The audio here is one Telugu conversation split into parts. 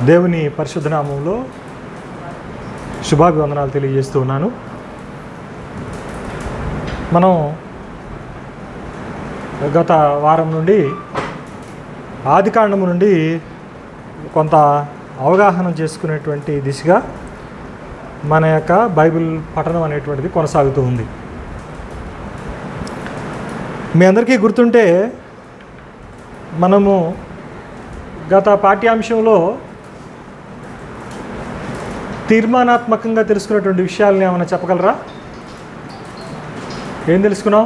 దేవుని పరిశుద్ధ నామంలో శుభాభివందనాలు తెలియజేస్తూ ఉన్నాను. మనం గత వారం నుండి ఆదికాండము నుండి కొంత అవగాహన చేసుకునేటువంటి దిశగా మన యొక్క బైబిల్ పఠనం అనేటువంటిది కొనసాగుతూ ఉంది. మీ అందరికీ గుర్తుంటే మనము గత పాఠ్యాంశంలో తీర్మానాత్మకంగా తెలుసుకున్నటువంటి విషయాలని ఏమైనా చెప్పగలరా? ఏం తెలుసుకున్నాం?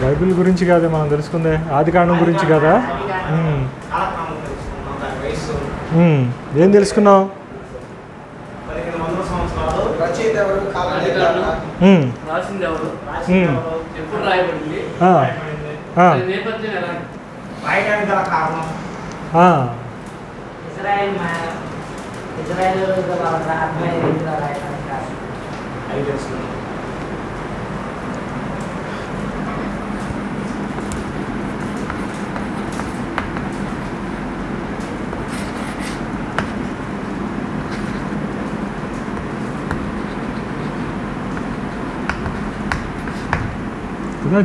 బైబిల్ గురించి కాదే మనం తెలుసుకుందే, ఆదికాండం గురించి కదా. ఏం తెలుసుకున్నాం?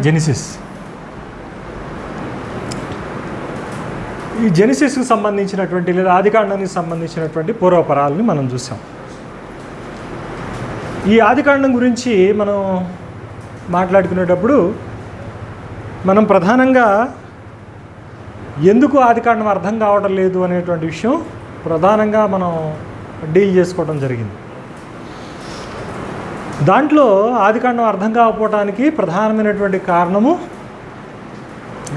జెనిసిస్. ఈ జెనిసిస్కు సంబంధించినటువంటి లేదా ఆదికాండానికి సంబంధించినటువంటి పూర్వపరాలని మనం చూసాం. ఈ ఆదికాండం గురించి మనం మాట్లాడుకునేటప్పుడు మనం ప్రధానంగా ఎందుకు ఆదికాండం అర్థం కావడం లేదు అనేటువంటి విషయం ప్రధానంగా మనం డీల్ చేసుకోవడం జరిగింది. దాంట్లో ఆదికాండం అర్థం కాకపోవటానికి ప్రధానమైనటువంటి కారణము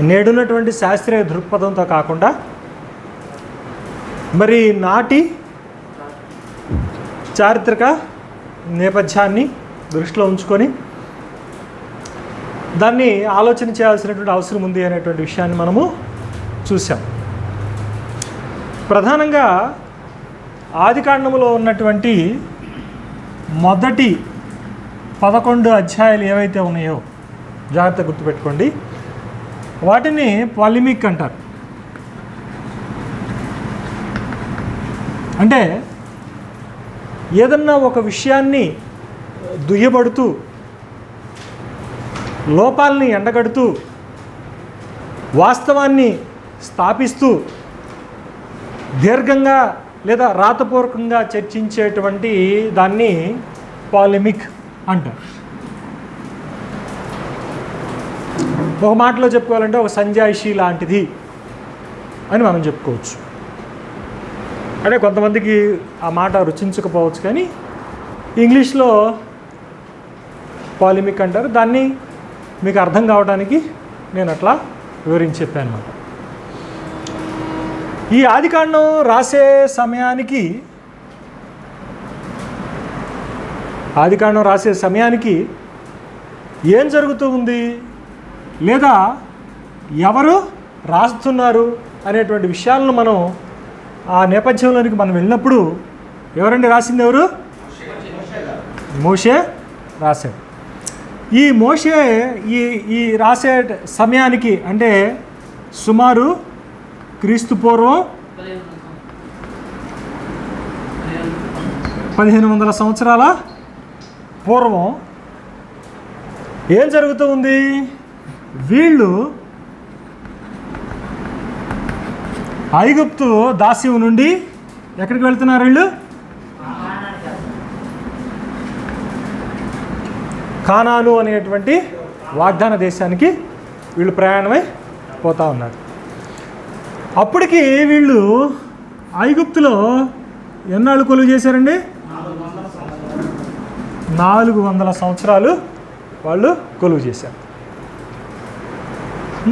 నేడున్నటువంటి శాస్త్రీయ దృక్పథంతో కాకుండా మరి నాటి చారిత్రక నేపథ్యాన్ని దృష్టిలో ఉంచుకొని దాన్ని ఆలోచన చేయాల్సినటువంటి అవసరం ఉంది అనేటువంటి విషయాన్ని మనము చూసాం. ప్రధానంగా ఆదికాండములో ఉన్నటువంటి మొదటి 11 అధ్యాయాలు ఏవైతే ఉన్నాయో జాగ్రత్త గుర్తుపెట్టుకోండి, వాటిని పాలిమిక్ అంటారు. అంటే ఏదన్నా ఒక విషయాన్ని దుయ్యబడుతూ లోపాలని ఎండగడుతూ వాస్తవాన్ని స్థాపిస్తూ దీర్ఘంగా లేదా రాతపూర్వకంగా చర్చించేటువంటి దాన్ని పాలిమిక్ అంటారు. ఒక మాటలో చెప్పుకోవాలంటే ఒక సంజాయిషి లాంటిది అని మనం చెప్పుకోవచ్చు. అంటే కొంతమందికి ఆ మాట రుచించకపోవచ్చు, కానీ ఇంగ్లీష్లో పాలిమిక్ అంటారు. దాన్ని మీకు అర్థం కావడానికి నేను అట్లా వివరించి చెప్పాను అన్నమాట. ఈ ఆదికాండం రాసే సమయానికి ఏం జరుగుతూ ఉంది లేదా ఎవరు రాస్తున్నారు అనేటువంటి విషయాలను మనం ఆ నేపథ్యంలోనికి మనం వెళ్ళినప్పుడు ఎవరండి రాసింది? ఎవరు? మోషే రాశాడు. ఈ మోషే ఈ రాసే సమయానికి అంటే సుమారు క్రీస్తు పూర్వం 1500 సంవత్సరాల పూర్వం ఏం జరుగుతూ ఉంది? వీళ్ళు ఐగుప్తు దాస్యం నుండి ఎక్కడికి వెళ్తున్నారు? వీళ్ళు కానాను అనేటువంటి వాగ్దాన దేశానికి వీళ్ళు ప్రయాణమై పోతూ ఉన్నారు. అప్పటికి వీళ్ళు ఐగుప్తులో ఎన్నాళ్ళు కొలువు చేశారండి? 400 సంవత్సరాలు వాళ్ళు కొలువు చేశారు.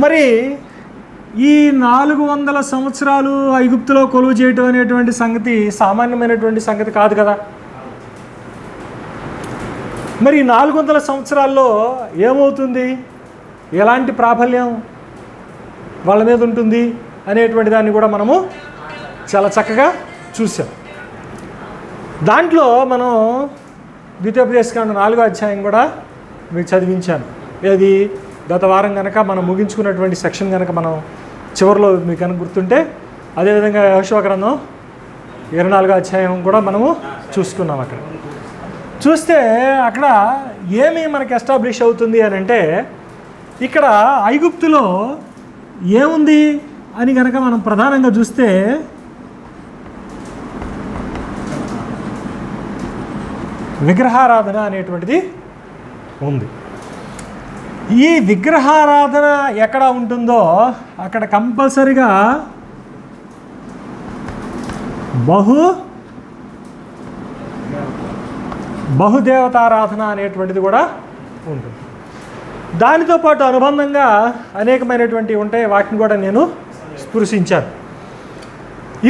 మరి ఈ 400 సంవత్సరాలు ఐగుప్తులో కొలువు చేయటం అనేటువంటి సంగతి సామాన్యమైనటువంటి సంగతి కాదు కదా. మరి 400 సంవత్సరాల్లో ఏమవుతుంది, ఎలాంటి ప్రాబల్యం వాళ్ళ మీద ఉంటుంది అనేటువంటి దాన్ని కూడా మనము చాలా చక్కగా చూసాం. దాంట్లో మనం ద్వితీయోపదేశకాండం 4వ అధ్యాయం కూడా మీకు చదివించాను. ఏది? గత వారం కనుక మనం ముగించుకున్నటువంటి సెక్షన్ కనుక మనం చివరిలో మీకు కనుక గుర్తుంటే, అదేవిధంగా యెహోషువ గ్రంథం 24వ అధ్యాయం కూడా మనము చూసుకున్నాం. అక్కడ చూస్తే అక్కడ ఏమి మనకి ఎస్టాబ్లిష్ అవుతుంది అని అంటే, ఇక్కడ ఐగుప్తులో ఏముంది అని కనుక మనం ప్రధానంగా చూస్తే విగ్రహారాధన అనేటువంటిది ఉంది. ఈ విగ్రహారాధన ఎక్కడ ఉంటుందో అక్కడ కంపల్సరిగా బహుదేవతారాధన అనేటువంటిది కూడా ఉంటుంది. దానితో పాటు అనుబంధంగా అనేకమైనటువంటివి ఉంటాయి. వాటిని కూడా నేను స్పృశించాను.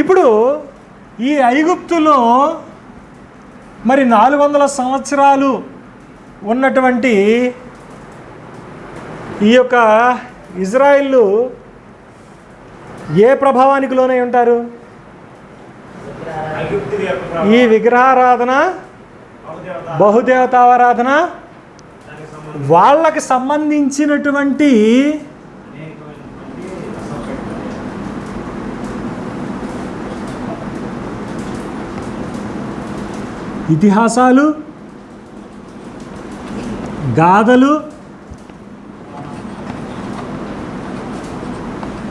ఇప్పుడు ఈ ఐగుప్తులో మరి 400 సంవత్సరాలు ఉన్నటువంటి ఈ యొక్క ఇజ్రాయిలు ఏ ప్రభావానికి లోనై ఉంటారు? ఈ విగ్రహారాధన, బహుదేవతారాధన, వాళ్ళకి సంబంధించినటువంటి ఇతిహాసాలు, గాథలు,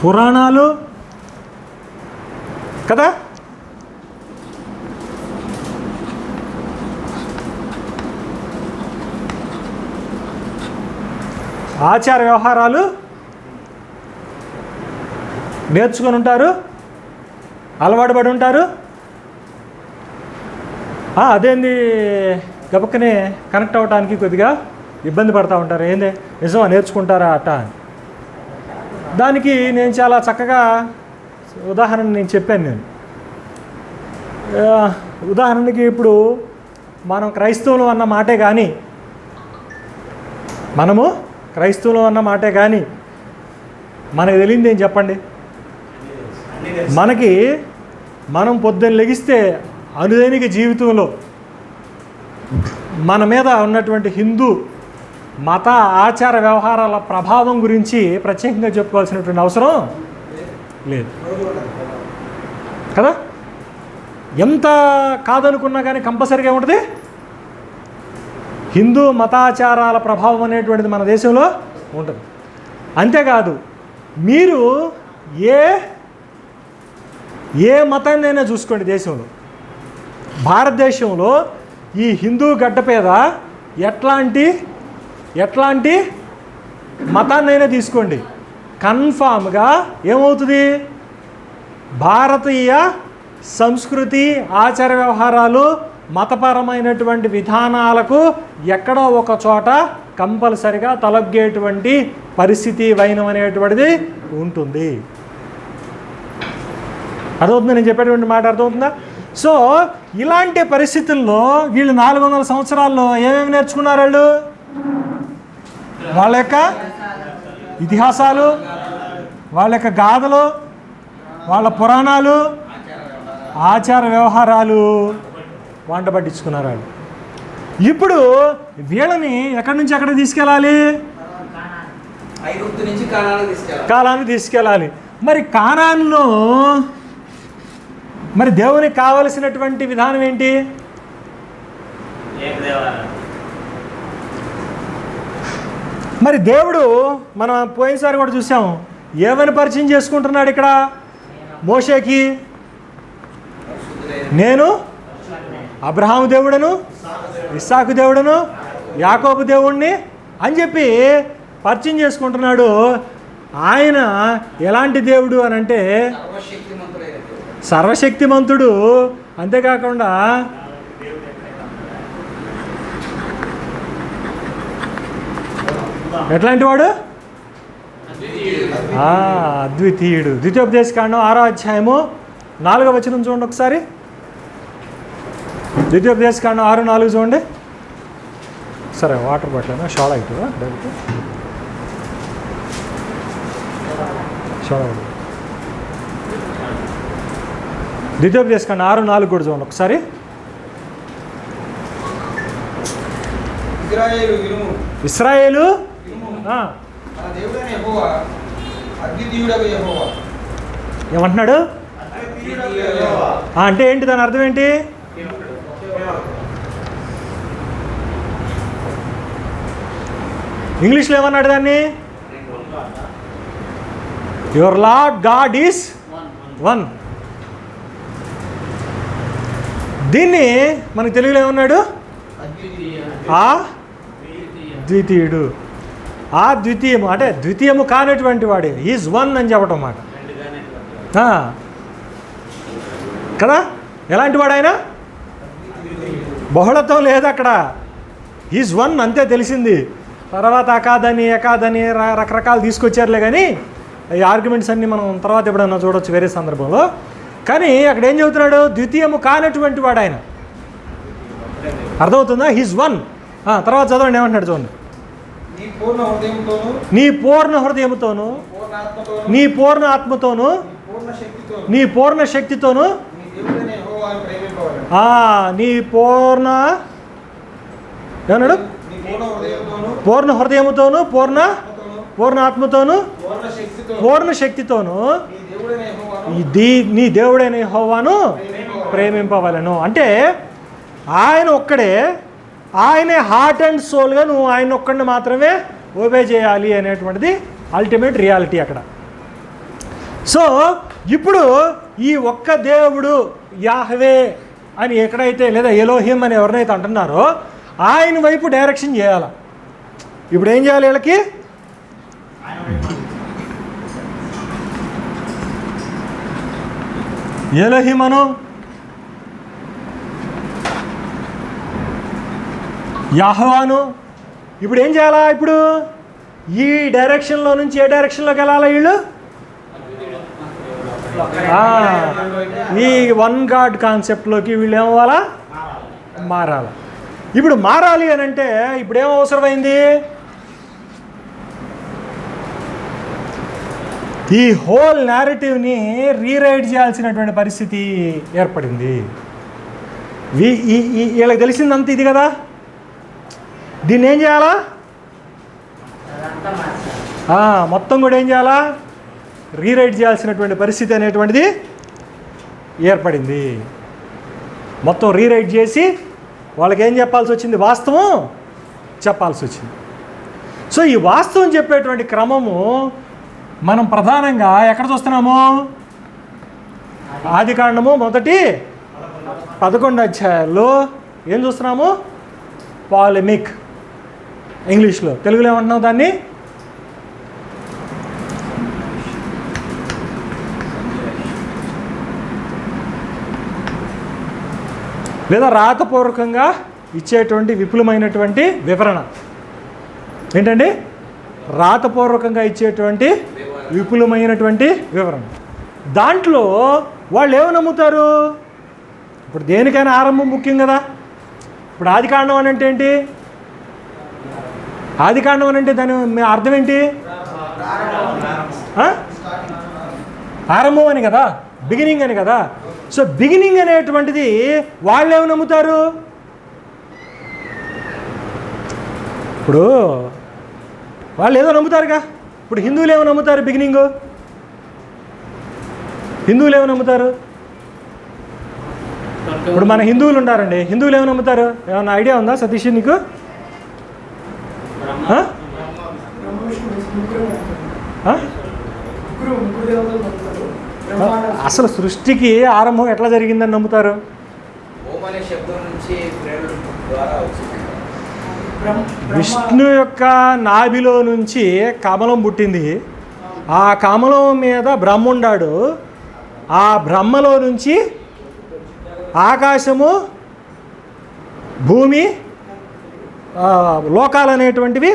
పురాణాలు కదా, ఆచార వ్యవహారాలు నేర్చుకొని ఉంటారు, అలవాటు పడి ఉంటారు. అదేంది గబక్కనే కనెక్ట్ అవ్వడానికి కొద్దిగా ఇబ్బంది పడుతూ ఉంటారు. ఏంది నిజమా నేర్చుకుంటారా అట్ట అని. దానికి నేను చాలా చక్కగా ఉదాహరణ నేను చెప్పాను. ఉదాహరణకి ఇప్పుడు మనం క్రైస్తవులు అన్న మాటే కానీ మనకు తెలియదు ఏం చెప్పండి. మనం పొద్దున్న లెగిస్తే అనుదైనిక జీవితంలో మన మీద ఉన్నటువంటి హిందూ మత ఆచార వ్యవహారాల ప్రభావం గురించి ప్రత్యేకంగా చెప్పుకోవాల్సినటువంటి అవసరం లేదు కదా. ఎంత కాదనుకున్నా కానీ కంపల్సరీగా ఉంటుంది హిందూ మతాచారాల ప్రభావం అనేటువంటిది మన దేశంలో ఉంటుంది. అంతేకాదు, మీరు ఏ మతాన్నైనా చూసుకోండి, దేశంలో భారతదేశంలో ఈ హిందూ గడ్డపేద ఎట్లాంటి మతాన్నైనా తీసుకోండి, కన్ఫామ్గా ఏమవుతుంది? భారతీయ సంస్కృతి, ఆచార వ్యవహారాలు, మతపరమైనటువంటి విధానాలకు ఎక్కడో ఒక చోట కంపల్సరిగా తలగ్గేటువంటి పరిస్థితి వైనం అనేటువంటిది ఉంటుంది. అర్థమవుతుందా నేను చెప్పేటువంటి మాట? అర్థమవుతుందా? సో ఇలాంటి పరిస్థితుల్లో వీళ్ళు 400 సంవత్సరాల్లో ఏమేమి నేర్చుకున్నారు? వాళ్ళ యొక్క ఇతిహాసాలు, వాళ్ళ యొక్క గాథలు, వాళ్ళ పురాణాలు, ఆచార వ్యవహారాలు వంట పట్టించుకున్నారు వాళ్ళు. ఇప్పుడు వీళ్ళని ఎక్కడి నుంచి ఎక్కడికి తీసుకెళ్ళాలి? కానానికి తీసుకెళ్ళాలి. మరి కానాన్లో మరి దేవునికి కావలసినటువంటి విధానం ఏంటి? మరి దేవుడు మనం పోయినసారి కూడా చూసాము, ఏమని పరిచయం చేసుకుంటున్నాడు ఇక్కడ మోషేకి? నేను అబ్రహాము దేవుడను, ఇస్సాకు దేవుడను, యాకోబు దేవుడిని అని చెప్పి పరిచయం చేసుకుంటున్నాడు. ఆయన ఎలాంటి దేవుడు అని అంటే సర్వశక్తిమంతుడు. అంతేకాకుండా ఎట్లాంటి వాడు? అద్వితీయుడు. ద్వితీయోపదేశకాండం 6వ అధ్యాయము 4వ వచనం చూడండి ఒకసారి. ద్వితీయోపదేశకాండం 6:4 చూడండి. సరే, వాటర్ బాటిల్ షాల్ అవుతుందా? డైరెక్ట్ షాల్ అవుతుంది. ద్వితీయోపదేశకాండం 6:4 కూడా చూడండి ఒకసారి. ఇశ్రాయేలు ఏమంటున్నాడు? అంటే ఏంటి దాని అర్థం ఏంటి? ఇంగ్లీష్లో ఏమన్నాడు దాన్ని? Your lord God is one. దీన్ని మనకి తెలుగులో ఏమన్నాడు? ఆ ద్వితీయుడు. ఆ ద్వితీయము అంటే ద్వితీయము కానటువంటి వాడే ఈజ్ వన్ అని చెప్పటం మాట కదా. ఎలాంటి వాడు ఆయన? బహుళత్వం లేదు అక్కడ, ఈజ్ వన్ అంతే తెలిసింది. తర్వాత ఎకాదని రకరకాలు తీసుకొచ్చారులే, కానీ ఈ ఆర్గ్యుమెంట్స్ అన్నీ మనం తర్వాత ఎప్పుడైనా చూడవచ్చు వేరే సందర్భంలో. కానీ అక్కడ ఏం చెబుతున్నాడు? ద్వితీయము కానటువంటి వాడు ఆయన. అర్థమవుతుందా? He's one. తర్వాత చదవండి ఏమంటున్నాడు చూడండి. నీ పూర్ణ హృదయముతోను, నీ పూర్ణ ఆత్మతోను, నీ పూర్ణ శక్తితోను, నీ పూర్ణ ఏమన్నాడు? పూర్ణ హృదయముతోను, పూర్ణ ఆత్మతోను, పూర్ణ శక్తితోను నీ దేవుడైన యెహోవాను ప్రేమింపవలెను. అంటే ఆయన ఒక్కడే, ఆయనే హార్ట్ అండ్ సోల్గా నువ్వు ఆయన ఒక్కడిని మాత్రమే ఓబే చేయాలి అనేటువంటిది అల్టిమేట్ రియాలిటీ అక్కడ. సో ఇప్పుడు ఈ ఒక్క దేవుడు యాహ్వే అని ఎక్కడైతే, లేదా ఎలోహిం అని ఎవరినైతే అంటున్నారో ఆయన వైపు డైరెక్షన్ చేయాలి. ఇప్పుడు ఏం చేయాలి వీళ్ళకి? ఎలోహిమను, యాహ్వాను ఇప్పుడు ఏం చేయాలా? ఇప్పుడు ఈ డైరెక్షన్లో నుంచి ఏ డైరెక్షన్లోకి వెళ్ళాలా వీళ్ళు? ఈ వన్ గాడ్ కాన్సెప్ట్లోకి వీళ్ళు ఏమవ్వాలా? మారాలి. ఇప్పుడు మారాలి అని అంటే ఇప్పుడు ఏం అవసరమైంది? ఈ హోల్ నేరేటివ్ని రీరైట్ చేయాల్సినటువంటి పరిస్థితి ఏర్పడింది. వీళ్ళకి తెలిసిందంత ఇది కదా, దీన్ని ఏం చేయాలా? మొత్తం కూడా ఏం చేయాలా? రీరైట్ చేయాల్సినటువంటి పరిస్థితి అనేటువంటిది ఏర్పడింది. మొత్తం రీరైట్ చేసి వాళ్ళకి ఏం చెప్పాల్సి వచ్చింది? వాస్తవం చెప్పాల్సి వచ్చింది. సో ఈ వాస్తవం చెప్పేటువంటి క్రమము మనం ప్రధానంగా ఎక్కడ చూస్తున్నాము? ఆదికాండము మొదటి 11 అధ్యాయాల్లో ఏం చూస్తున్నాము? పాలెమిక్. ఇంగ్లీష్లో, తెలుగులో ఏమంటున్నావు దాన్ని? లేదా రాతపూర్వకంగా ఇచ్చేటువంటి విపులమైనటువంటి వివరణ. ఏంటండి? రాతపూర్వకంగా ఇచ్చేటువంటి విపులమైనటువంటి వివరణ. దాంట్లో వాళ్ళు ఏమి నమ్ముతారు? ఇప్పుడు దేనికైనా ఆరంభం ముఖ్యం కదా. ఇప్పుడు ఆదికాండం అని అంటే ఏంటి? ఆదికాండం అని అంటే దాని అర్థం ఏంటి? ఆరంభం అని కదా, బిగినింగ్ అని కదా. సో బిగినింగ్ అనేటువంటిది వాళ్ళు ఏమి నమ్ముతారు? ఇప్పుడు వాళ్ళు ఏదో నమ్ముతారుగా. ఇప్పుడు హిందువులు ఏమో నమ్ముతారు బిగినింగు. హిందువులు ఏమో నమ్ముతారు. ఇప్పుడు మన హిందువులు ఉన్నారండి, హిందువులు ఏమో నమ్ముతారు? ఏమన్నా ఐడియా ఉందా సతీష్ నీకు? అసలు సృష్టికి ఆరంభం ఎట్లా జరిగిందని నమ్ముతారు? విష్ణు యొక్క నాభిలో నుంచి కమలం పుట్టింది. ఆ కమలం మీద బ్రహ్మ ఉన్నాడు. ఆ బ్రహ్మలో నుంచి ఆకాశము, భూమి, లోకాలు అనేటువంటివి,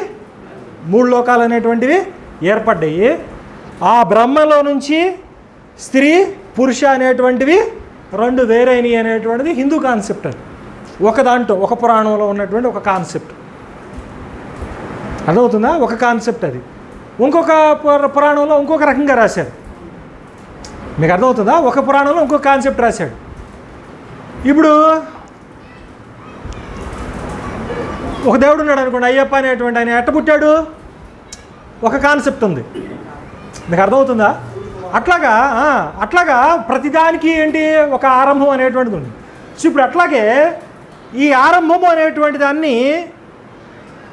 3 లోకాలు అనేటువంటివి ఏర్పడ్డాయి. ఆ బ్రహ్మలో నుంచి స్త్రీ, పురుష అనేటువంటివి 2 వేరైనవి అనేటువంటిది హిందూ కాన్సెప్ట్. అది ఒక దాంట్లో, ఒక పురాణంలో ఉన్నటువంటి ఒక కాన్సెప్ట్. అర్థమవుతుందా? ఒక కాన్సెప్ట్. అది ఇంకొక పురాణంలో ఇంకొక రకంగా రాశాడు. మీకు అర్థమవుతుందా? ఒక పురాణంలో ఇంకొక కాన్సెప్ట్ రాశాడు. ఇప్పుడు ఒక దేవుడు ఉన్నాడు అనుకోండి, అయ్యప్ప అనేటువంటి ఆయన ఎట్ట పుట్టాడు? ఒక కాన్సెప్ట్ ఉంది. మీకు అర్థమవుతుందా? అట్లాగా ప్రతిదానికి ఏంటి ఒక ఆరంభం అనేటువంటిది ఉంది. సో ఇప్పుడు అట్లాగే ఈ ఆరంభము అనేటువంటి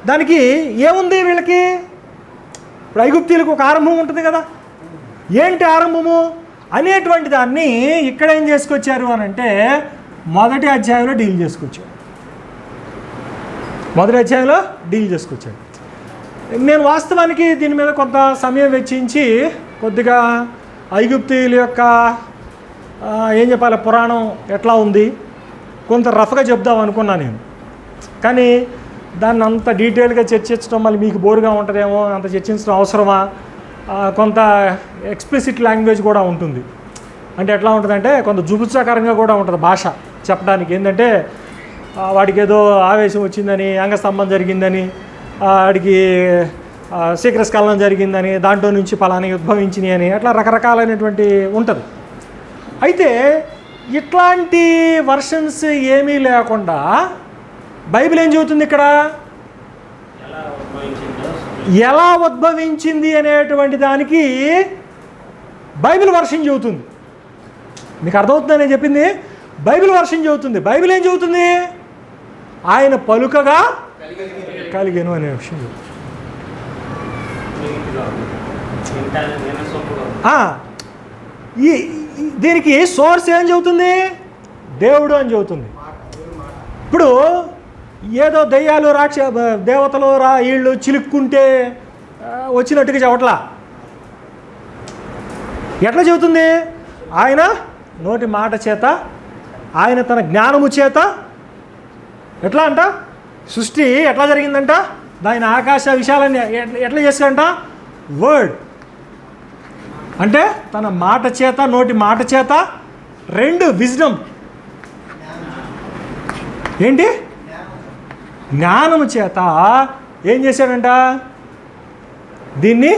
దానికి ఏముంది వీళ్ళకి? ఇప్పుడు ఐగుప్తీయులకు ఒక ఆరంభం ఉంటుంది కదా, ఏంటి ఆరంభము అనేటువంటి దాన్ని ఇక్కడ ఏం చేసుకొచ్చారు అని అంటే మొదటి అధ్యాయంలో డీల్ చేసుకొచ్చాడు. నేను వాస్తవానికి దీని మీద కొంత సమయం వెచ్చించి కొద్దిగా ఐగుప్తీయుల యొక్క ఏం చెప్పాలి పురాణం ఎట్లా ఉంది కొంత రఫ్గా చెప్దాం అనుకున్నాను నేను. కానీ దాన్ని అంత డీటెయిల్గా చర్చించడం మళ్ళీ మీకు బోరుగా ఉంటుందేమో, అంత చర్చించడం అవసరమా? కొంత ఎక్స్ప్లిసిట్ లాంగ్వేజ్ కూడా ఉంటుంది. అంటే ఎట్లా ఉంటుందంటే కొంత జుగుప్సాకరంగా కూడా ఉంటుంది భాష చెప్పడానికి. ఏంటంటే వాడికి ఏదో ఆవేశం వచ్చిందని, అంగస్తంభం జరిగిందని, వాడికి శీఘ్రస్ఖలనం జరిగిందని, దాంట్లో నుంచి ఫలాని ఉద్భవించినాయి అని, అట్లా రకరకాలైనటువంటి ఉంటుంది. అయితే ఇట్లాంటి వర్షన్స్ ఏమీ లేకుండా బైబిల్ ఏం చెబుతుంది ఇక్కడ? ఎలా ఉద్భవించింది అనేటువంటి దానికి బైబిల్ వర్షన్ చెబుతుంది. మీకు అర్థమవుతుందని నేను చెప్పింది? బైబిల్ వర్షన్ చెబుతుంది. బైబిల్ ఏం చెబుతుంది? ఆయన పలుకగా కలిగెను అనే విషయం చెబుతుంది. దీనికి సోర్స్ ఏం చెబుతుంది? దేవుడు అని చెబుతుంది. ఇప్పుడు ఏదో దయ్యాలు దేవతలు వీళ్ళు చిలుక్కుంటే వచ్చినట్టుగా చెప్పట్లా. ఎట్లా చెబుతుంది? ఆయన నోటి మాట చేత, ఆయన తన జ్ఞానము చేత. ఎట్లా అంట? సృష్టి ఎట్లా జరిగిందంట? దాని ఆకాశ విషయాలన్నీ ఎట్లా చేశాడంట? వర్డ్ అంటే తన మాట చేత, నోటి మాట చేత. రెండు విజ్డమ్ ఏంటి? జ్ఞానము చేత ఏం చేశాడంట? దీన్ని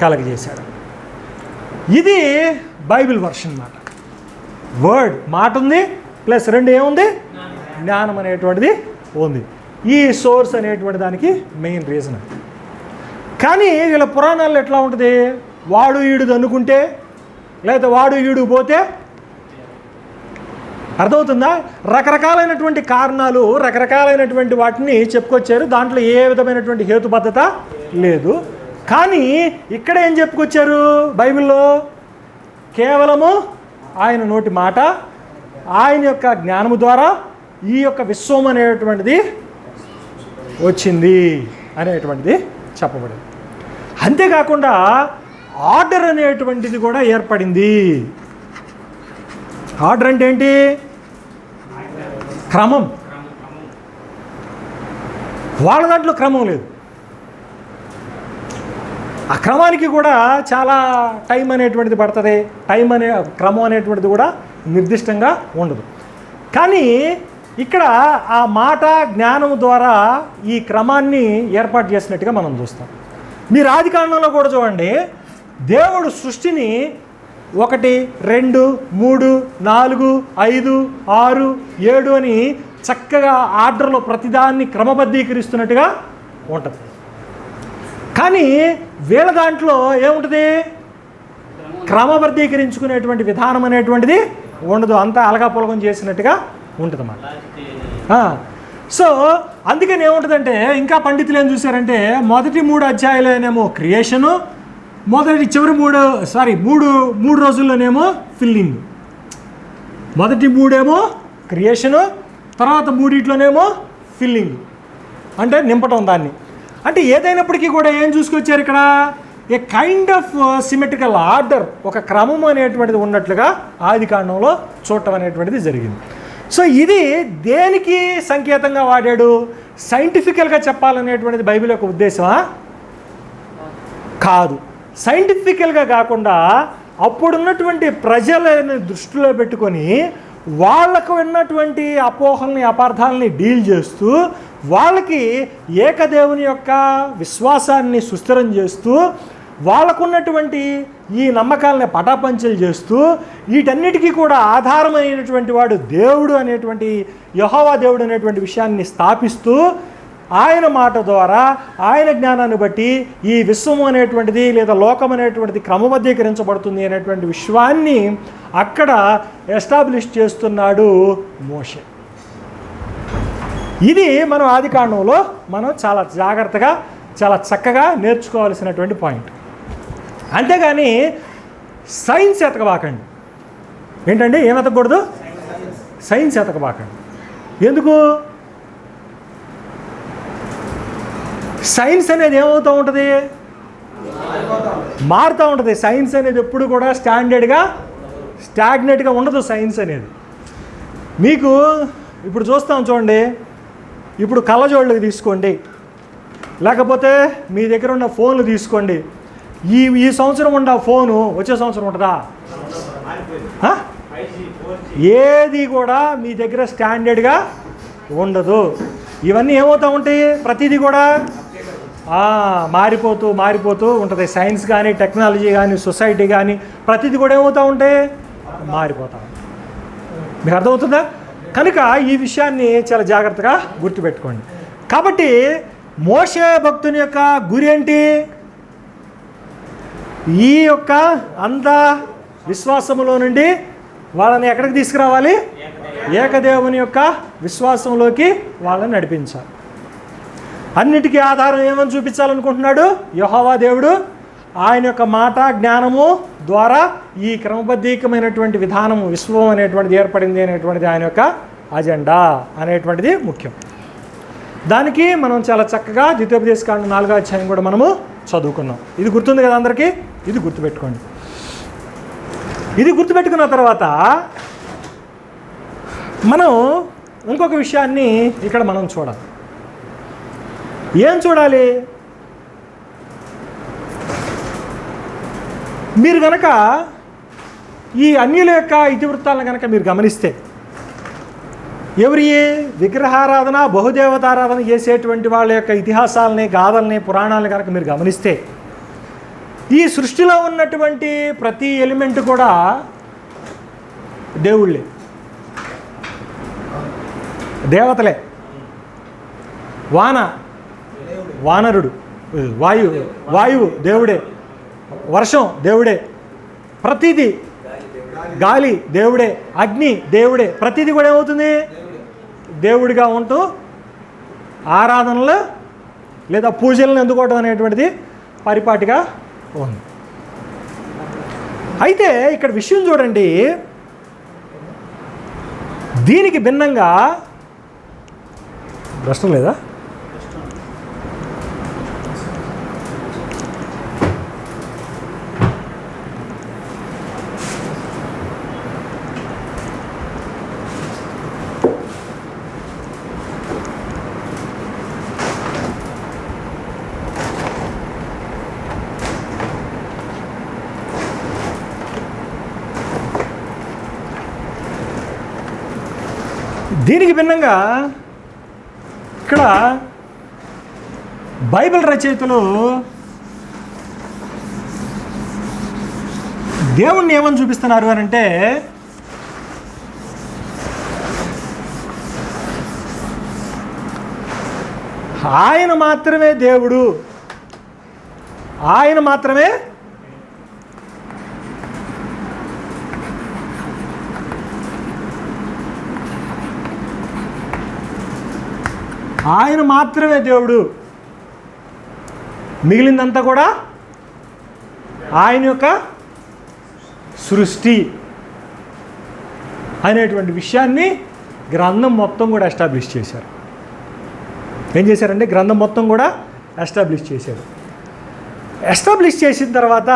కలగజేశాడు. ఇది బైబిల్ వర్షన్ అన్నమాట. వర్డ్ మాట ఉంది, ప్లస్ రెండు ఏముంది? జ్ఞానం అనేటువంటిది ఉంది. ఈ సోర్స్ అనేటువంటి దానికి మెయిన్ రీజన్. కానీ వీళ్ళ పురాణాల్లో ఎట్లా ఉంటుంది? వాడు ఈడు అనుకుంటే, లేదా వాడు ఈడు పోతే. అర్థమవుతుందా? రకరకాలైనటువంటి కారణాలు, రకరకాలైనటువంటి వాటిని చెప్పుకొచ్చారు. దాంట్లో ఏ విధమైనటువంటి హేతుబద్ధత లేదు. కానీ ఇక్కడ ఏం చెప్పుకొచ్చారు బైబిల్లో? కేవలము ఆయన నోటి మాట, ఆయన యొక్క జ్ఞానము ద్వారా ఈ యొక్క విశ్వం అనేటువంటిది వచ్చింది అనేటువంటిది చెప్పబడింది. అంతేకాకుండా ఆర్డర్ అనేటువంటిది కూడా ఏర్పడింది. ఆర్డర్ అంటే ఏంటి? క్రమం. వాళ్ళ దాంట్లో క్రమం లేదు. ఆ క్రమానికి కూడా చాలా టైం అనేటువంటిది పడుతుంది. క్రమం అనేటువంటిది కూడా నిర్దిష్టంగా ఉండదు. కానీ ఇక్కడ ఆ మాట జ్ఞానం ద్వారా ఈ క్రమాన్ని ఏర్పాటు చేసినట్టుగా మనం చూస్తాం. మీరు ఆదికాండంలో కూడా చూడండి, దేవుడు సృష్టిని 1, 2, 3, 4, 5, 6, 7 అని చక్కగా ఆర్డర్లో ప్రతిదాన్ని క్రమబద్ధీకరిస్తున్నట్టుగా ఉంటుంది. కానీ వీళ్ళ దాంట్లో ఏముంటుంది? క్రమబద్ధీకరించుకునేటువంటి విధానం అనేటువంటిది ఉండదు. అంతా అలగాపులగం చేసినట్టుగా ఉంటుంది అన్నమాట. సో అందుకని ఏముంటుందంటే, ఇంకా పండితులు ఏం చూశారంటే, మొదటి 3 అధ్యాయాలనేమో క్రియేషను, చివరి 3 రోజుల్లోనేమో ఫిల్లింగ్. మొదటి 3 ఏమో క్రియేషను, తర్వాత 3 ఫిల్లింగ్ అంటే నింపటం దాన్ని. అంటే ఏదైనప్పటికీ కూడా ఏం చూసుకొచ్చారు ఇక్కడ? ఏ కైండ్ ఆఫ్ సిమెట్రికల్ ఆర్డర్, ఒక క్రమం అనేటువంటిది ఉన్నట్లుగా ఆదికాండంలో చూడటం అనేటువంటిది జరిగింది. సో ఇది దేనికి సంకేతంగా వాడాడు? సైంటిఫికల్గా చెప్పాలనేటువంటిది బైబిల్ యొక్క ఉద్దేశమా? కాదు. సైంటిఫికల్గా కాకుండా అప్పుడున్నటువంటి ప్రజలని దృష్టిలో పెట్టుకొని వాళ్ళకు ఉన్నటువంటి అపోహల్ని, అపార్థాలని డీల్ చేస్తూ, వాళ్ళకి ఏకదేవుని యొక్క విశ్వాసాన్ని సుస్థిరం చేస్తూ, వాళ్ళకున్నటువంటి ఈ నమ్మకాలని పటాపంచలు చేస్తూ, వీటన్నిటికీ కూడా ఆధారమైనటువంటి వాడు దేవుడు అనేటువంటి, యెహోవా దేవుడు అనేటువంటి విషయాన్ని స్థాపిస్తూ, ఆయన మాట ద్వారా, ఆయన జ్ఞానాన్ని బట్టి ఈ విశ్వం అనేటువంటిది లేదా లోకం అనేటువంటిది క్రమబద్ధీకరించబడుతుంది అనేటువంటి విశ్వాన్ని అక్కడ ఎస్టాబ్లిష్ చేస్తున్నాడు మోషే. ఇది మనం ఆదికాండంలో మనం చాలా జాగ్రత్తగా చాలా చక్కగా నేర్చుకోవాల్సినటువంటి పాయింట్. అంతేగాని సైన్స్ ఎతకబాకండి. ఏంటండి, ఏం ఎతకూడదు? సైన్స్ ఎతకబాకండి. ఎందుకు? సైన్స్ అనేది ఏమవుతూ ఉంటుంది? మారుతూ ఉంటుంది. సైన్స్ అనేది ఎప్పుడు కూడా స్టాండర్డ్గా స్టాగ్నెట్గా ఉండదు. సైన్స్ అనేది మీకు ఇప్పుడు చూస్తాం చూడండి, ఇప్పుడు కళ్ళజోళ్ళకి తీసుకోండి, లేకపోతే మీ దగ్గర ఉన్న ఫోన్లు తీసుకోండి. ఈ సంవత్సరం ఉన్న ఫోను వచ్చే సంవత్సరం ఉంటుందా? ఏది కూడా మీ దగ్గర స్టాండర్డ్గా ఉండదు. ఇవన్నీ ఏమవుతూ ఉంటాయి? ప్రతిదీ కూడా మారిపోతూ ఉంటుంది. సైన్స్ కానీ, టెక్నాలజీ కానీ, సొసైటీ కానీ ప్రతిదీ కూడా ఏమవుతూ ఉంటాయి? మారిపోతూ ఉంటాయి. మీకు అర్థమవుతుందా? కనుక ఈ విషయాన్ని చాలా జాగ్రత్తగా గుర్తుపెట్టుకోండి. కాబట్టి మోషే భక్తుని యొక్క గురి ఏంటి? ఈ యొక్క అంధ విశ్వాసములో నుండి వాళ్ళని ఎక్కడికి తీసుకురావాలి? ఏకదేవుని యొక్క విశ్వాసంలోకి వాళ్ళని నడిపించాలి. అన్నిటికీ ఆధారం ఏమని చూపించాలనుకుంటున్నాడు యెహోవా దేవుడు? ఆయన యొక్క మాట జ్ఞానము ద్వారా ఈ క్రమబద్ధీకమైనటువంటి విధానము విశ్వం అనేటువంటిది ఏర్పడింది అనేటువంటిది ఆయన యొక్క అజెండా అనేటువంటిది ముఖ్యం. దానికి మనం చాలా చక్కగా ద్వితీయోపదేశకాండం 4వ అధ్యాయం కూడా మనము చదువుకున్నాం. ఇది గుర్తుంది కదా అందరికీ? ఇది గుర్తుపెట్టుకోండి. ఇది గుర్తుపెట్టుకున్న తర్వాత మనం ఇంకొక విషయాన్ని ఇక్కడ మనం చూడాలి. ఏం చూడాలి? మీరు కనుక ఈ అన్యుల యొక్క ఇతివృత్తాలను కనుక మీరు గమనిస్తే, ఎవరి విగ్రహారాధన బహుదేవతారాధన చేసేటువంటి వాళ్ళ యొక్క ఇతిహాసాలని, గాథల్ని, పురాణాలని కనుక మీరు గమనిస్తే, ఈ సృష్టిలో ఉన్నటువంటి ప్రతి ఎలిమెంట్ కూడా దేవుళ్ళే, దేవతలే. వానరుడు, వాయువు దేవుడే, వర్షం దేవుడే, ప్రతిదీ గాలి దేవుడే, అగ్ని దేవుడే, ప్రతిదీ కూడా ఏమవుతుంది? దేవుడిగా ఉంటూ ఆరాధనలు లేదా పూజలను ఎందుకోవడం అనేటువంటిది పరిపాటిగా ఉంది. అయితే ఇక్కడ విషయం చూడండి, దీనికి భిన్నంగా ప్రశ్న లేదా? దీనికి భిన్నంగా ఇక్కడ బైబిల్ రచయితలు దేవుణ్ణి ఏమని చూపిస్తున్నారు అని అంటే, ఆయన మాత్రమే దేవుడు, ఆయన మాత్రమే దేవుడు, మిగిలిందంతా కూడా ఆయన యొక్క సృష్టి అనేటువంటి విషయాన్ని గ్రంథం మొత్తం కూడా ఎస్టాబ్లిష్ చేశారు. ఏం చేశారంటే గ్రంథం మొత్తం కూడా ఎస్టాబ్లిష్ చేశారు. ఎస్టాబ్లిష్ చేసిన తర్వాత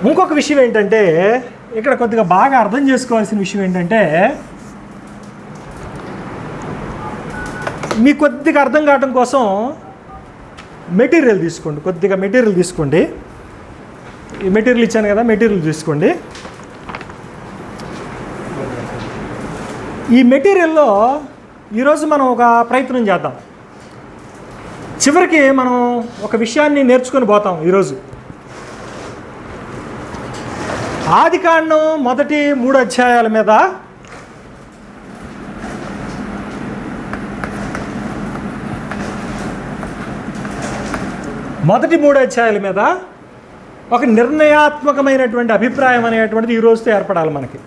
ఇంకొక విషయం ఏంటంటే, ఇక్కడ కొద్దిగా బాగా అర్థం చేసుకోవాల్సిన విషయం ఏంటంటే, మీ కొద్దిగా అర్థం కావడం కోసం మెటీరియల్ తీసుకోండి, కొద్దిగా మెటీరియల్ తీసుకోండి. ఈ మెటీరియల్ ఇచ్చాను కదా, మెటీరియల్ తీసుకోండి. ఈ మెటీరియల్లో ఈరోజు మనం ఒక ప్రయత్నం చేద్దాం. చివరికి మనం ఒక విషయాన్ని నేర్చుకొని పోతాం ఈరోజు. ఆదికాండం మొదటి 3 అధ్యాయాల మీద మొదటి 3 అధ్యాయాల మీద ఒక నిర్ణయాత్మకమైనటువంటి అభిప్రాయం అనేటువంటిది ఈ రోజుతో ఏర్పడాలి మనకి.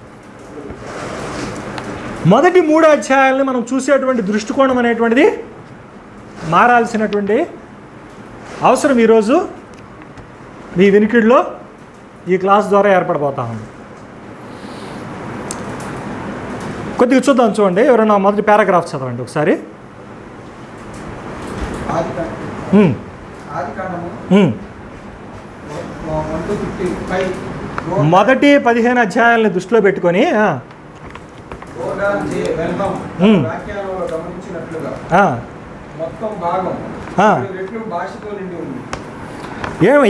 మొదటి 3 అధ్యాయాలని మనం చూసేటువంటి దృష్టికోణం అనేటువంటిది మారాల్సినటువంటి అవసరం ఈరోజు మీ వినికిడిలో ఈ క్లాస్ ద్వారా ఏర్పడిపోతా ఉంది. కొద్దిగా చూడండి, ఎవరైనా మొదటి పారాగ్రాఫ్ చదవండి ఒకసారి. మొదటి 15 అధ్యాయాలని దృష్టిలో పెట్టుకొని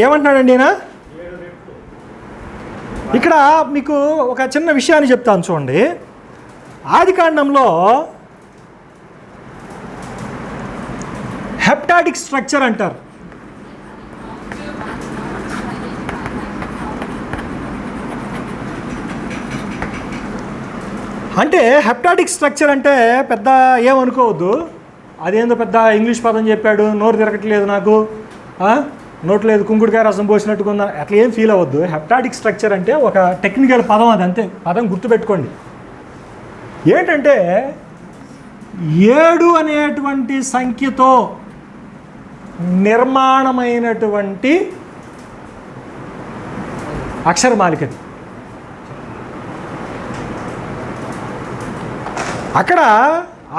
ఏమంటున్నాడండి ఈయన? ఇక్కడ మీకు ఒక చిన్న విషయాన్ని చెప్తాను చూడండి. ఆదికాండంలో హెప్టాటిక్ స్ట్రక్చర్ అంటారు. అంటే హెప్టాటిక్ స్ట్రక్చర్ అంటే పెద్ద ఏమనుకోవద్దు, అదేందో పెద్ద ఇంగ్లీష్ పదం చెప్పాడు, నోరు తిరగట్లేదు నాకు, నోట్ లేదు కుంకుడుకాయ రసం పోసినట్టుకుందా, అట్లా ఏం ఫీల్ అవ్వద్దు. హెప్టాటిక్ స్ట్రక్చర్ అంటే ఒక టెక్నికల్ పదం, అది అంతే. పదం గుర్తుపెట్టుకోండి. ఏంటంటే 7 అనేటువంటి సంఖ్యతో నిర్మాణమైనటువంటి అక్షరమాలికది. అక్కడ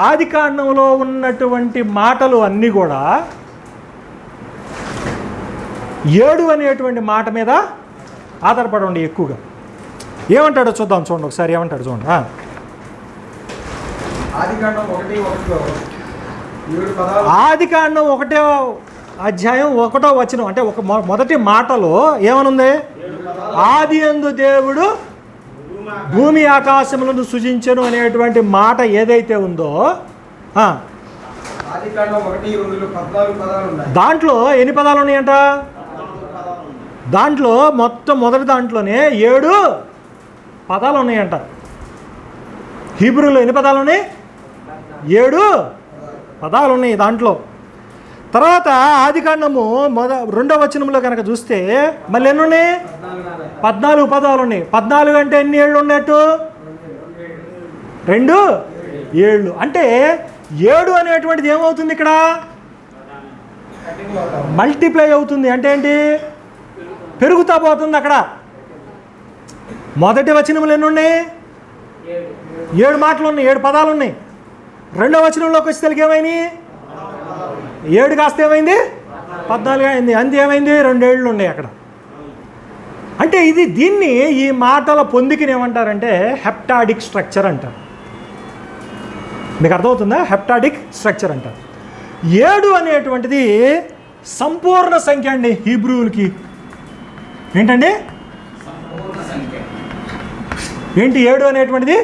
ఆదికాండంలో ఉన్నటువంటి మాటలు అన్నీ కూడా 7 అనేటువంటి మాట మీద ఆధారపడి ఉండి ఎక్కువగా. ఏమంటాడో చూడండి ఒకసారి. ఏమంటాడు చూడండి. ఆదికాండం 1వ అధ్యాయం 1వ వచనం అంటే ఒక మొదటి మాటలో ఏమనుంది? ఆది యందు దేవుడు భూమి ఆకాశములను సృజించెను అనేటువంటి మాట ఏదైతే ఉందో దాంట్లో ఎన్ని పదాలు ఉన్నాయంట? దాంట్లో మొదటి దాంట్లోనే 7 పదాలు ఉన్నాయంట. హీబ్రూలో ఎన్ని పదాలు ఉన్నాయి? 7 పదాలు ఉన్నాయి దాంట్లో. తర్వాత ఆదికాండము 2వ వచనంలో కనుక చూస్తే మళ్ళీ ఎన్ని ఉన్నాయి? 14 పదాలు ఉన్నాయి. 14 అంటే ఎన్ని ఏళ్ళు ఉన్నట్టు? 2 ఏళ్ళు. అంటే 7 అనేటువంటిది ఏమవుతుంది ఇక్కడ? మల్టిప్లై అవుతుంది. అంటే ఏంటి? పెరుగుతా పోతుంది. అక్కడ మొదటి వచనంలో ఎన్ని ఉన్నాయి? 7 మాటలు ఉన్నాయి, 7 పదాలు ఉన్నాయి. 2వ వచనంలోకి వచ్చేసరికి ఏమైంది? 7 కాస్త ఏమైంది? 14 అయింది. అంతే ఏమైంది? 2 ఏళ్ళు ఉన్నాయి అక్కడ. అంటే దీన్ని ఈ మాటల పొందికని ఏమంటారంటే హెప్టాటిక్ స్ట్రక్చర్ అంటారు. మీకు అర్థమవుతుందా? హెప్టాటిక్ స్ట్రక్చర్ అంటారు. 7 అనేటువంటిది సంపూర్ణ సంఖ్య అండి హీబ్రూలకి. ఏంటండి? ఏంటి 7 అనేటువంటిది?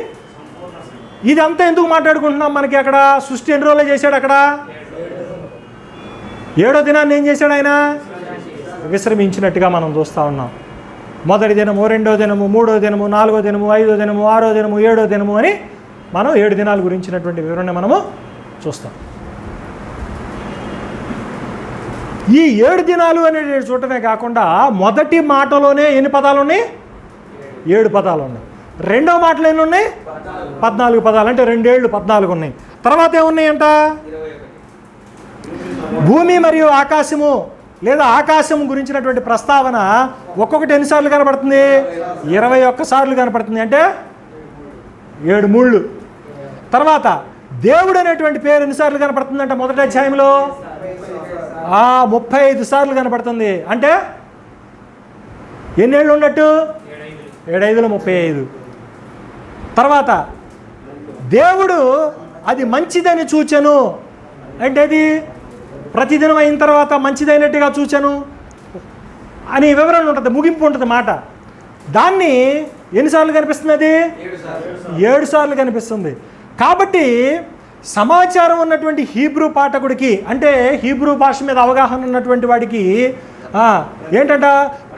ఇదంతా ఎందుకు మాట్లాడుకుంటున్నాం? మనకి అక్కడ సృష్టి ఎన్ని రోజులు చేశాడు? అక్కడ 7వ దినాన్ని ఏం చేశాడు ఆయన? విశ్రమించినట్టుగా మనం చూస్తూ ఉన్నాం. మొదటి దినము, 2వ దినము, 3వ దినము, 4వ దినము, 5వ దినము, 6వ దినము, 7వ దినము అని మనం 7 దినాల గురించినటువంటి వివరణ మనము చూస్తాం. ఈ 7 దినాలు అనేది చూడటమే కాకుండా మొదటి మాటలోనే ఎన్ని పదాలు ఉన్నాయి? 7 పదాలు ఉన్నాయి. 2వ మాటలు ఎన్ని ఉన్నాయి? 14 పదాలు. అంటే 2 ఏళ్ళు 14 ఉన్నాయి. తర్వాత ఏమున్నాయంట? భూమి మరియు ఆకాశము లేదా ఆకాశం గురించినటువంటి ప్రస్తావన ఒక్కొక్కటి ఎన్నిసార్లు కనపడుతుంది? 21 సార్లు కనపడుతుంది. అంటే 7 మూళ్ళు. తర్వాత దేవుడు అనేటువంటి పేరు ఎన్నిసార్లు కనపడుతుందంటే మొదటి అధ్యాయంలో 35 సార్లు కనపడుతుంది. అంటే ఎన్నేళ్ళు ఉన్నట్టు? 7 5 35. తర్వాత దేవుడు అది మంచిదని చూచెను. అంటే అది ప్రతిదినం అయిన తర్వాత మంచిదైనట్టుగా చూచాను అని వివరణ ఉంటుంది, ముగింపు ఉంటుంది మాట. దాన్ని ఎన్నిసార్లు కనిపిస్తుంది? అది 7 సార్లు కనిపిస్తుంది. కాబట్టి సమాచారం ఉన్నటువంటి హీబ్రూ పాఠకుడికి, అంటే హీబ్రూ భాష మీద అవగాహన ఉన్నటువంటి వాడికి ఏంటంట,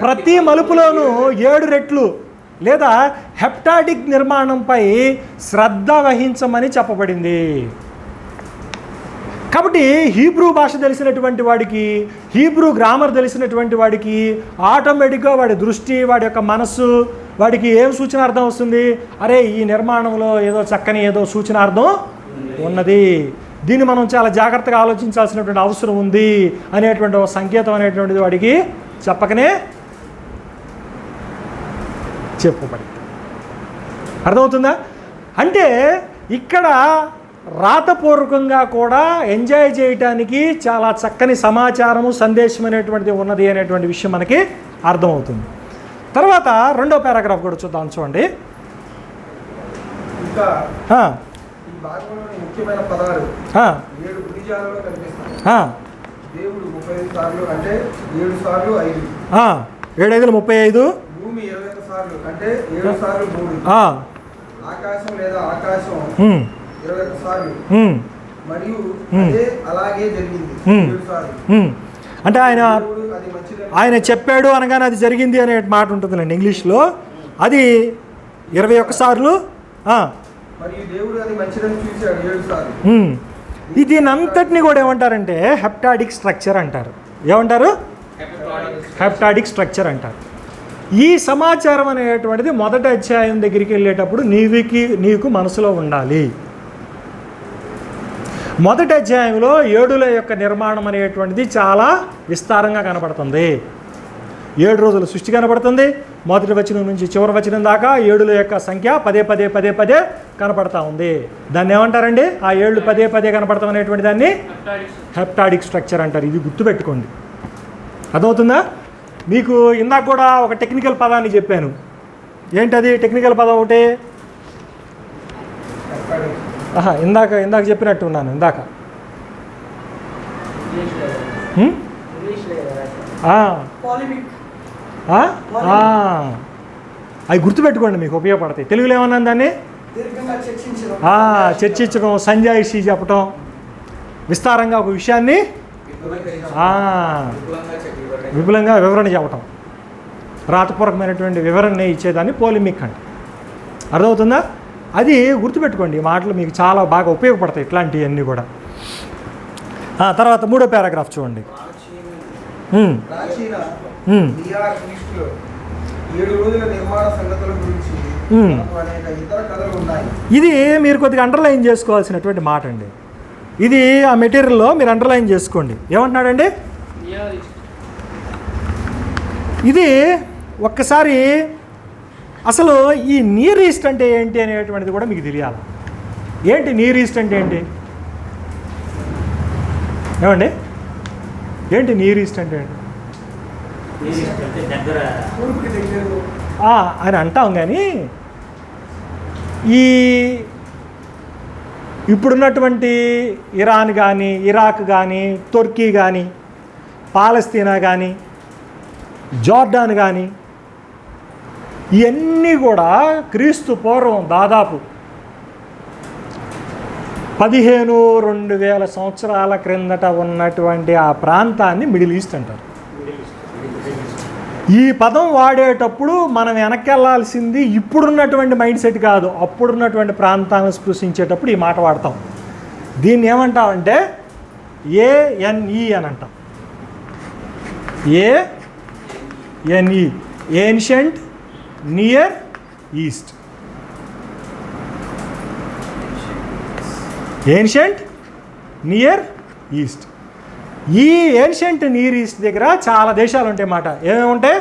ప్రతి మలుపులోనూ 7 రెట్లు లేదా హెప్టాటిక్ నిర్మాణంపై శ్రద్ధ వహించమని చెప్పబడింది. కాబట్టి హీబ్రూ భాష తెలిసినటువంటి వాడికి, హీబ్రూ గ్రామర్ తెలిసినటువంటి వాడికి ఆటోమేటిక్గా వాడి దృష్టి, వాడి యొక్క మనస్సు, వాడికి ఏం సూచనార్థం వస్తుంది? అరే, ఈ నిర్మాణంలో ఏదో చక్కని ఏదో సూచనార్థం ఉన్నది, దీన్ని మనం చాలా జాగ్రత్తగా ఆలోచించాల్సినటువంటి అవసరం ఉంది అనేటువంటి ఒక సంకేతం అనేటువంటిది వాడికి చెప్పకనే చెప్పబడి. అర్థమవుతుందా? అంటే ఇక్కడ రాతపూర్వకంగా కూడా ఎంజాయ్ చేయటానికి చాలా చక్కని సమాచారము, సందేశం అనేటువంటిది ఉన్నది అనేటువంటి విషయం మనకి అర్థమవుతుంది. తర్వాత రెండో పారాగ్రాఫ్ కూడా చూద్దాం, చూడండి. ఇంకా ఈ భాగంలోని ముఖ్యమైన పదాలు 7 గుణిజాలలో కనిపిస్తాయి. దేవుడు 35 సార్లు అంటే 7 సార్లు 5. 7 5 35. భూమి 21 సార్లు అంటే 7 సార్లు 3. ఆకాశం లేదా ఆకాశం 21 సార్లు మరియు అదే అలాగే జరిగింది 7 సార్లు. అంటే ఆయన చెప్పాడు అనగానే అది జరిగింది అనే మాట ఉంటుందండి ఇంగ్లీష్లో. అది 21 సార్లు. మరియు దేవుడు అది మంచిదని చూశాడు 7 సార్లు. దీని అంతటిని కూడా ఏమంటారంటే హెప్టాడిక్ స్ట్రక్చర్ అంటారు. ఏమంటారు? హెప్టాడిక్ స్ట్రక్చర్ అంటారు. ఈ సమాచారం అనేటువంటిది మొదటి అధ్యాయం దగ్గరికి వెళ్ళేటప్పుడు నీకు మనసులో ఉండాలి. మొదటి అధ్యాయంలో 7ల యొక్క నిర్మాణం అనేటువంటిది చాలా విస్తారంగా కనపడుతుంది. 7 రోజుల సృష్టి కనపడుతుంది. మొదటి వచనం నుంచి చివరి వచనం దాకా 7ల యొక్క సంఖ్య పదే కనపడతా ఉంది. దాన్ని ఏమంటారండి? ఆ 7 పదే కనపడతాం అనేటువంటి దాన్ని హెప్టాడిక్ స్ట్రక్చర్ అంటారు. ఇది గుర్తుపెట్టుకోండి. అర్థమవుతుందా? మీకు ఇందాక కూడా ఒక టెక్నికల్ పదాన్ని చెప్పాను. ఏంటది టెక్నికల్ పదం? ఒకటి ఇందాక చెప్పినట్టు ఉన్నాను. ఇందాక అవి గుర్తుపెట్టుకోండి, మీకు ఉపయోగపడతాయి. తెలుగులో ఏమన్నా దాన్ని చర్చించడం, సంజాయిషి చెప్పటం, విస్తారంగా ఒక విషయాన్ని విపులంగా వివరణ చెప్పటం, రాతపూర్వకమైనటువంటి వివరణ ఇచ్చేదాన్ని పోలిమిక్ అంట. అర్థమవుతుందా? అది గుర్తుపెట్టుకోండి. ఈ మాటలు మీకు చాలా బాగా ఉపయోగపడతాయి ఇట్లాంటివన్నీ కూడా. తర్వాత 3వ పారాగ్రాఫ్ చూడండి. ఇది మీరు కొద్దిగా అండర్లైన్ చేసుకోవాల్సినటువంటి మాట అండి. ఇది ఆ మెటీరియల్లో మీరు అండర్లైన్ చేసుకోండి. ఏమంటున్నాడండి? ఇది ఒక్కసారి అసలు ఈ నియర్ ఈస్ట్ అంటే ఏంటి అనేటువంటిది కూడా మీకు తెలియాలి. ఏంటి నియర్ ఈస్ట్ అంటే ఏంటి? ఏమండి, ఏంటి నియర్ ఈస్ట్ అంటే ఏంటి అని అంటాం. కానీ ఇప్పుడున్నటువంటి ఇరాన్ కానీ, ఇరాక్ కానీ, తుర్కీ కానీ, పాలస్తీనా కానీ, జోర్డాన్ కానీ, ఇవన్నీ కూడా క్రీస్తు పూర్వం దాదాపు 15,000-2,000 సంవత్సరాల క్రిందట ఉన్నటువంటి ఆ ప్రాంతాన్ని మిడిల్ ఈస్ట్ అంటారు. ఈ పదం వాడేటప్పుడు మనం వెనక్కెళ్లాల్సింది ఇప్పుడున్నటువంటి మైండ్ సెట్ కాదు, అప్పుడున్నటువంటి ప్రాంతాలను స్పృశించేటప్పుడు ఈ మాట వాడతాం. దీన్ని ఏమంటామంటే ANE అని అంటాం. ANE, ancient near east. Ancient near east. ఈ ఏన్షియంట్ నియర్ ఈస్ట్ దగ్గర చాలా దేశాలు ఉంటాయి మాట. ఏమేమి ఉంటాయి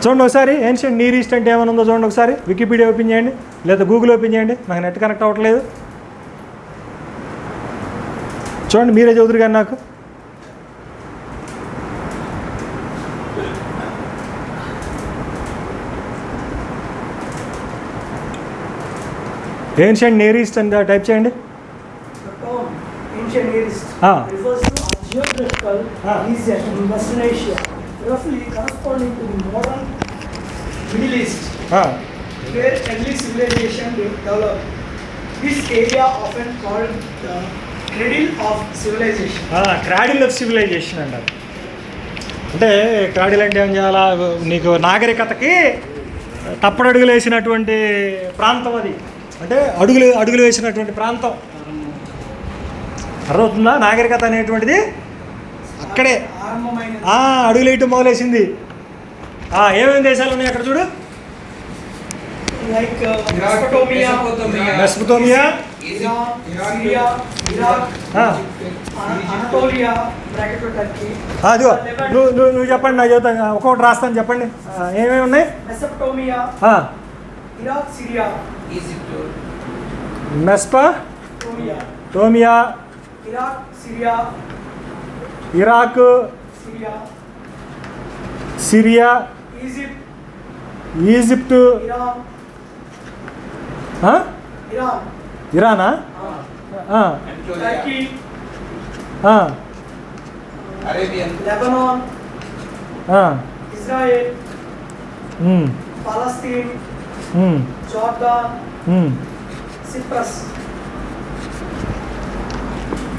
చూడండి ఒకసారి. ఏన్షియంట్ నియర్ ఈస్ట్ అంటే ఏమైనా ఉందో చూడండి ఒకసారి. వికీపీడియా ఓపెన్ చేయండి, లేదా గూగుల్ ఓపెన్ చేయండి. నాకు నెట్ కనెక్ట్ అవ్వట్లేదు. చూడండి, మీరే చదువుతురు కానీ నాకు. ఏన్షియంట్ నియర్ ఈస్ట్ అని టైప్ చేయండి. Ancient Near East refers to a geographical region in Western Asia, roughly corresponding to the modern Middle East, where early civilization developed. This area often called the cradle of civilization. Cradle of civilization అంటారు. అంటే క్రాడిల్ అంటే ఏం చేయాలా? నీకు నాగరికతకి తప్పడడుగులు వేసినటువంటి ప్రాంతం అది. అంటే అడుగులు వేసినటువంటి ప్రాంతం. అర్థమవుతుందా? నాగరికత అనేటువంటిది అక్కడే అడుగులు వేయటం మొదలేసింది. ఏమేమి దేశాలు ఉన్నాయి అక్కడ చూడు. like మెసొపొతేమియా, Syria, Iraq, Anatolia, bracket Turkey. అదిగో నువ్వు చెప్పండి, నా చెబుతాను, ఒక్కొక్కటి రాస్తాను, చెప్పండి ఏమేమి ఉన్నాయి. Mesopotamia, Iraq, Syria, Mesopotamia, Iraq, Syria, Iraq, Syria, Egypt, ఇరానా, Turkey, Arabian, Lebanon, Israel, Palestine, Jordan, Cyprus.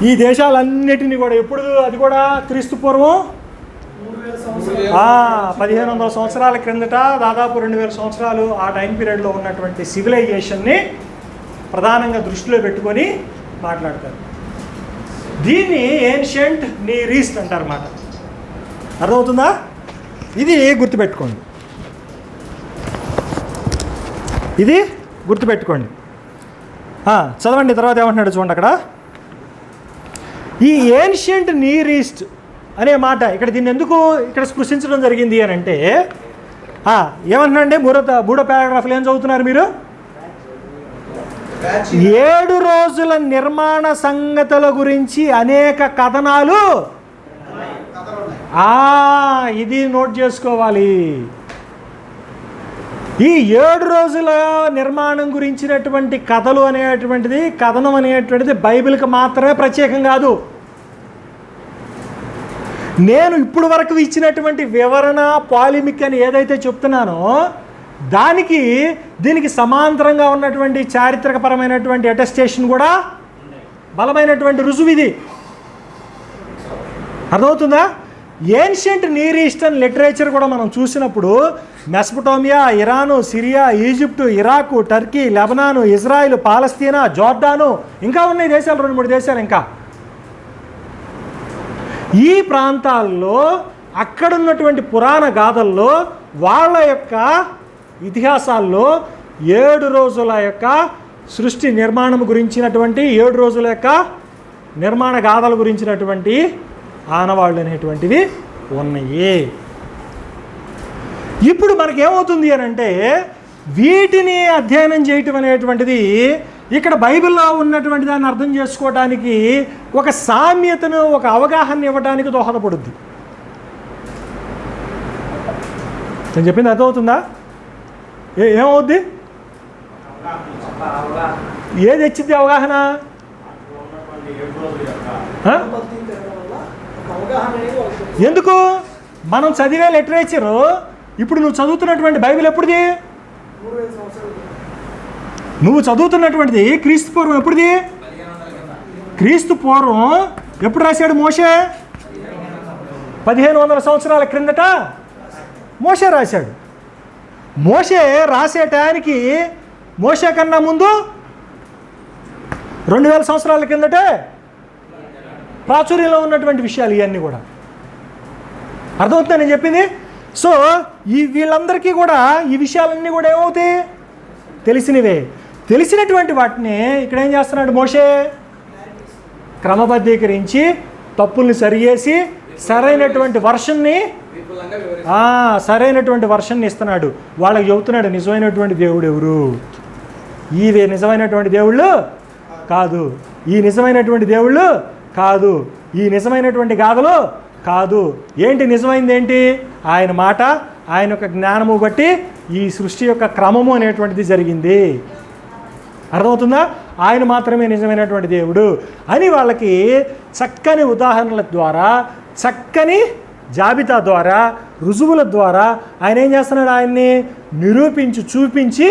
ఈ దేశాలన్నిటినీ కూడా ఎప్పుడు, అది కూడా క్రీస్తు పూర్వం 1500 సంవత్సరాల క్రిందట, దాదాపు 2000 సంవత్సరాలు ఆ టైం పీరియడ్లో ఉన్నటువంటి సివిలైజేషన్ని ప్రధానంగా దృష్టిలో పెట్టుకొని మాట్లాడతారు. దీన్ని ఏన్షియంట్ నియర్ ఈస్ట్ అంటారన్నమాట. అర్థమవుతుందా? ఇది గుర్తుపెట్టుకోండి, ఇది గుర్తుపెట్టుకోండి. చదవండి తర్వాత ఏమంటున్నాడు చూడండి. అక్కడ ఈ ఏన్షియంట్ నియర్ ఈస్ట్ అనే మాట ఇక్కడ దీన్ని ఎందుకు ఇక్కడ స్పృశించడం జరిగింది అని అంటే, ఏమంటున్నాండి మూడో పారాగ్రాఫ్లో ఏం చదువుతున్నారు మీరు? 7 రోజుల నిర్మాణ సంగతుల గురించి అనేక కథనాలు. ఇది నోట్ చేసుకోవాలి. ఈ 7 రోజుల నిర్మాణం గురించినటువంటి కథలు అనేటువంటిది, కథనం అనేటువంటిది బైబిల్కి మాత్రమే ప్రత్యేకం కాదు. నేను ఇప్పుడు వరకు ఇచ్చినటువంటి వివరణ, పాలిమిక్ అని ఏదైతే చెప్తున్నానో దీనికి సమాంతరంగా ఉన్నటువంటి చారిత్రకపరమైనటువంటి అటెస్టేషన్ కూడా బలమైనటువంటి రుజువు ఇది. అర్థమవుతుందా? ఏన్షియంట్ నియర్ ఈస్టర్న్ లిటరేచర్ కూడా మనం చూసినప్పుడు Mesopotamia, Iran, Syria, Egypt, Iraq, Turkey, లెబనాను, Israel, పాలస్తీనా, జోర్డాను, ఇంకా ఉన్నాయి దేశాలు, 2-3 దేశాలు. ఇంకా ఈ ప్రాంతాల్లో అక్కడున్నటువంటి పురాణ గాథల్లో వాళ్ళ యొక్క ఇతిహాసాల్లో 7 రోజుల యొక్క సృష్టి నిర్మాణం గురించినటువంటి, 7 రోజుల యొక్క నిర్మాణ గాథల గురించినటువంటి ఆనవాళ్ళు అనేటువంటివి ఉన్నాయి. ఇప్పుడు మనకేమవుతుంది అని అంటే, వీటిని అధ్యయనం చేయటం అనేటువంటిది ఇక్కడ బైబిల్లో ఉన్నటువంటి దాన్ని అర్థం చేసుకోవడానికి ఒక సామ్యతను, ఒక అవగాహన ఇవ్వడానికి దోహదపడుద్ది. నేను చెప్పింది అర్థమవుతుందా? ఏమవుద్ది? ఏది వచ్చింది అవగాహన? ఎందుకు? మనం చదివే లిటరేచరు, ఇప్పుడు నువ్వు చదువుతున్నటువంటి బైబిల్ ఎప్పుడుది? నువ్వు చదువుతున్నటువంటిది క్రీస్తు పూర్వం ఎప్పుడుది? క్రీస్తు పూర్వం ఎప్పుడు రాశాడు మోషే? 1500 సంవత్సరాల క్రిందట మోషే రాశాడు. మోషే రాసే టయానికి, మోషే కన్నా ముందు 2000 సంవత్సరాల కిందటే ప్రాచుర్యంలో ఉన్నటువంటి విషయాలు ఇవన్నీ కూడా. అర్థమవుతుందా నేను చెప్పింది? సో వీళ్ళందరికీ కూడా ఈ విషయాలన్నీ కూడా ఏమవుతాయి? తెలిసినవే. తెలిసినటువంటి వాటిని ఇక్కడ ఏం చేస్తున్నాడు మోషే? క్రమబద్ధీకరించి, తప్పుల్ని సరిచేసి, సరైనటువంటి వర్షన్ని ఇస్తున్నాడు. వాళ్ళకి చెబుతున్నాడు నిజమైనటువంటి దేవుడు ఎవరు, ఇవే నిజమైనటువంటి దేవుళ్ళు కాదు, ఈ నిజమైనటువంటి దేవుళ్ళు కాదు, ఈ నిజమైనటువంటి గాథలు కాదు. ఏంటి నిజమైంది? ఏంటి? ఆయన మాట, ఆయన యొక్క జ్ఞానము బట్టి ఈ సృష్టి యొక్క క్రమము అనేటువంటిది జరిగింది. అర్థమవుతుందా? ఆయన మాత్రమే నిజమైనటువంటి దేవుడు అని వాళ్ళకి చక్కని ఉదాహరణల ద్వారా, చక్కని జాబితా ద్వారా, రుజువుల ద్వారా ఆయన ఏం చేస్తున్నాడు? ఆయన్ని నిరూపించి, చూపించి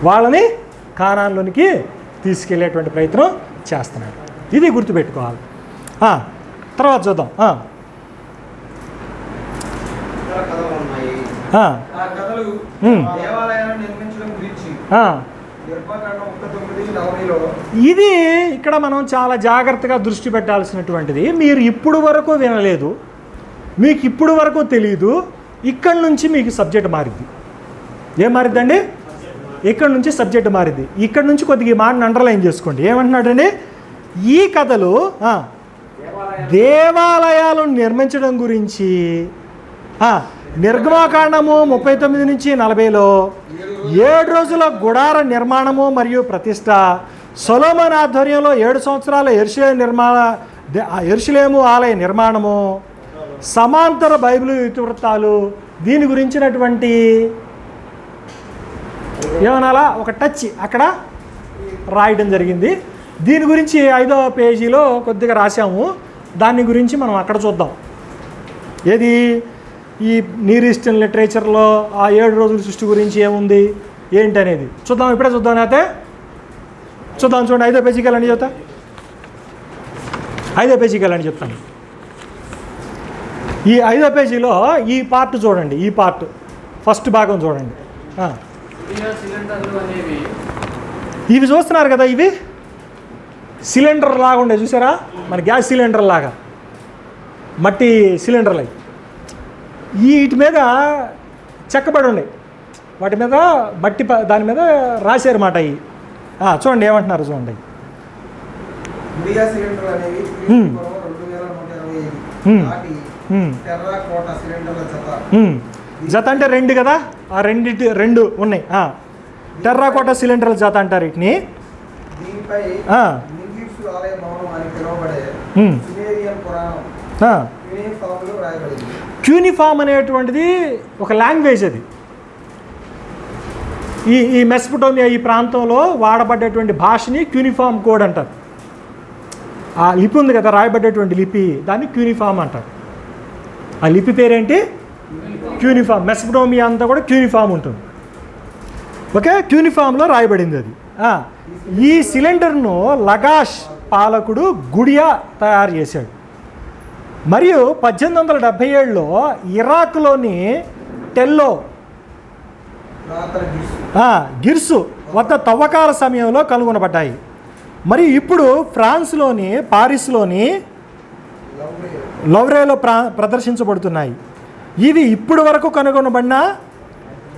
వాళ్ళని కానాన్లోనికి తీసుకెళ్లేటువంటి ప్రయత్నం చేస్తున్నాడు. ఇది గుర్తుపెట్టుకోవాలి. తర్వాత చూద్దాం. నిర్మాకాండం 39:40లో ఇది ఇక్కడ మనం చాలా జాగ్రత్తగా దృష్టి పెట్టాల్సినటువంటిది. మీరు ఇప్పుడు వరకు వినలేదు, మీకు ఇప్పుడు వరకు తెలియదు. ఇక్కడి నుంచి మీకు సబ్జెక్ట్ మారిద్ది. ఏం మారిద్దండి? ఇక్కడ నుంచి సబ్జెక్ట్ మారిద్ది. ఇక్కడ నుంచి కొద్దిగా ఈ మాటను అండర్లైన్ చేసుకోండి. ఏమంటున్నాడండి? ఈ కథలు దేవాలయాలను నిర్మించడం గురించి నిర్గమాకాండము 39 నుంచి 40లో 7 రోజుల గుడార నిర్మాణము మరియు ప్రతిష్ట, సొలొమోను ఆధ్వర్యంలో 7 సంవత్సరాల యెరూషలేము ఆలయ నిర్మాణము, సమాంతర బైబిల్ ఇతివృత్తాలు, దీని గురించినటువంటి ఏమనాలా ఒక టచ్ అక్కడ రాయడం జరిగింది. దీని గురించి 5వ పేజీలో కొద్దిగా రాసాము. దాని గురించి మనం అక్కడ చూద్దాం. ఏది ఈ నియర్ ఈస్టర్న్ లిటరేచర్లో ఆ 7 రోజుల సృష్టి గురించి ఏముంది ఏంటి అనేది చూద్దాం. ఇప్పుడే చూద్దాం. అయితే చూద్దాం. చూడండి 5వ పేజీకి వెళ్ళండి. చెప్తా 5వ పేజీకి వెళ్ళండి చెప్తాను. ఈ 5వ పేజీలో ఈ పార్ట్ చూడండి. ఈ పార్ట్ ఫస్ట్ భాగం చూడండి. ఇవి చూస్తున్నారు కదా, ఇవి సిలిండర్ లాగా ఉండే చూసారా, మన గ్యాస్ సిలిండర్ లాగా మట్టి సిలిండర్లు. వీటి మీద చెక్కబడి ఉన్నాయి, వాటి మీద మట్టి దాని మీద రాశారు మాట. అవి చూడండి ఏమంటున్నారు చూడండి. గుడియా సిలిండర్లు అనేవి 2125 నాటి టెర్రాకోట సిలిండర్ల జత అంటే 2 కదా, ఆ 2 ఉన్నాయి. టెర్రాకోట సిలిండర్ల జత అంటారు వీటిని. దీనిపై నింగిట్సు ఆలయ భవనం అని పిలువబడే సుమేరియన్ పురాణం క్యూనిఫామ్లో రాయబడింది. క్యూనిఫామ్ అనేటువంటిది ఒక లాంగ్వేజ్. అది ఈ మెసొపొటేమియా ఈ ప్రాంతంలో వాడబడ్డటువంటి భాషని క్యూనిఫామ్ కోడ్ అంటారు. ఆ లిపి ఉంది కదా, రాయబడ్డటువంటి లిపి, దాన్ని క్యూనిఫామ్ అంటారు. ఆ లిపి పేరేంటి? క్యూనిఫామ్. మెసొపొటేమియా అంతా కూడా క్యూనిఫామ్ ఉంటుంది. ఓకే, క్యూనిఫామ్లో రాయబడింది అది. ఈ సిలిండర్ను లగాష్ పాలకుడు గుడియా తయారు చేశాడు. మరియు 1877లో ఇరాక్లోని టెల్లో గిర్సు వద్ద తవ్వకాల సమయంలో కనుగొనబడ్డాయి. మరియు ఇప్పుడు ఫ్రాన్స్లోని పారిస్లోని లౌవ్రేలో ప్రదర్శించబడుతున్నాయి. ఇవి ఇప్పటి వరకు కనుగొనబడిన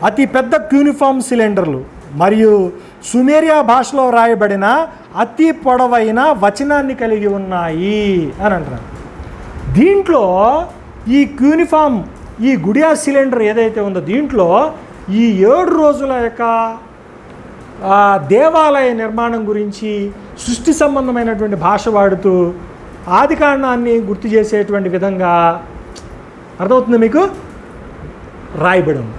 అతి పెద్ద క్యూనిఫామ్ సిలిండర్లు మరియు సుమేరియా భాషలో రాయబడిన అతి పొడవైన వచనాన్ని కలిగి ఉన్నాయి అని అంటున్నారు. దీంట్లో ఈ క్యూనిఫామ్, ఈ గుడియా సిలిండర్ ఏదైతే ఉందో, దీంట్లో ఈ 7 రోజుల యొక్క దేవాలయ నిర్మాణం గురించి సృష్టి సంబంధమైనటువంటి భాష వాడుతూ ఆదికాండాన్ని గుర్తు చేసేటువంటి విధంగా, అర్థమవుతుంది మీకు, రాయబడి ఉంది.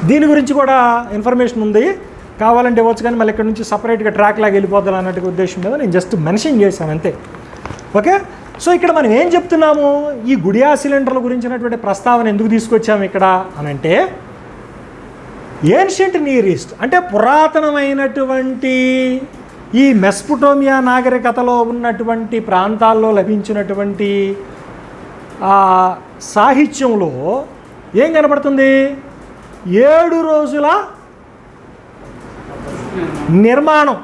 దీని గురించి కూడా ఇన్ఫర్మేషన్ ఉంది, కావాలంటే ఇవ్వచ్చు. కానీ మళ్ళీ ఇక్కడ నుంచి సపరేట్గా ట్రాక్ లాగా వెళ్ళిపోద్దాం అన్నట్టు ఉద్దేశం మీద నేను జస్ట్ మెన్షన్ చేశాను అంతే. ఓకే, సో ఇక్కడ మనం ఏం చెప్తున్నాము, ఈ గుడియా సిలిండర్ల గురించినటువంటి ప్రస్తావన ఎందుకు తీసుకొచ్చాము ఇక్కడ అని అంటే, ఏన్షియంట్ నియర్ ఈస్ట్ అంటే పురాతనమైనటువంటి ఈ మెసొపొటేమియా నాగరికతలో ఉన్నటువంటి ప్రాంతాల్లో లభించినటువంటి సాహిత్యంలో ఏం కనపడుతుంది? 7 రోజుల నిర్మాణం,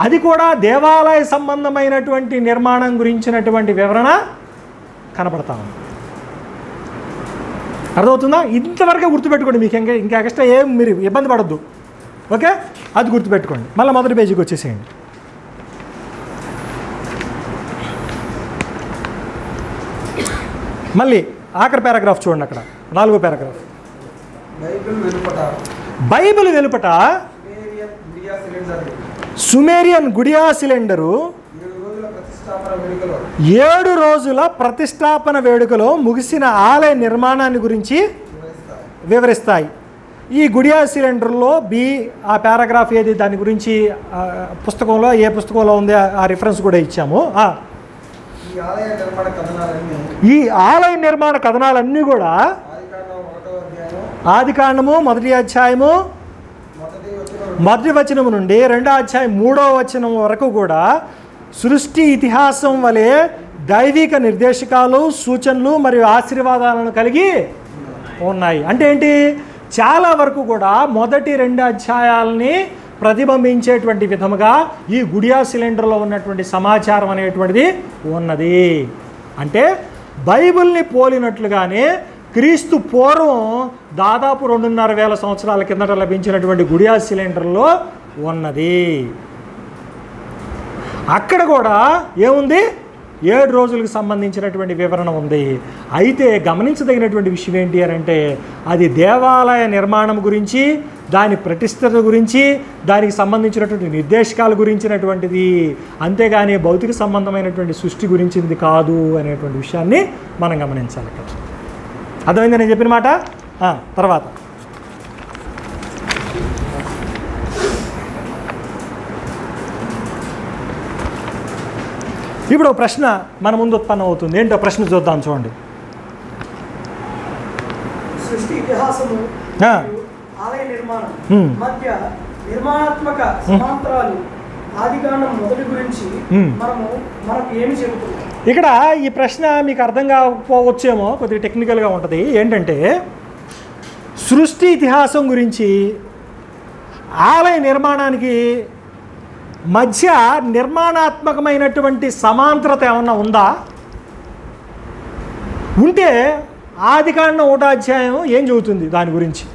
అది కూడా దేవాలయ సంబంధమైనటువంటి నిర్మాణం గురించినటువంటి వివరణ కనపడతా ఉంది. అర్థమవుతుందా? ఇంతవరకే గుర్తుపెట్టుకోండి. మీకు ఇంకా ఎక్స్ట్రా ఏం మీరు ఇబ్బంది పడద్దు. ఓకే, అది గుర్తుపెట్టుకోండి. మళ్ళీ మొదటి పేజీకి వచ్చేసేయండి. మళ్ళీ ఆఖరి పారాగ్రాఫ్ చూడండి, అక్కడ 4వ paragraph. Bible వెలుపట Sumerian Gudiya cylinder 7 రోజుల ప్రతిష్టాపన వేడుకలో ముగిసిన ఆలయ నిర్మాణాన్ని గురించి వివరిస్తాయి. ఈ గుడియా సిలిండర్లో ఆ పారాగ్రాఫ్ ఏది, దాని గురించి పుస్తకంలో ఏ పుస్తకంలో ఉంది ఆ రిఫరెన్స్ కూడా ఇచ్చాము. ఈ ఆలయ నిర్మాణ కథనాలన్నీ కూడా ఆదికాండము 1వ అధ్యాయము 1వ వచనం నుండి 2వ అధ్యాయం 3వ వచనం వరకు కూడా సృష్టి ఇతిహాసం వలె దైవిక నిర్దేశకాలు, సూచనలు మరియు ఆశీర్వాదాలను కలిగి ఉన్నాయి. అంటే ఏంటి? చాలా వరకు కూడా మొదటి 2 అధ్యాయాలని ప్రతిబింబించేటువంటి విధముగా ఈ గుడియా సిలిండర్లో ఉన్నటువంటి సమాచారం అనేటువంటిది ఉన్నది. అంటే బైబిల్ని పోలినట్లుగానే క్రీస్తు పూర్వం దాదాపు 2,500 సంవత్సరాల కిందట లభించినటువంటి గుడియా సిలిండర్లో ఉన్నది. అక్కడ కూడా ఏముంది, 7 రోజులకు సంబంధించినటువంటి వివరణ ఉంది. అయితే గమనించదగినటువంటి విషయం ఏంటి అని అంటే, అది దేవాలయ నిర్మాణం గురించి, దాని ప్రతిష్టత గురించి, దానికి సంబంధించినటువంటి నిర్దేశకాల గురించినటువంటిది, అంతేగాని భౌతిక సంబంధమైనటువంటి సృష్టి గురించింది కాదు అనేటువంటి విషయాన్ని మనం గమనించాలి. అర్థమైంది నేను చెప్పిన మాట. తర్వాత ఇప్పుడు ప్రశ్న మన ముందు ఉత్పన్నం అవుతుంది. ఏంటో ప్రశ్న చూద్దాం, చూడండి. సృష్టి ఇతిహాసము ఆలయ నిర్మాణం మధ్య నిర్మాణాత్మక సమాంతరాలు ఆదికాండం మొదటి గురించి మనకు ఏమి చెబుతుంది? ఇక్కడ ఈ ప్రశ్న మీకు అర్థం కాకపోవచ్చేమో, కొద్దిగా టెక్నికల్గా ఉంటుంది. ఏంటంటే సృష్టి ఇతిహాసం గురించి ఆలయ నిర్మాణానికి మధ్య నిర్మాణాత్మకమైనటువంటి సమాంతరత ఏమన్నా ఉందా? ఉంటే ఆదికాండం 1వ అధ్యాయం ఏం చెబుతుంది దాని గురించి?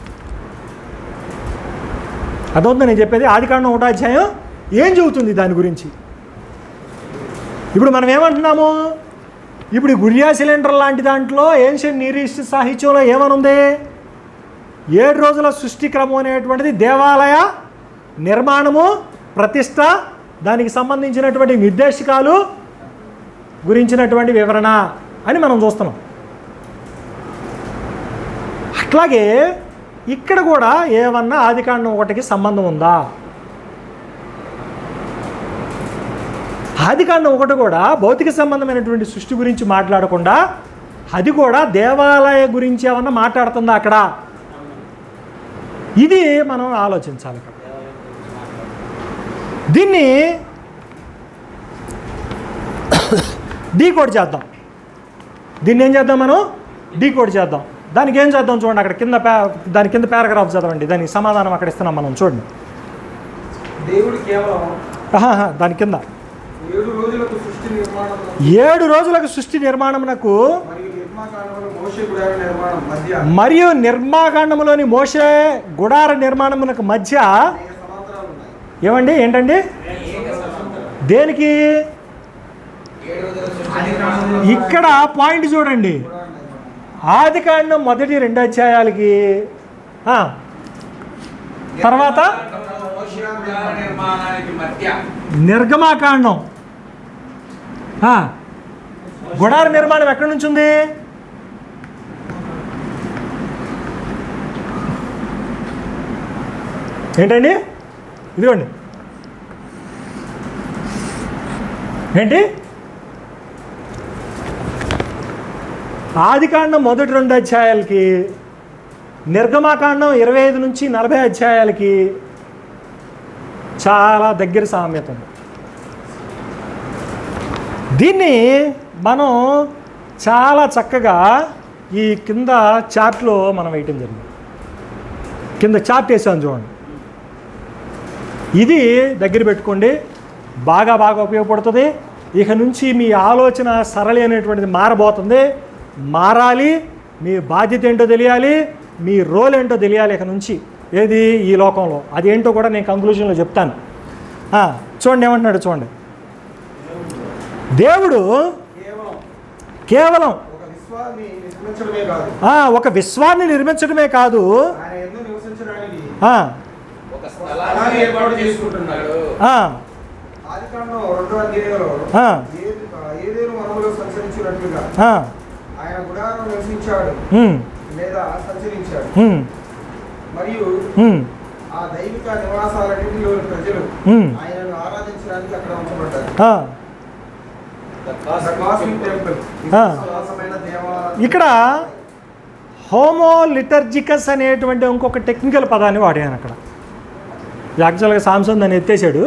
అదవుతుంది నేను చెప్పేది. ఆదికాండం 1వ అధ్యాయం ఏం చెబుతుంది దాని గురించి? ఇప్పుడు మనం ఏమంటున్నాము, ఇప్పుడు గుడియా సిలిండర్ లాంటి దాంట్లో ఏన్షియంట్ నియర్ ఈస్ట్ సాహిత్యంలో ఏమనుంది? 7 రోజుల సృష్టి క్రమం అనేటువంటిది దేవాలయ నిర్మాణము, ప్రతిష్ట, దానికి సంబంధించినటువంటి నిర్దేశకాలు గురించినటువంటి వివరణ అని మనం చూస్తున్నాం. అట్లాగే ఇక్కడ కూడా ఏమన్నా ఆదికాండం 1కి సంబంధం ఉందా? ఆదికాండం 1 కూడా భౌతిక సంబంధమైనటువంటి సృష్టి గురించి మాట్లాడకుండా అది కూడా దేవాలయ గురించి ఏమన్నా మాట్లాడుతుందా అక్కడ? ఇది మనం ఆలోచించాలి. అక్కడ దీన్ని డీకోడ్ చేద్దాం. దీన్ని ఏం చేద్దాం, మనం డీకోడ్ చేద్దాం. దానికి ఏం చేద్దాం చూడండి, అక్కడ దాని కింద పారాగ్రాఫ్ చదవండి, దానికి సమాధానం అక్కడ ఇస్తున్నాం మనం. చూడండి, దేవుడు కేవలం దాని కింద 7 రోజులకు సృష్టి నిర్మాణం 7 రోజులకు సృష్టి నిర్మాణమునకు మరియు నిర్మాకాండములోని మోషే గుడార నిర్మాణమునకు మధ్య ఏమండి, ఏంటండి, దేనికి? ఇక్కడ పాయింట్ చూడండి. ఆదికాండం మొదటి 2 అధ్యాయాలకి, తర్వాత నిర్గమాకాండం, గుడార నిర్మాణం ఎక్కడి నుంచి ఉంది? ఏంటండి, ఇదిగోండి, ఏంటి, ఆదికాండం మొదటి 2 అధ్యాయాలకి, నిర్గమాకాండం 25 నుంచి 40 అధ్యాయాలకి చాలా దగ్గర సామ్యత ఉంది. దీన్ని మనం చాలా చక్కగా ఈ కింద చార్ట్లో మనం వేయటం జరిగింది. కింద చార్ట్ వేసాను చూడండి. ఇది దగ్గర పెట్టుకోండి, బాగా ఉపయోగపడుతుంది. ఇక నుంచి మీ ఆలోచన సరళి అనేటువంటిది మారబోతుంది. మారాలి, మీ బాధ్యత ఏంటో తెలియాలి, మీ రోల్ ఏంటో తెలియాలి. ఇక నుంచి ఏది ఈ లోకంలో అది ఏంటో కూడా నేను కంక్లూజన్లో చెప్తాను. చూడండి ఏమంటున్నాడు, చూడండి. దేవుడు కేవలం ఒక విశ్వాన్ని నిర్మించడమే కాదు, మరియు ఆ దైవిక నివాసాలన్నింటిలోని ప్రజలు ఆయనను ఆరాధించడానికి అక్కడ ఉంచబడ్డారు. ఇక్కడ హోమో లిటర్జికస్ అనేటువంటి ఇంకొక టెక్నికల్ పదాన్ని వాడాను. అక్కడ యాక్చువల్గా సామ్సన్ దాన్ని ఎత్తేసాడు.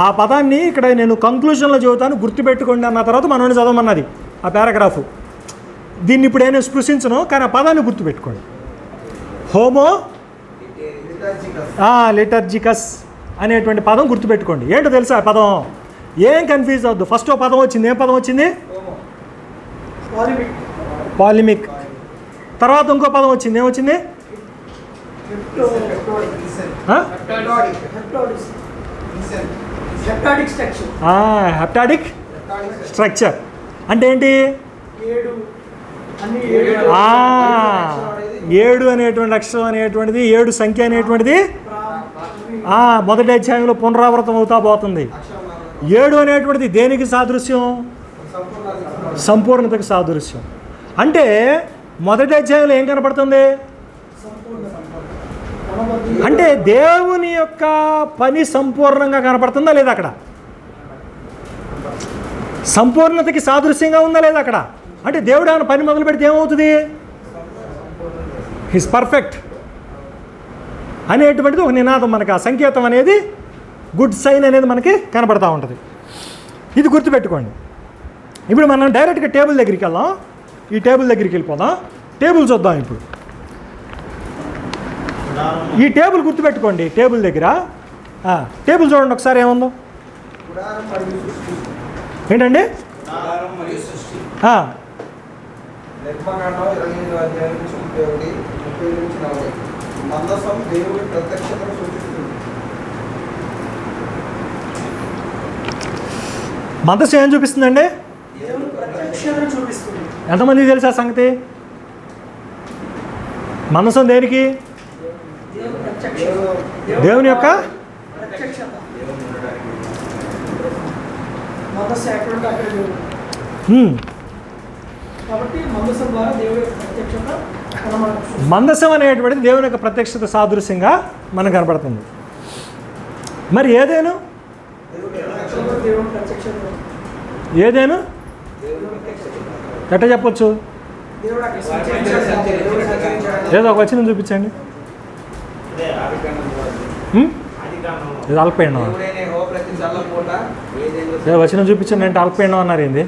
ఆ పదాన్ని ఇక్కడ నేను కంక్లూజన్లో చెబుతాను, గుర్తుపెట్టుకోండి అన్న తర్వాత మనల్ని చదవమన్నది ఆ పారాగ్రాఫ్. దీన్ని ఇప్పుడు నేను స్పృశించను, కానీ ఆ పదాన్ని గుర్తుపెట్టుకోండి. హోమో లిటర్జికస్. లిటర్జికస్ అనేటువంటి పదం గుర్తుపెట్టుకోండి. ఏంటో తెలుసా ఆ పదం? ఏం కన్ఫ్యూజ్ అవద్దు. ఫస్ట్ ఓ పదం వచ్చింది. ఏం పదం వచ్చింది? Polemic. పాలిమిక్. తర్వాత ఇంకో పదం వచ్చింది. ఏమొచ్చింది? Heptadic structure. హెప్టాడిక్ స్ట్రక్చర్ అంటే ఏంటి? ఏడు అన్ని ఏడు అనేటువంటి అక్షరం అనేటువంటిది, ఏడు సంఖ్య అనేటువంటిది మొదటి అధ్యాయంలో పునరావృతం అవుతా పోతుంది. 7 అనేటువంటిది దేనికి సాదృశ్యం? సంపూర్ణతకు సాదృశ్యం. అంటే మొదటి అధ్యాయంలో ఏం కనపడుతుంది? అంటే దేవుని యొక్క పని సంపూర్ణంగా కనపడుతుందా లేదా? అక్కడ సంపూర్ణతకి సాదృశ్యంగా ఉందా లేదా? అక్కడ అంటే దేవుడు ఆయన పని మొదలు పెడితే ఏమవుతుంది? హిస్ పర్ఫెక్ట్ అనేటువంటిది ఒక నినాదం మనకి, ఆ సంకేతం అనేది, గుడ్ సైన్ అనేది మనకి కనపడతా ఉంటుంది. ఇది గుర్తుపెట్టుకోండి. ఇప్పుడు మనం డైరెక్ట్గా టేబుల్ దగ్గరికి వెళ్దాం. ఈ టేబుల్ దగ్గరికి వెళ్ళిపోదాం. టేబుల్ చూద్దాం. ఇప్పుడు ఈ టేబుల్ గుర్తుపెట్టుకోండి. టేబుల్ దగ్గర టేబుల్ చూడండి ఒకసారి ఏముందో. ఏంటండి? నిర్మకాండం 25వ అధ్యాయం నుంచి 31, 35 నుంచి 40. మందసం దేవుడి ప్రత్యక్షతను సూచిస్తుంది. మందసం ఏం చూపిస్తుందండి? దేవుని ప్రత్యక్షతను చూపిస్తుంది. ఎంతమందికి తెలుసు ఆ సంగతి? మందసం దేనికి? దేవుని ప్రత్యక్షత. దేవుని యొక్క ప్రత్యక్షత. మనసు ఎక్కడుంటే అక్కడ దేవుడు. కాబట్టి మందసం ద్వారా దేవుడి యొక్క ప్రత్యక్షత కనబడుతుంది. మందసం అనేటువంటిది దేవుని యొక్క ప్రత్యక్షత సాదృశ్యంగా మనకు కనపడుతుంది. మరి ఏదేను? దేవుని ప్రత్యక్షత. ఏదేను ఎట్లా చెప్పొచ్చు? దేవుడు అక్కడ సంచరించాడు. ఏదో ఒక వచనం చూపించండి. ఇది అల్పపీండం. దేవుడైన యెహోవా ప్రతి చల్లపూట ఏదైనా ఏదో వచనం చూపించండి అంటే అల్పపీండం అన్నారు. ఏంది?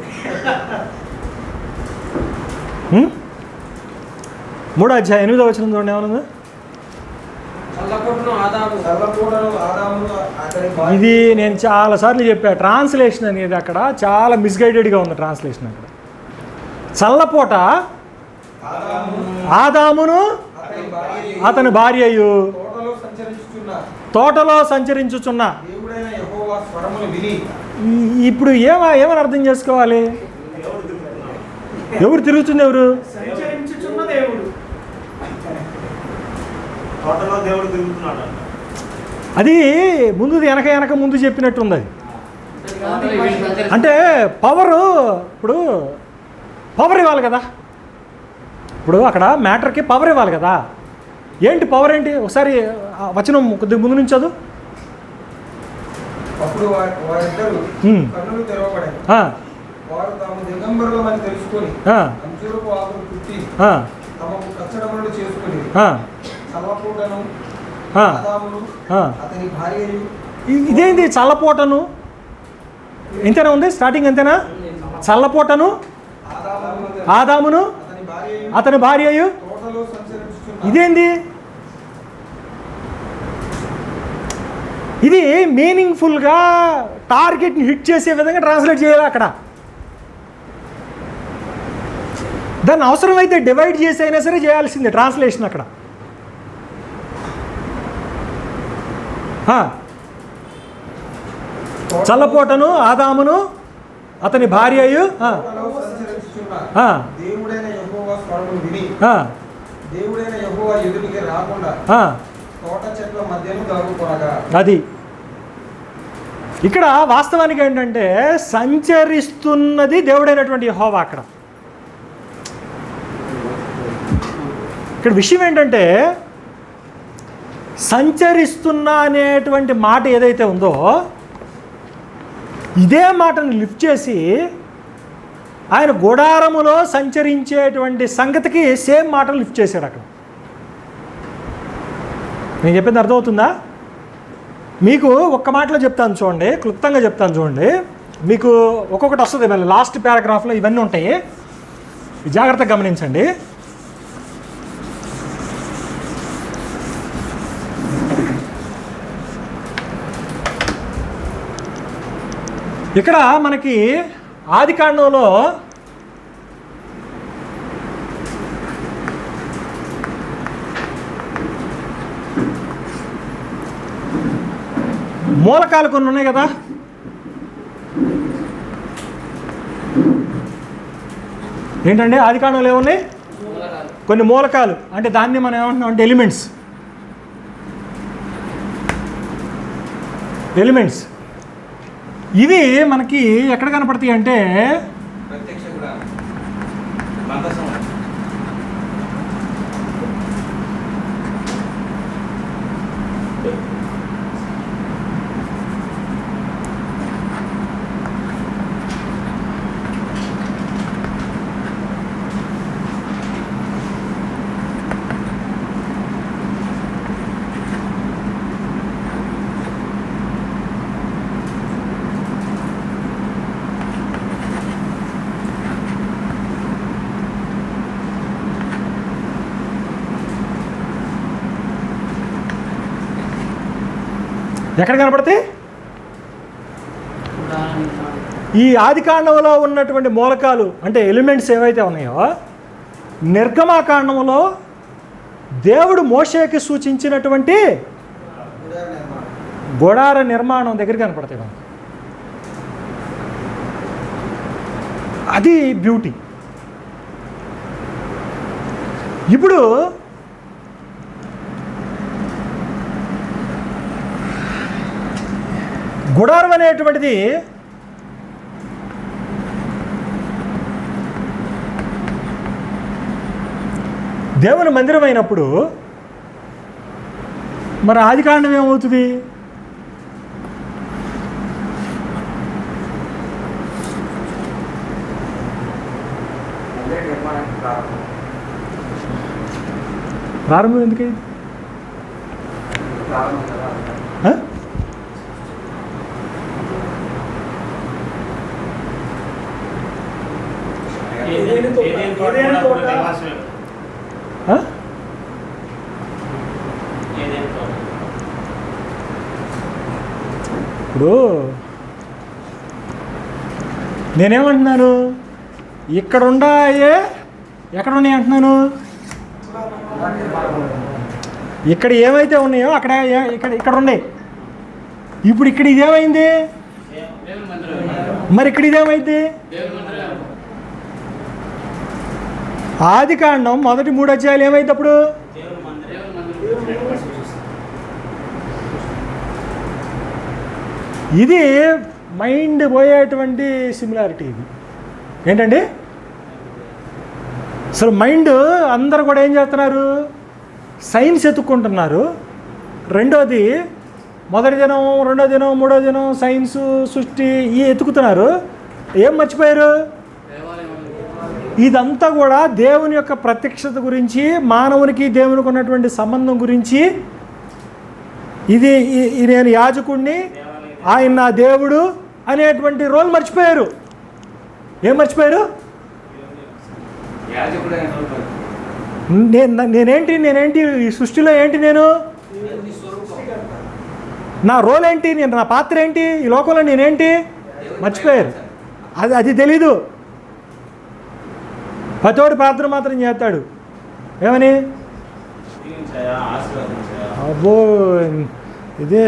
3వ అధ్యాయం 8వ వచనం చూడండి. ఏమన్నా? చల్లపూటను ఆదామును అతని భార్య. ఇది నేను చాలాసార్లు చెప్పా. ట్రాన్స్లేషన్ అనేది అక్కడ చాలా మిస్గైడెడ్గా ఉంది. ట్రాన్స్లేషన్ అక్కడ చల్లపూట ఆదామును అతని భార్యయు తోటలో సంచరించుచున్న. దేవుడైన యెహోవా స్వరమును విని. ఇప్పుడు ఏమని అర్థం చేసుకోవాలి? ఎవరు తిరుగుతుంది? ఎవరు సంచరించుచున్న దేవుడు. దేవుడు తిరుగుతున్నాడు. అది ముందు వెనక ముందు చెప్పినట్టుంది. అది అంటే పవరు, ఇప్పుడు పవర్ ఇవ్వాలి కదా. ఇప్పుడు అక్కడ మ్యాటర్కి పవర్ ఇవ్వాలి కదా. ఏంటి పవర్? ఏంటి? ఒకసారి వచనం కొద్దిగా ముందు నుంచి చదువు. అప్పుడు వారిద్దరు కన్నులు తెరవబడాయి. వారు తాము దిగంబరులమని తెలుసుకొని అంజూరపు ఆకులు కుట్టి తమకు కచ్చడములు చేసుకుని చల్లపూటను ఆదామును అతని భార్యయు. ఇదేంటి చల్లపూటను? ఎంతేనా ఉంది? స్టార్టింగ్ ఎంతేనా? చల్లపూటను ఆదామును అతని భార్యయు. తోటలో సంచరించుచున్న. ఇదేంది? ఇది మీనింగ్ఫుల్గా టార్గెట్ని హిట్ చేసే విధంగా ట్రాన్స్లేట్ చేయాలి. అక్కడ దాన్ని అవసరమైతే డివైడ్ చేసి అయినా సరే చేయాల్సిందే ట్రాన్స్లేషన్. అక్కడ చల్లపోటను ఆదామును అతని భార్యయు. దేవుడైన యెహోవా స్వరమును విని దేవుడైన యెహోవా ఎదుటికి రాకుండా తోట చెట్ల మధ్యను దాగుకొనగా. అది ఇక్కడ వాస్తవానికి ఏంటంటే సంచరిస్తున్నది దేవుడైనటువంటి యెహోవా. అక్కడ ఇక్కడ విషయం ఏంటంటే సంచరిస్తున్నా అనేటువంటి మాట ఏదైతే ఉందో ఇదే మాటను లిఫ్ట్ చేసి ఆయన గుడారములో సంచరించేటువంటి సంగతికి సేమ్ మాటను లిఫ్ట్ చేశాడు. అక్కడ నేను చెప్పింది అర్థమవుతుందా? మీకు ఒక్క మాటలో చెప్తాను చూడండి, క్లుప్తంగా చెప్తాను చూడండి. మీకు ఒక్కొక్కటి వస్తుంది. మళ్ళీ లాస్ట్ పారాగ్రాఫ్లో ఇవన్నీ ఉంటాయి, జాగ్రత్తగా గమనించండి. ఇక్కడ మనకి ఆదికాండంలో మూలకాలు కొన్ని ఉన్నాయి కదా. ఏంటంటే ఆదికాండంలో ఏమున్నాయి? కొన్ని మూలకాలు. అంటే దాన్ని మనం ఏమంటున్నాం అంటే ఎలిమెంట్స్. ఇవి మనకి ఎక్కడ కనపడతాయి అంటే ఎక్కడ కనపడతాయి? ఈ ఆదికాండంలో ఉన్నటువంటి మూలకాలు అంటే ఎలిమెంట్స్ ఏవైతే ఉన్నాయో నిర్గమాకాండంలో దేవుడు మోషేకి సూచించినటువంటి గుడార నిర్మాణం దగ్గర కనపడతాయి మనకు. అది బ్యూటీ. ఇప్పుడు గుడారం అనేటువంటిది దేవుని మందిరం అయినప్పుడు మరి ఆదికాండం ఏమవుతుంది? ప్రారంభం ఎందుకైంది? ఇప్పుడు నేనేమంటున్నాను, ఇక్కడ ఉన్నాయే ఎక్కడ ఉన్నాయి అంటున్నాను. ఇక్కడ ఏమైతే ఉన్నాయో అక్కడ ఇక్కడ ఉన్నాయి. ఇప్పుడు ఇక్కడ ఇదేమైంది? మరి ఇక్కడ ఇదేమైంది? ఆదికాండం మొదటి 3 అధ్యాయాలు ఏమైంది అప్పుడు? ఇది మైండ్ పోయేటువంటి సిమిలారిటీ. ఇది ఏంటండి? అసలు మైండ్ అందరూ కూడా ఏం చేస్తున్నారు? సైన్స్ ఎత్తుక్కుంటున్నారు. రెండోది మొదటి దినం, రెండో దినం, మూడో దినం సైన్సు, సృష్టి ఈ ఎత్తుకుతున్నారు. ఏం మర్చిపోయారు? ఇదంతా కూడా దేవుని యొక్క ప్రత్యక్షత గురించి, మానవునికి దేవునికి ఉన్నటువంటి సంబంధం గురించి, ఇది నేను యాజకుడిని, ఆయన నా దేవుడు అనేటువంటి రోల్ మర్చిపోయారు. ఏం మర్చిపోయారు? నేనేంటి ఈ సృష్టిలో? ఏంటి నేను? నా రోల్ ఏంటి? నా పాత్ర ఏంటి ఈ లోకంలో? నేనేంటి? మర్చిపోయారు. అది తెలీదు. పతోడి పాత్ర మాత్రం చేస్తాడు. ఏమని? అబ్బో, ఇదే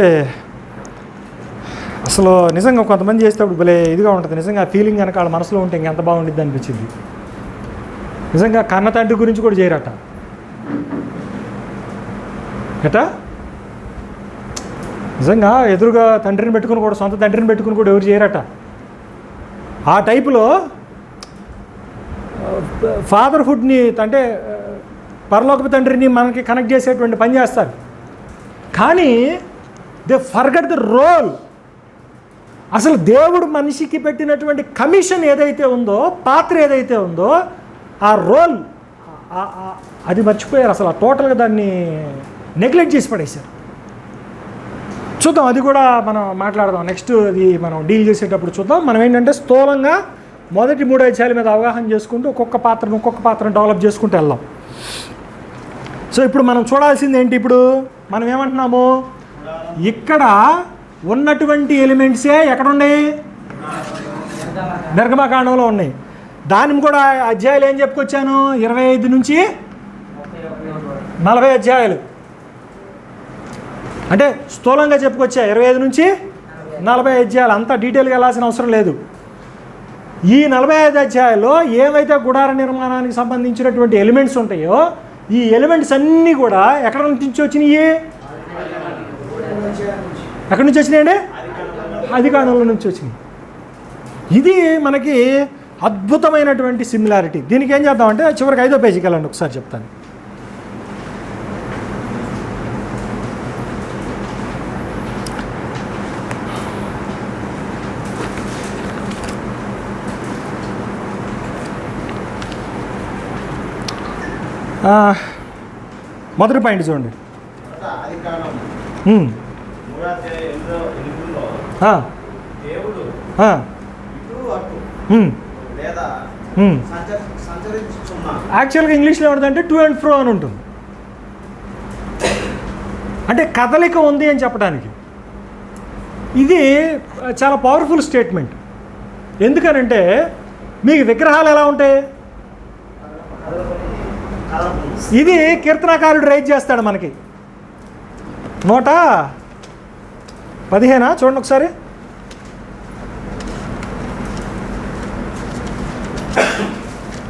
అసలు నిజంగా కొంతమంది చేసేటప్పుడు భలే ఇదిగా ఉంటుంది. నిజంగా ఆ ఫీలింగ్ కనుక వాళ్ళ మనసులో ఉంటే ఇంకెంత బాగుండిద్ది అనిపించింది. నిజంగా కన్న తండ్రి గురించి కూడా చేయరట. ఎటా నిజంగా ఎదురుగా తండ్రిని పెట్టుకుని కూడా, సొంత తండ్రిని పెట్టుకుని కూడా ఎవరు చేయరట. ఆ టైపులో ఫాదర్హుడ్ని అంటే పరలోకపు తండ్రిని మనకి కనెక్ట్ చేసేటువంటి పని చేస్తారు. కానీ దే ఫర్గెట్ ద రోల్. అసలు దేవుడు మనిషికి పెట్టినటువంటి కమిషన్ ఏదైతే ఉందో, పాత్ర ఏదైతే ఉందో, ఆ రోల్ అది మర్చిపోయారు. అసలు టోటల్గా దాన్ని నెగ్లెక్ట్ చేసి పడేశారు. చూద్దాం, అది కూడా మనం మాట్లాడదాం. నెక్స్ట్ అది మనం డీల్ చేసేటప్పుడు చూద్దాం. మనం ఏంటంటే స్థూలంగా మొదటి 3 అధ్యాయాల మీద అవగాహన చేసుకుంటూ ఒక్కొక్క పాత్రను డెవలప్ చేసుకుంటూ వెళ్దాం. సో ఇప్పుడు మనం చూడాల్సింది ఏంటి? ఇప్పుడు మనం ఏమంటున్నాము, ఇక్కడ ఉన్నటువంటి ఎలిమెంట్సే ఎక్కడ ఉన్నాయి? నిర్గమకాండంలో ఉన్నాయి. దాన్ని కూడా అధ్యాయాలు ఏం చెప్పుకొచ్చాను, 25 నుంచి 40 అధ్యాయాలు. అంటే స్థూలంగా చెప్పుకొచ్చా 25 నుంచి 40 అధ్యాయాలు. అంత డీటెయిల్గా వెళ్ళాల్సిన అవసరం లేదు. ఈ 45 అధ్యాయాల్లో ఏవైతే గుడార నిర్మాణానికి సంబంధించినటువంటి ఎలిమెంట్స్ ఉంటాయో ఈ ఎలిమెంట్స్ అన్నీ కూడా ఎక్కడ నుంచి వచ్చినాయి? ఎక్కడి నుంచి వచ్చినాయండి? ఆదికాండంలో నుంచి వచ్చినాయి. ఇది మనకి అద్భుతమైనటువంటి సిమిలారిటీ. దీనికి ఏం చేద్దామంటే చివరికి 5వ పేజీకి వెళ్ళండి, ఒకసారి చెప్తాను. మొదటి పాయింట్ చూడండి. యాక్చువల్గా ఇంగ్లీష్లో ఏమిటంటే టు అండ్ ఫ్రో అని ఉంటుంది. అంటే కదలిక ఉంది అని చెప్పడానికి. ఇది చాలా పవర్ఫుల్ స్టేట్మెంట్. ఎందుకనంటే మీకు విగ్రహాలు ఎలా ఉంటాయి? ఇది కీర్తనాకారుడు రైజ్ చేస్తాడు మనకి 115 చూడండి ఒకసారి.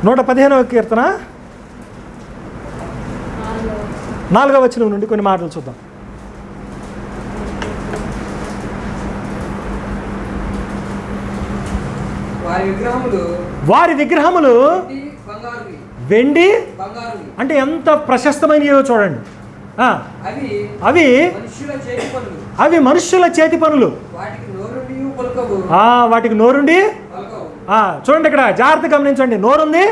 నూట 15వ కీర్తన 4వ వచనం నుండి కొన్ని మాటలు చూద్దాం. వారి విగ్రహములు వెండి అంటే ఎంత ప్రశస్తమైనవో చూడండి. అవి మనుష్యుల చేతి పనులు. వాటికి నోరుండి చూడండి, ఇక్కడ జాగ్రత్త గమనించండి. నోరుంది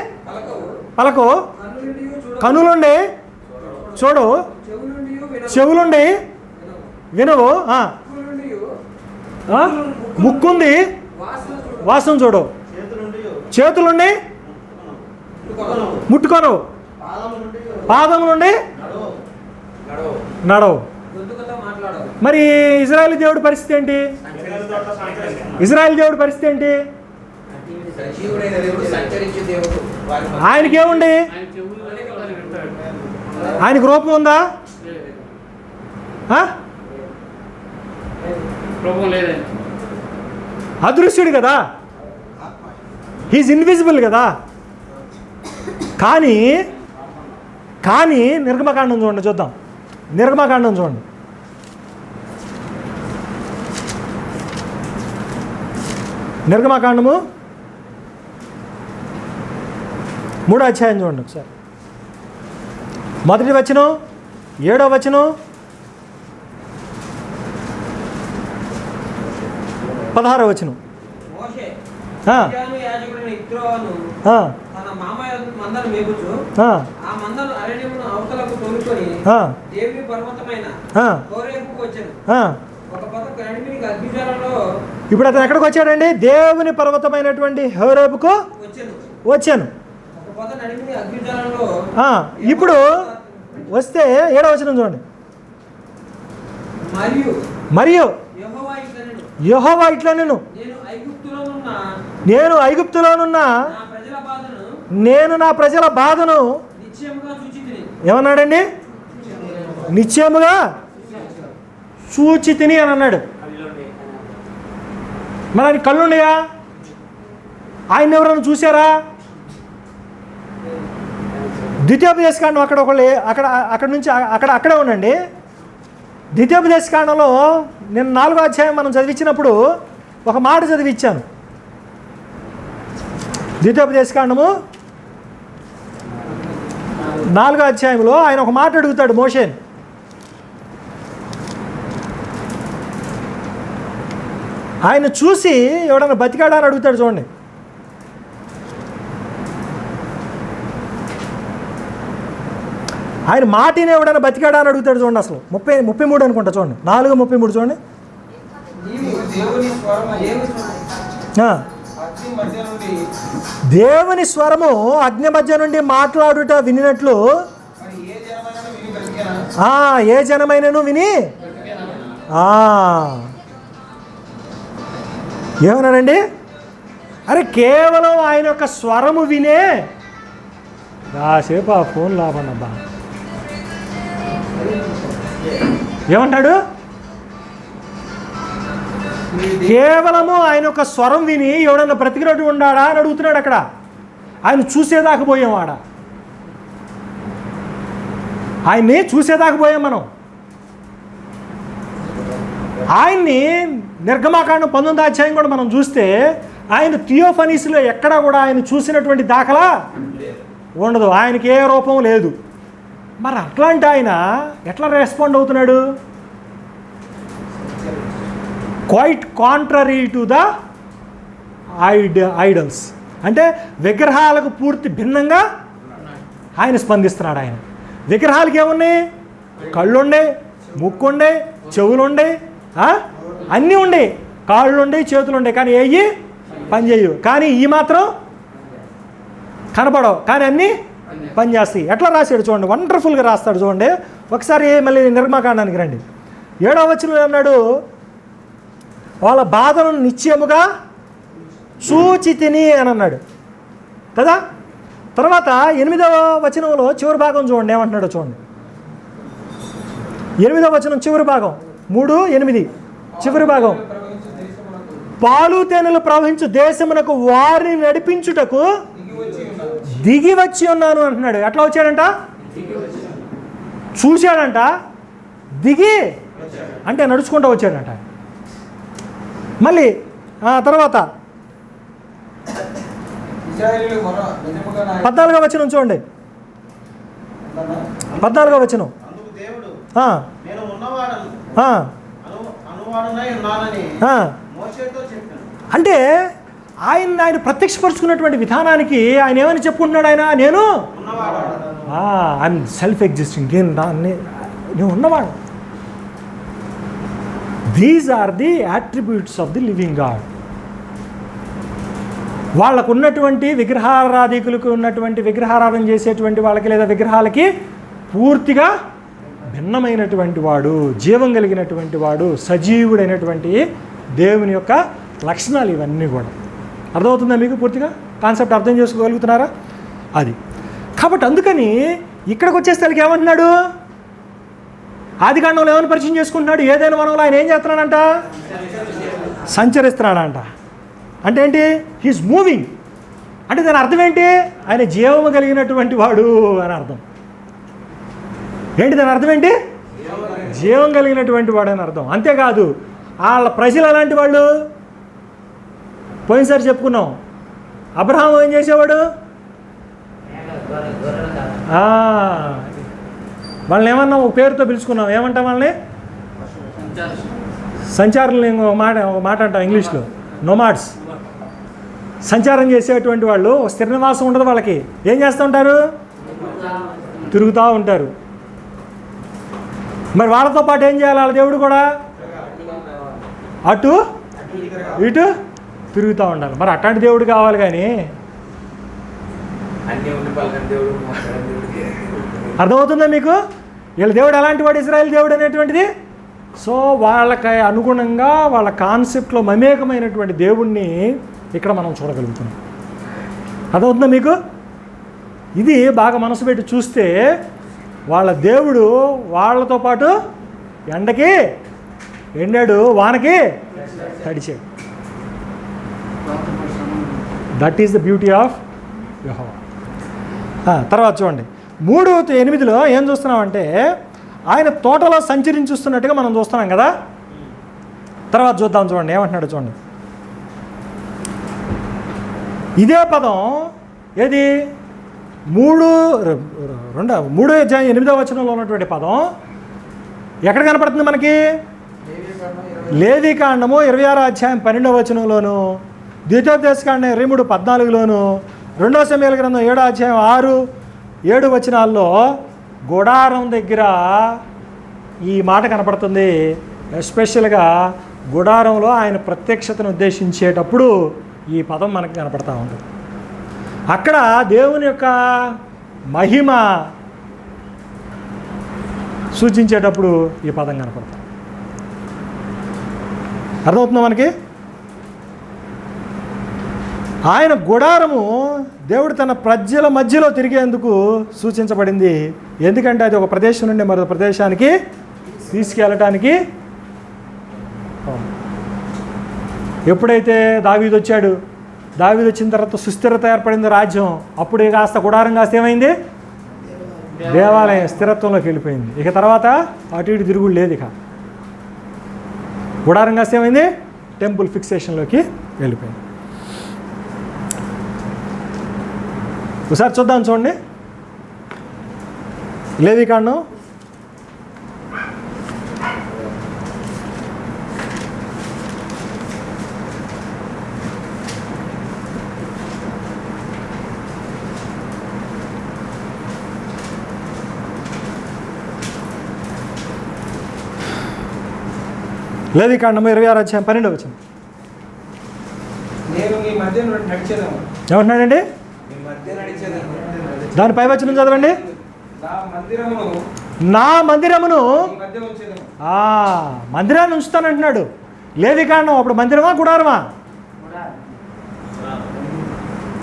పలకు, కనులుండి చూడు, చెవులుండి వినవు, ముక్కుంది వాసన చూడు, చేతులుండి ముట్టుకోను, పాదం నుండి నడవు. మరి ఇజ్రాయేల్ దేవుడి పరిస్థితి ఏంటి? ఇజ్రాయేల్ దేవుడి పరిస్థితి ఏంటి? ఆయనకేముంది? ఆయనకు రూపం ఉందా? అదృశ్యుడు కదా, హీజ్ ఇన్విజిబుల్ కదా. కానీ నిర్గమకాండం చూడండి, చూద్దాం. నిర్గమకాండం చూడండి. నిర్గమకాండము 3వ అధ్యాయం చూడండి ఒకసారి. మొదటి వచనం, 7వ వచనం, 16వ వచనం. ఇప్పుడు అతను ఎక్కడికి వచ్చాడండి? దేవుని పర్వతమైనటువంటి హోరేబుకు వచ్చాను. ఇప్పుడు వస్తే 7వ వచనం చూడండి. మరియు యెహోవా ఇట్లా నేను ఐగుప్తులోనున్న నేను నా ప్రజల బాధను ఏమన్నాడండి? నిశ్చయముగా చూచి తిని అని అన్నాడు. మరి ఆయన కళ్ళున్నాయా? ఆయన ఎవరైనా చూసారా? ద్వితీయోపదేశకాండం అక్కడ నుంచి అక్కడే ఉండండి. ద్వితీయోపదేశకాండంలో నేను 4వ అధ్యాయం మనం చదివించినప్పుడు ఒక మాట చదివించాను. ద్వితీయోపదేశకాండము 4వ అధ్యాయంలో ఆయన ఒక మాట అడుగుతాడు మోషేని. ఆయన చూసి ఎవడన్నా బతికాడా అని అడుగుతాడు. చూడండి, ఆయన మాటిని ఎవడన్నా బతికాడా అని అడుగుతాడు. చూడండి, అసలు 33 అనుకుంటా. చూడండి, 4:33 చూడండి. దేవుని స్వరము అగ్ని మధ్య నుండి మాట్లాడుట వినినట్లు ఏ జనమైనను విని ఏమన్నానండి? అరే కేవలం ఆయన యొక్క స్వరము వినే కాసేపు ఆ ఫోన్ లాభండి అబ్బా. ఏమంటాడు? కేవలము ఆయన యొక్క స్వరం విని ఎవడన్నా బ్రతికినట్టు ఉన్నాడా అని అడుగుతున్నాడు. అక్కడ ఆయన చూసేదాకా పోయాం. ఆయన్ని చూసేదాకా పోయాం మనం. ఆయన్ని నిర్గమాకాండం 19వ అధ్యాయం కూడా మనం చూస్తే ఆయన థియోఫనీస్లో ఎక్కడా కూడా ఆయన చూసినటువంటి దాఖలా ఉండదు. ఆయనకి ఏ రూపం లేదు. మరి అట్లాంటి ఆయన ఎట్లా రెస్పాండ్ అవుతున్నాడు? Quite contrary to the idols, అంటే విగ్రహాలకు పూర్తి భిన్నంగా ఆయన స్పందిస్తున్నాడు. ఆయన విగ్రహాలకి ఏమున్నాయి? కళ్ళుండే, ముక్కుండే, చెవులుండే, అన్నీ ఉండే, కాళ్ళుండే, చేతులుండే, కానీ ఏవి పనిచేయవు. కానీ ఈ మాత్రం కనపడవు, కానీ అన్నీ పనిచేస్తాయి. ఎట్లా రాశాడు చూడండి, వండర్ఫుల్గా రాస్తాడు చూడండి. ఒకసారి మళ్ళీ నిర్గమాకాండానికి రండి. 7వ వచనంలో అన్నాడు, వాళ్ళ బాధలను నిశ్చయముగా చూచి తిని అని అన్నాడు కదా. తర్వాత 8వ వచనంలో చివరి భాగం చూడండి ఏమంటున్నాడో చూడండి. 8వ వచనం చివరి భాగం 3:8 చివరి భాగం. పాలు తేనెలు ప్రవహించు దేశమునకు వారిని నడిపించుటకు దిగి వచ్చి ఉన్నాను అంటున్నాడు. ఎట్లా వచ్చాడంట? చూశాడంట, దిగి అంటే నడుచుకుంటూ వచ్చాడంట. మళ్ళీ తర్వాత 14వ వచనం చూడండి. 14వ వచనం. అంటే ఆయన ప్రత్యక్షపరుచుకున్నటువంటి విధానానికి ఆయన ఏమని చెప్పుకుంటున్నాడు? ఆయన నేను ఐఎమ్ సెల్ఫ్ ఎగ్జిస్టింగ్, నేను ఉన్నవాడు. These are the attributes of the living god. వాళ్ళకు ఉన్నటువంటి విగ్రహారాధికులకు ఉన్నటువంటి విగ్రహారాధన చేసేటువంటి వాళ్ళకి లేదా విగ్రహాలకి పూర్తిగా భిన్నమైనటువంటి వాడు, జీవం కలిగినటువంటి వాడు, సజీవుడైనటువంటి దేవుని యొక్క లక్షణాలు ఇవన్నీ కూడా. అర్థమవుతుందా మీకు? పూర్తిగా కాన్సెప్ట్ అర్థం చేసుకోగలుగుతున్నారా? అది కాబట్టి అందుకని ఇక్కడికి వచ్చేసరికి ఏమంటున్నాడు? ఆదికాండంలో ఏమైనా పరిచయం చేసుకుంటున్నాడు? ఏదైనా వనంలో ఆయన ఏం చేస్తున్నాడంట? సంచరిస్తున్నాడంట. అంటే ఏంటి? He's moving. అంటే దాని అర్థం ఏంటి? ఆయన జీవము కలిగినటువంటి వాడు అని అర్థం. ఏంటి దాని అర్థం? ఏంటి? జీవం కలిగినటువంటి వాడు అని అర్థం. అంతేకాదు వాళ్ళ ప్రజలు అలాంటి వాళ్ళు. పోయినసారి చెప్పుకున్నాం, అబ్రహాం ఏం చేసేవాడు? వాళ్ళని ఏమన్నా ఒక పేరుతో పిలుచుకున్నాం. ఏమంటాం వాళ్ళని? సంచారులు. మాట అంటాం ఇంగ్లీష్లో, నోమాడ్స్. సంచారం చేసేటువంటి వాళ్ళు. స్థిర నివాసం ఉండదు వాళ్ళకి. ఏం చేస్తూ ఉంటారు? తిరుగుతూ ఉంటారు. మరి వాళ్ళతో పాటు ఏం చేయాలి? వాళ్ళ దేవుడు కూడా అటు ఇటు తిరుగుతూ ఉండాలి. మరి అట్లాంటి దేవుడు కావాలి. కానీ అర్థమవుతుందా మీకు? వీళ్ళ దేవుడు ఎలాంటి వాడు? ఇజ్రాయేల్ దేవుడు అనేటువంటిది. సో వాళ్ళకి అనుగుణంగా వాళ్ళ కాన్సెప్ట్లో మమేకమైనటువంటి దేవుణ్ణి ఇక్కడ మనం చూడగలుగుతున్నాం. అర్థమవుతుందా మీకు? ఇది బాగా మనసు పెట్టి చూస్తే వాళ్ళ దేవుడు వాళ్ళతో పాటు ఎండకి ఎండాడు, వానకి తడిచాడు. That is the beauty of Jehovah. తర్వాత చూడండి 3:8 ఏం చూస్తున్నామంటే ఆయన తోటలో సంచరించుస్తున్నట్టుగా మనం చూస్తున్నాం కదా. తర్వాత చూద్దాం చూడండి ఏమంటున్నాడు చూడండి. ఇదే పదం ఏది? 3:8 వచనంలో ఉన్నటువంటి పదం ఎక్కడ కనపడుతుంది మనకి? లేవీకాండము 26వ అధ్యాయం 12వ వచనంలోను, ద్వితీయోపదేశకాండం 23:14లోను, 2వ సమూయేలు గ్రంథం 7వ అధ్యాయం 6-7 వచనాల్లో గుడారం దగ్గర ఈ మాట కనపడుతుంది. ఎస్పెషల్గా గుడారంలో ఆయన ప్రత్యక్షతను ఉద్దేశించేటప్పుడు ఈ పదం మనకు కనపడతా ఉంటుంది. అక్కడ దేవుని యొక్క మహిమ సూచించేటప్పుడు ఈ పదం కనపడుతుంది. అర్థమవుతుందా మనకి? ఆయన గుడారము దేవుడు తన ప్రజల మధ్యలో తిరిగేందుకు సూచించబడింది. ఎందుకంటే అది ఒక ప్రదేశం నుండి మరో ప్రదేశానికి తీసుకెళ్ళటానికి. ఎప్పుడైతే దావీదు వచ్చాడు, దావీదు వచ్చిన తర్వాత సుస్థిరత ఏర్పడింది రాజ్యం, అప్పుడు కాస్త గుడారం కాస్త ఏమైంది, దేవాలయం స్థిరత్వంలోకి వెళ్ళిపోయింది. ఇక తర్వాత అటు ఇటు తిరుగుడు లేదు. ఇక గుడారం కాస్త ఏమైంది, టెంపుల్ ఫిక్సేషన్లోకి వెళ్ళిపోయింది. ఒకసారి చూద్దాం, చూడండి లేవికాండం 26:12. నేను మీ మధ్య నడిచేదాము. ఏమంటున్నాడండి? మీ మధ్య నడిచేదాము. దాని పై వచనం చదవండి. నా మందిరమును మీ మధ్య ఉంచేదాము. మందిరాన్ని ఉంచుతానంటున్నాడు. లేవికాండం అప్పుడు మందిరమా గుడారమా?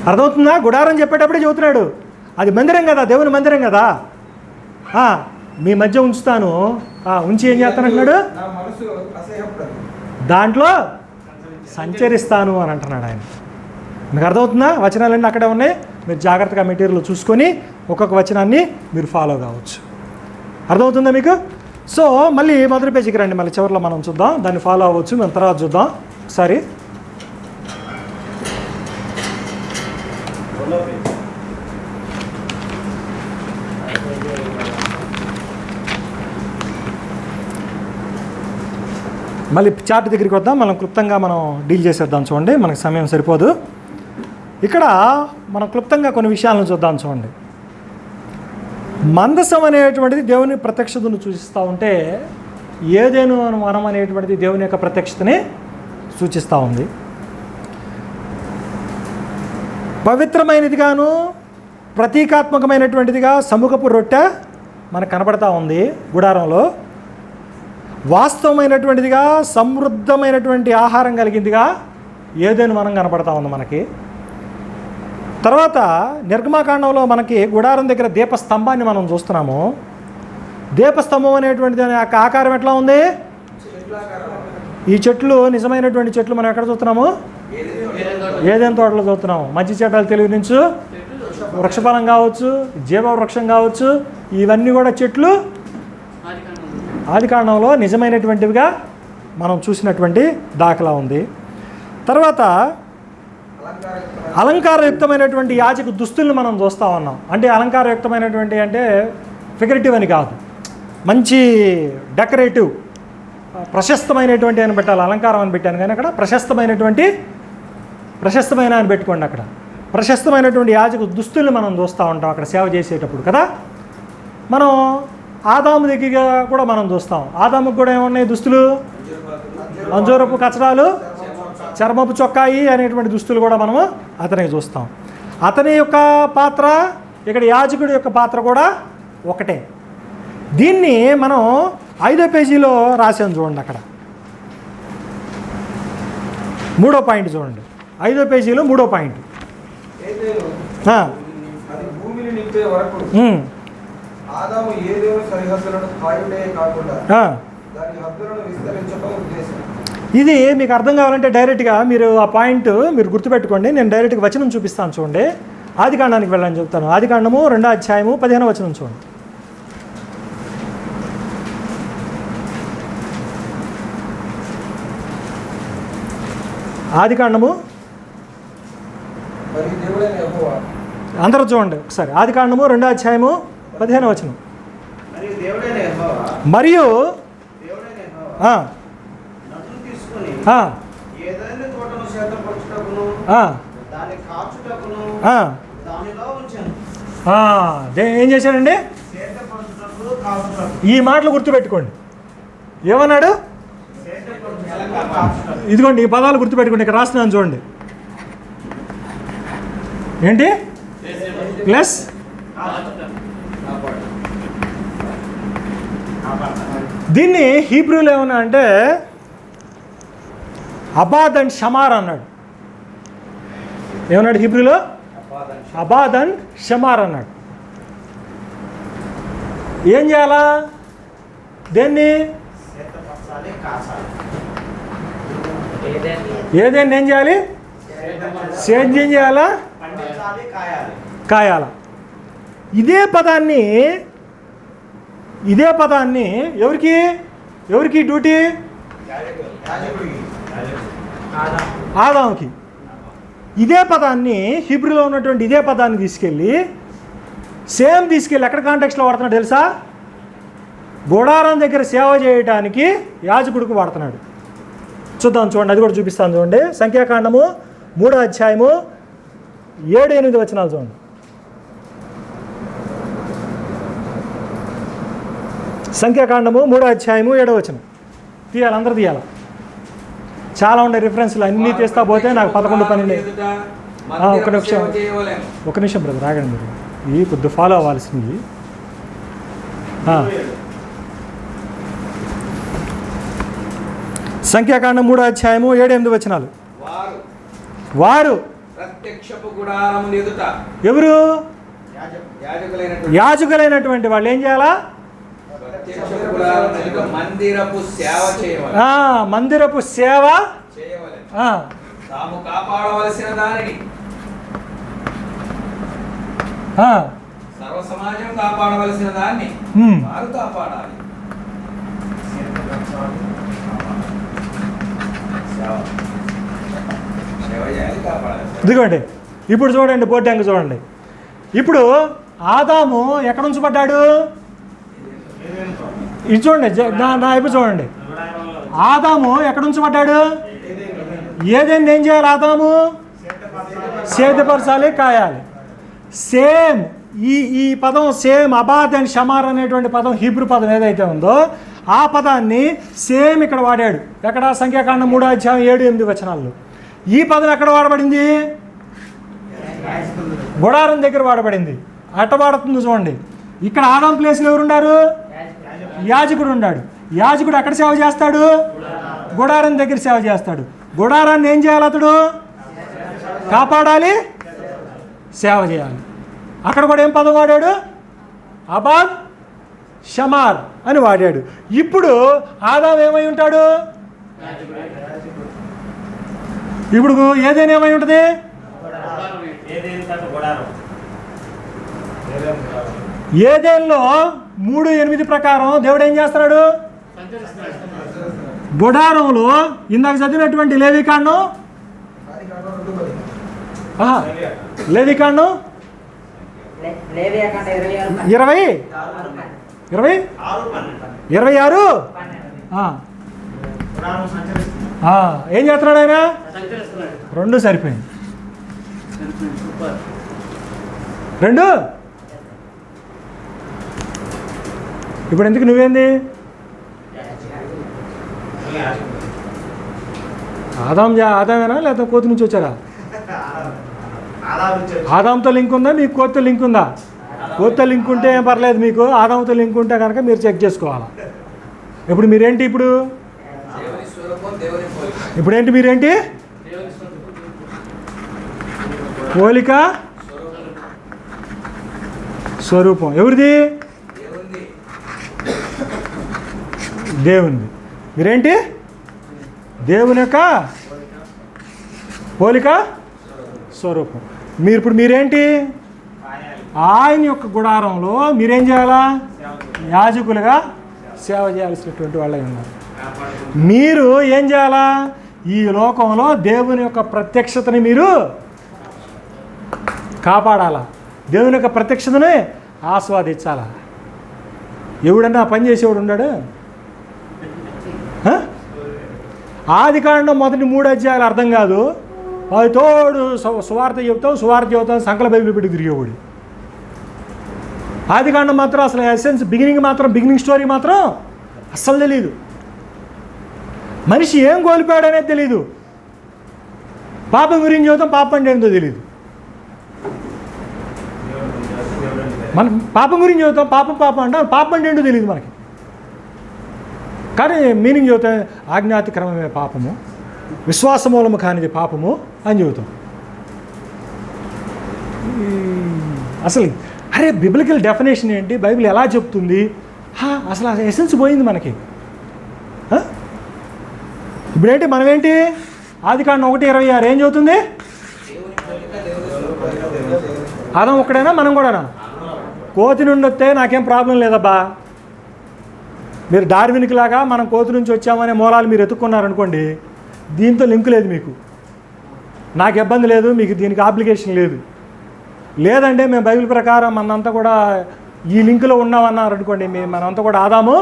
అర్థమవుతుందా? గుడారం చెప్పేటప్పుడే చెబుతున్నాడు అది మందిరం కదా, దేవుని మందిరం కదా. మీ మధ్య ఉంచుతాను, ఉంచి ఏం చేస్తానంటున్నాడు, నా మనసు అసహ్యపడదు, దాంట్లో సంచరిస్తాను అని అంటున్నాడు ఆయన. మీకు అర్థమవుతుందా? వచనాలన్నీ అక్కడే ఉన్నాయి. మీరు జాగ్రత్తగా మెటీరియల్ చూసుకొని ఒక్కొక్క వచనాన్ని మీరు ఫాలో కావచ్చు. అర్థమవుతుందా మీకు? సో మళ్ళీ మొదటి పేజీకి రండి, మళ్ళీ చివరిలో మనం చూద్దాం, దాన్ని ఫాలో అవ్వచ్చు. మనం తర్వాత చూద్దాం ఒకసారి. మళ్ళీ చార్ట్ దగ్గరికి వద్దాం, మనం క్లుప్తంగా మనం డీల్ చేసేద్దాం. చూడండి, మనకు సమయం సరిపోదు. ఇక్కడ మనం క్లుప్తంగా కొన్ని విషయాలను చూద్దాం. చూడండి, మందసం అనేటువంటిది దేవుని ప్రత్యక్షతను సూచిస్తూ ఉంటే, ఏదేను వనం అనేటువంటిది దేవుని యొక్క ప్రత్యక్షతని సూచిస్తూ ఉంది. పవిత్రమైనదిగాను ప్రతీకాత్మకమైనటువంటిదిగా సముఖపు రొట్టె మనకు కనబడతా ఉంది గుడారంలో. వాస్తవమైనటువంటిదిగా సమృద్ధమైనటువంటి ఆహారం కలిగిందిగా ఏదేను మనం కనపడతా ఉంది మనకి. తర్వాత నిర్గమాకాండంలో మనకి గుడారం దగ్గర దీపస్తంభాన్ని మనం చూస్తున్నాము. దీపస్తంభం అనేటువంటి దాని యొక్క ఆకారం ఎట్లా ఉంది? ఈ చెట్లు నిజమైనటువంటి చెట్లు మనం ఎక్కడ చూస్తున్నాము? ఏదైనా తోటలో చూస్తున్నాము. మధ్య చెట్టాలు తెలుగు నుంచి వృక్షఫలం కావచ్చు, జీవవృక్షం కావచ్చు, ఇవన్నీ కూడా చెట్లు ఆదికాండంలో నిజమైనటువంటివిగా మనం చూసినటువంటి దాఖలా ఉంది. తర్వాత అలంకారయుక్తమైనటువంటి యాజక దుస్తుల్ని మనం చూస్తూ ఉన్నాం. అంటే అలంకారయుక్తమైనటువంటి అంటే ఫిగరేటివ్ అని కాదు, మంచి డెకరేటివ్ ప్రశస్తమైనటువంటి అని పెట్టాలి. అలంకారం అని పెట్టాను కానీ అక్కడ ప్రశస్తమైన అని పెట్టుకోండి. అక్కడ ప్రశస్తమైనటువంటి యాజక దుస్తుల్ని మనం చూస్తూ ఉంటాం అక్కడ సేవ చేసేటప్పుడు కదా. మనం ఆదాము దగ్గర కూడా మనం చూస్తాం. ఆదాముకు కూడా ఏమున్నాయి దుస్తులు? అంజూరపు కచరాలు, చర్మపు చొక్కాయి అనేటువంటి దుస్తులు కూడా మనము అతనికి చూస్తాం. అతని యొక్క పాత్ర, ఇక్కడ యాజకుడి యొక్క పాత్ర కూడా ఒకటే. దీన్ని మనం 5వ పేజీలో రాసాం చూడండి. అక్కడ 3వ పాయింట్ చూడండి. 5వ పేజీలో 3వ పాయింట్. అది భూమిని నింపే వరకు ఆదాము ఏ దేవుని సరిహద్దులను కాయుడే కాకుండా దాని హద్దులను విస్తరించడం ఉద్దేశం. ఇది మీకు అర్థం కావాలంటే డైరెక్ట్గా మీరు ఆ పాయింట్ మీరు గుర్తుపెట్టుకోండి. నేను డైరెక్ట్గా వచనం చూపిస్తాను చూడండి. ఆదికాండానికి వెళ్ళని చెప్తాను. ఆదికాండము 2వ అధ్యాయము 15వ వచనం చూడండి. ఆదికాండము, మరియు దేవుడైన యెహోవా, అందరూ చూడండి ఒకసారి. ఆదికాండము 2వ అధ్యాయము 15వ వచనం. మరియు దేవుడైన యెహోవా నన్ను తీసుకొని ఏదైనా తోటను సేదపరచుటకును దాన్ని కాచుటకును దానిలో ఉంచాను. ఏం చేశాడండి? సేదపరచుటకు కాచుటకు. ఈ మాటలు గుర్తుపెట్టుకోండి. ఏమన్నాడు? ఇదిగోండి ఈ పదాలు గుర్తుపెట్టుకోండి. ఇక్కడ రాస్తున్నాను చూడండి. ఏంటి? ప్లస్ దీన్ని హీబ్రూలో ఏమన్నా అంటే అబాద్ అండ్ షమార్ అన్నాడు. ఏమన్నాడు హీబ్రూలో? అబాదన్ షమార్ అన్నాడు. ఏం చేయాలా? దేన్ని? ఏదేన్ని ఏం చేయాలి? సేద్యం చేయాలా? కాయాల. ఇదే పదాన్ని ఎవరికి డ్యూటీ? ఆదాముకి. ఇదే పదాన్ని హీబ్రూలో ఉన్నటువంటి ఇదే పదాన్ని తీసుకెళ్ళి ఎక్కడ కాంటెక్స్ట్లో వాడుతున్నాడు తెలుసా? గుడారం దగ్గర సేవ చేయడానికి యాజకుడికి వాడుతున్నాడు. చూద్దాం, చూడండి, అది కూడా చూపిస్తాను. చూడండి, సంఖ్యాకాండము 3వ అధ్యాయము 7-8 వచనాలు చూడండి. సంఖ్యాకాండము 3వ అధ్యాయము 7వ వచనం తీయాలి, అందరూ తీయాలి. చాలా ఉండే రిఫరెన్స్లు అన్నీ తీస్తా పోతే నాకు 11, 12. ఒక నిమిషం బ్రదర్, రాగండి మీరు. ఇవి కొద్దిగా ఫాలో అవ్వాల్సింది. సంఖ్యాకాండం 3వ అధ్యాయము 7-8 వచనాలు. వారు ప్రత్యక్షపు గుడారము ఎదుట. ఎవరు? యాజకులైనటువంటి వాళ్ళు ఏం చేయాలా? మందిరపు సేవ చేయాలి. మందిరపు సేవ తాము కాపాడవలసిన దానిని సర్వ సమాజం కాపాడవలసిన దాన్ని వారు కాపాడాలి. ఇదిగోండి, ఇప్పుడు చూడండి, బోర్డు చూడండి. ఇప్పుడు ఆదాము ఎక్కడ ఉంచబడ్డాడు? ఇది చూడండి, నా వైపు చూడండి. ఆదాము ఎక్కడ ఉంచబడ్డాడు? ఏదైనా ఏం చేయాలి? ఆదాము సేద్యపరచాలి, కాయాలి. సేమ్ ఈ పదం సేమ్ అబాద్ అండ్ షమార్ అనేటువంటి పదం హీబ్రూ పదం ఏదైతే ఉందో ఆ పదాన్ని సేమ్ ఇక్కడ వాడాడు. ఎక్కడ? సంఖ్యాకాండం 3వ అధ్యాయం 7-8 వచనాల్లో. ఈ పదం ఎక్కడ వాడబడింది? గుడారం దగ్గర వాడబడింది. అట్ట వాడుతుంది చూడండి. ఇక్కడ ఆదాం ప్లేస్లో ఎవరున్నారు? యాజకుడు ఉన్నాడు. యాజకుడు ఎక్కడ సేవ చేస్తాడు? గుడారం దగ్గర సేవ చేస్తాడు. గుడారాన్ని ఏం చేయాలి? అతడు కాపాడాలి, సేవ చేయాలి. అక్కడ కూడా ఏం పదం వాడాడు? అబాద్ షమార్ అని వాడాడు. ఇప్పుడు ఆదాం ఏమై ఉంటాడు? ఇప్పుడు ఏదైనా ఏమై ఉంటుంది? ఏదేన్లో 3:8 ప్రకారం దేవుడు ఏం చేస్తున్నాడు? గుడారంలో ఇందాక చదివినటువంటి లేవికాండం, లేవికాండం 26 ఏం చేస్తున్నాడు ఆయన? 2 సరిపోయింది. 2 ఇప్పుడు ఎందుకు నువ్వేంది? ఆదామేనా లేదా కోతి నుంచి వచ్చారా? ఆదాంతో లింక్ ఉందా? మీకు కోతితో లింక్ ఉందా? కోతితో లింక్ ఉంటే ఏం పర్లేదు, మీకు ఆదాంతో లింక్ ఉంటే కనుక మీరు చెక్ చేసుకోవాలి. ఇప్పుడు మీరేంటి? ఇప్పుడేంటి మీరేంటి? పోలిక స్వరూపం. ఎవరిది? దేవునిది. మీరేంటి? దేవుని యొక్క పోలిక స్వరూపం. ఇప్పుడు మీరేంటి? ఆయన యొక్క గుడారంలో మీరేం చేయాలా? యాజకులుగా సేవ చేయాల్సినటువంటి వాళ్ళే ఉన్నారు. మీరు ఏం చేయాలా? ఈ లోకంలో దేవుని యొక్క ప్రత్యక్షతని మీరు కాపాడాలా, దేవుని యొక్క ప్రత్యక్షతని ఆస్వాదించాలా. ఎవడన్నా పని చేసేవాడు ఉన్నాడు? ఆదికాండం మొదటి 3 అధ్యాయాలు అర్థం కాదు, అది తోడు సువార్త చెబుతాం సంకల బైబిల్ పెట్టి తిరిగేవాడు. ఆదికాండం మాత్రం అసలు ఎసెన్స్ బిగినింగ్ స్టోరీ మాత్రం అస్సలు తెలీదు. మనిషి ఏం కోల్పోయాడనేది తెలీదు. పాపం గురించి చదువుతాం, పాపం అంటే ఏంటో తెలీదు. మనం పాపం గురించి చదువుతాం, పాపం అంటాం, పాపం అంటే ఏంటో తెలియదు మనకి. కానీ మీనింగ్ చదివితే ఆజ్ఞాతిక్రమమే పాపము, విశ్వాసమూలము కానిది పాపము అని చెబుతాం. అసలు అరే బిబ్లికల్ డెఫినేషన్ ఏంటి, బైబిల్ ఎలా చెప్తుంది, అసలు ఆ ఎసెన్స్ పోయింది మనకి. ఇప్పుడేంటి మనమేంటి ఆదికాండం 1:26 ఏం చదువుతుంది? ఆదాం ఒక్కడైనా మనం కూడానా? కోతి నుండి వస్తే నాకేం ప్రాబ్లం లేదబ్బా. మీరు డార్విన్కి లాగా మనం కోతి నుంచి వచ్చామనే మూలాలు మీరు ఎత్తుక్కున్నారనుకోండి, దీంతో లింక్ లేదు మీకు, నాకు ఇబ్బంది లేదు, మీకు దీనికి అప్లికేషన్ లేదు. లేదంటే మేము బైబిల్ ప్రకారం మనంతా కూడా ఈ లింకులో ఉన్నామన్నారు అనుకోండి, మనంతా కూడా ఆదాము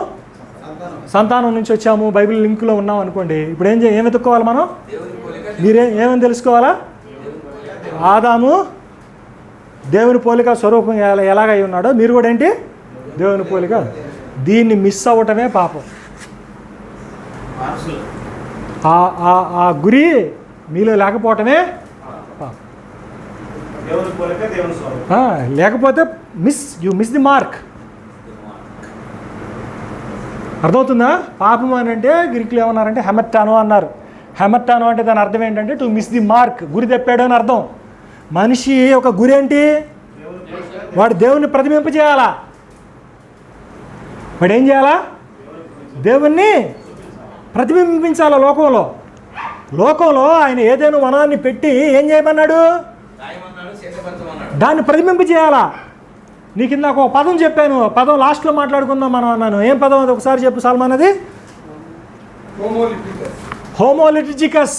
సంతానం నుంచి వచ్చాము, బైబిల్ లింకులో ఉన్నాం అనుకోండి, ఇప్పుడు ఏం వెతుక్కోవాలి మనం? ఏమని తెలుసుకోవాలా? ఆదాము దేవుని పోలిక స్వరూపం ఎలాగై ఉన్నాడో మీరు కూడా ఏంటి దేవుని పోలిక. దీన్ని మిస్ అవ్వటమే పాపం. ఆ గురి మీలో లేకపోవటమే పాపం. లేకపోతే యు మిస్ ది మార్క్. అర్థమవుతుందా? పాపం అని అంటే గ్రీకులు ఏమన్నారంటే హెమర్టానో అన్నారు. హెమర్టానో అంటే దాని అర్థం ఏంటంటే టు మిస్ ది మార్క్, గురి తప్పాడు అని అర్థం. మనిషి ఒక గురి ఏంటి? వాడు దేవుణ్ణి ప్రతిబింబించేయాలా. వాడు ఏం చేయాలా? దేవుణ్ణి ప్రతిబింబించాలా లోకంలో ఆయన ఏదైనా వనాన్ని పెట్టి ఏం చేయమన్నాడు? దాన్ని ప్రతిబింబించేయాలా. నీకు ఇందాక ఒక పదం చెప్పాను, పదం లాస్ట్లో మాట్లాడుకుందాం మనం అన్నాను. ఏం పదం అది ఒకసారి చెప్పు సల్మాన్. అది హోమోలిటిజికస్.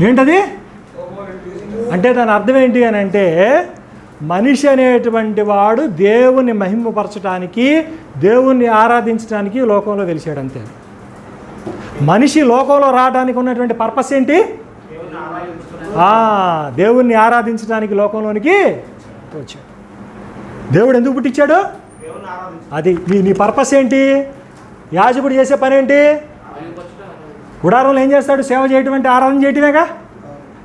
ఏంటది అంటే దాని అర్థం ఏంటి అని అంటే మనిషి అనేటువంటి వాడు దేవుని మహిమపరచడానికి, దేవుణ్ణి ఆరాధించడానికి లోకంలో వెలిసాడు అంతే. మనిషి లోకంలో రావడానికి ఉన్నటువంటి పర్పస్ ఏంటి? దేవుణ్ణి ఆరాధించడానికి లోకంలోనికి వచ్చాడు. దేవుడు ఎందుకు పుట్టించాడు? అది నీ పర్పస్ ఏంటి? యాజకుడు చేసే పని ఏంటి? గుడారంలో ఏం చేస్తాడు? సేవ చేయటం అంటే ఆరాధన చేయటమేగా.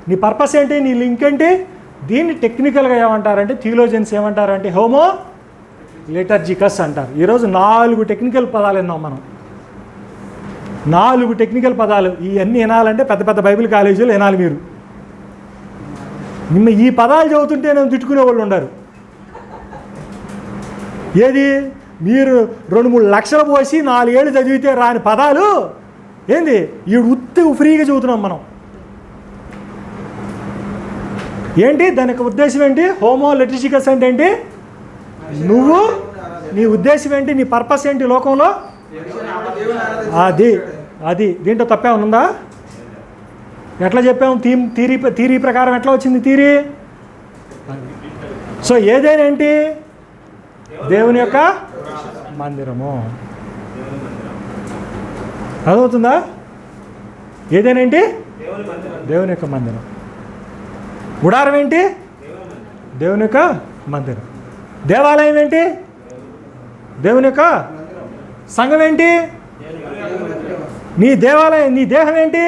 నీ పర్పస్ ఏంటి? నీ లింక్ ఏంటి? దీన్ని టెక్నికల్గా ఏమంటారంటే థియోలోజియన్స్ ఏమంటారంటే హోమో లిటర్జికస్ అంటారు. ఈరోజు 4 టెక్నికల్ పదాలు విన్నాం మనం. 4 టెక్నికల్ పదాలు. ఇవన్నీ వినాలంటే పెద్ద పెద్ద బైబిల్ కాలేజీలు వినాలి మీరు. ఈ పదాలు చదువుతుంటే నేను తిట్టుకునే వాళ్ళు ఉండరు. ఏది మీరు 2-3 లక్షలు పోసి 4 ఏళ్ళు చదివితే రాని పదాలు ఏంది ఈ ఉత్తి ఫ్రీగా చదువుతున్నాం మనం. ఏంటి దాని యొక్క ఉద్దేశం ఏంటి? హోమో లిటర్జికస్ అంటే ఏంటి? నువ్వు నీ ఉద్దేశం ఏంటి? నీ పర్పస్ ఏంటి లోకంలో? అది దీంట్లో తప్పే ఉందా? ఎట్లా చెప్పాము? థీరీ ప్రకారం ఎట్లా వచ్చింది థీరీ? సో ఏదైనా ఏంటి? దేవుని యొక్క మందిరము. అర్థమవుతుందా? ఏదైనా ఏంటి? దేవుని యొక్క మందిరం. గుడారం ఏంటి? దేవుని యొక్క మందిరం. దేవాలయం ఏంటి? దేవుని యొక్క సంఘం ఏంటి? నీ దేవాలయం, నీ దేహం ఏంటి?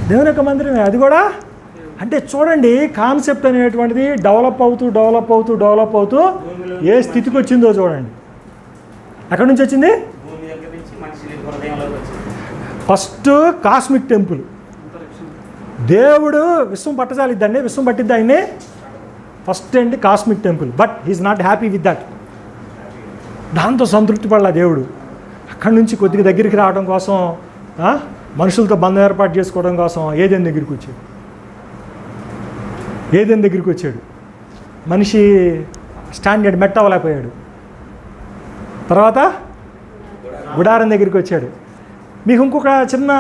దేవుని యొక్క మందిరమే. అది కూడా అంటే చూడండి, కాన్సెప్ట్ అనేటువంటిది డెవలప్ అవుతూ ఏ స్థితికి వచ్చిందో చూడండి. ఎక్కడి నుంచి వచ్చింది? First cosmic temple. దేవుడు విశ్వం పట్టజాలిద్దండి, విశ్వం పట్టిద్ది ఆయన్ని. ఫస్ట్ ఏంటి? Cosmic temple. But he is not happy with that. దాంతో సంతృప్తి పడలా దేవుడు. అక్కడి నుంచి కొద్దిగా దగ్గరికి రావడం కోసం, మనుషులతో బంధం ఏర్పాటు చేసుకోవడం కోసం ఏదైనా దగ్గరికి వచ్చాడు. మనిషి స్టాండర్డ్ మెట్ అవ్వలేకపోయాడు. తర్వాత గుడారం దగ్గరికి వచ్చాడు. మీకు ఇంకొక చిన్న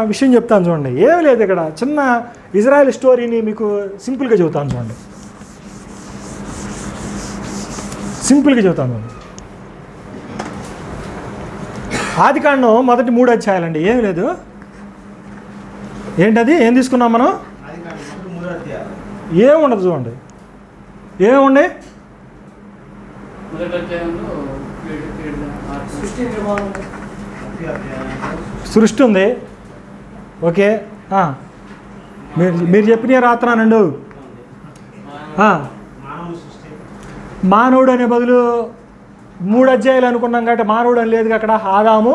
విషయం చెప్తాను చూడండి. ఏం లేదు ఇక్కడ, చిన్న ఇజ్రాయెల్ స్టోరీని మీకు సింపుల్గా చెబుతాను చూడండి. ఆదికాండం మొదటి 3 అధ్యాయాలండి. ఏం లేదు. ఏంటది? ఏం తీసుకున్నాం మనం? ఏముండదు చూడండి. ఏముండే? సృష్టి ఉంది. ఓకే, మీరు చెప్పిన రాత్రానండు. మానవుడు అనే బదులు 3 అధ్యాయాలు అనుకున్నాం కాబట్టి మానవుడు అని లేదు అక్కడ. ఆదాము.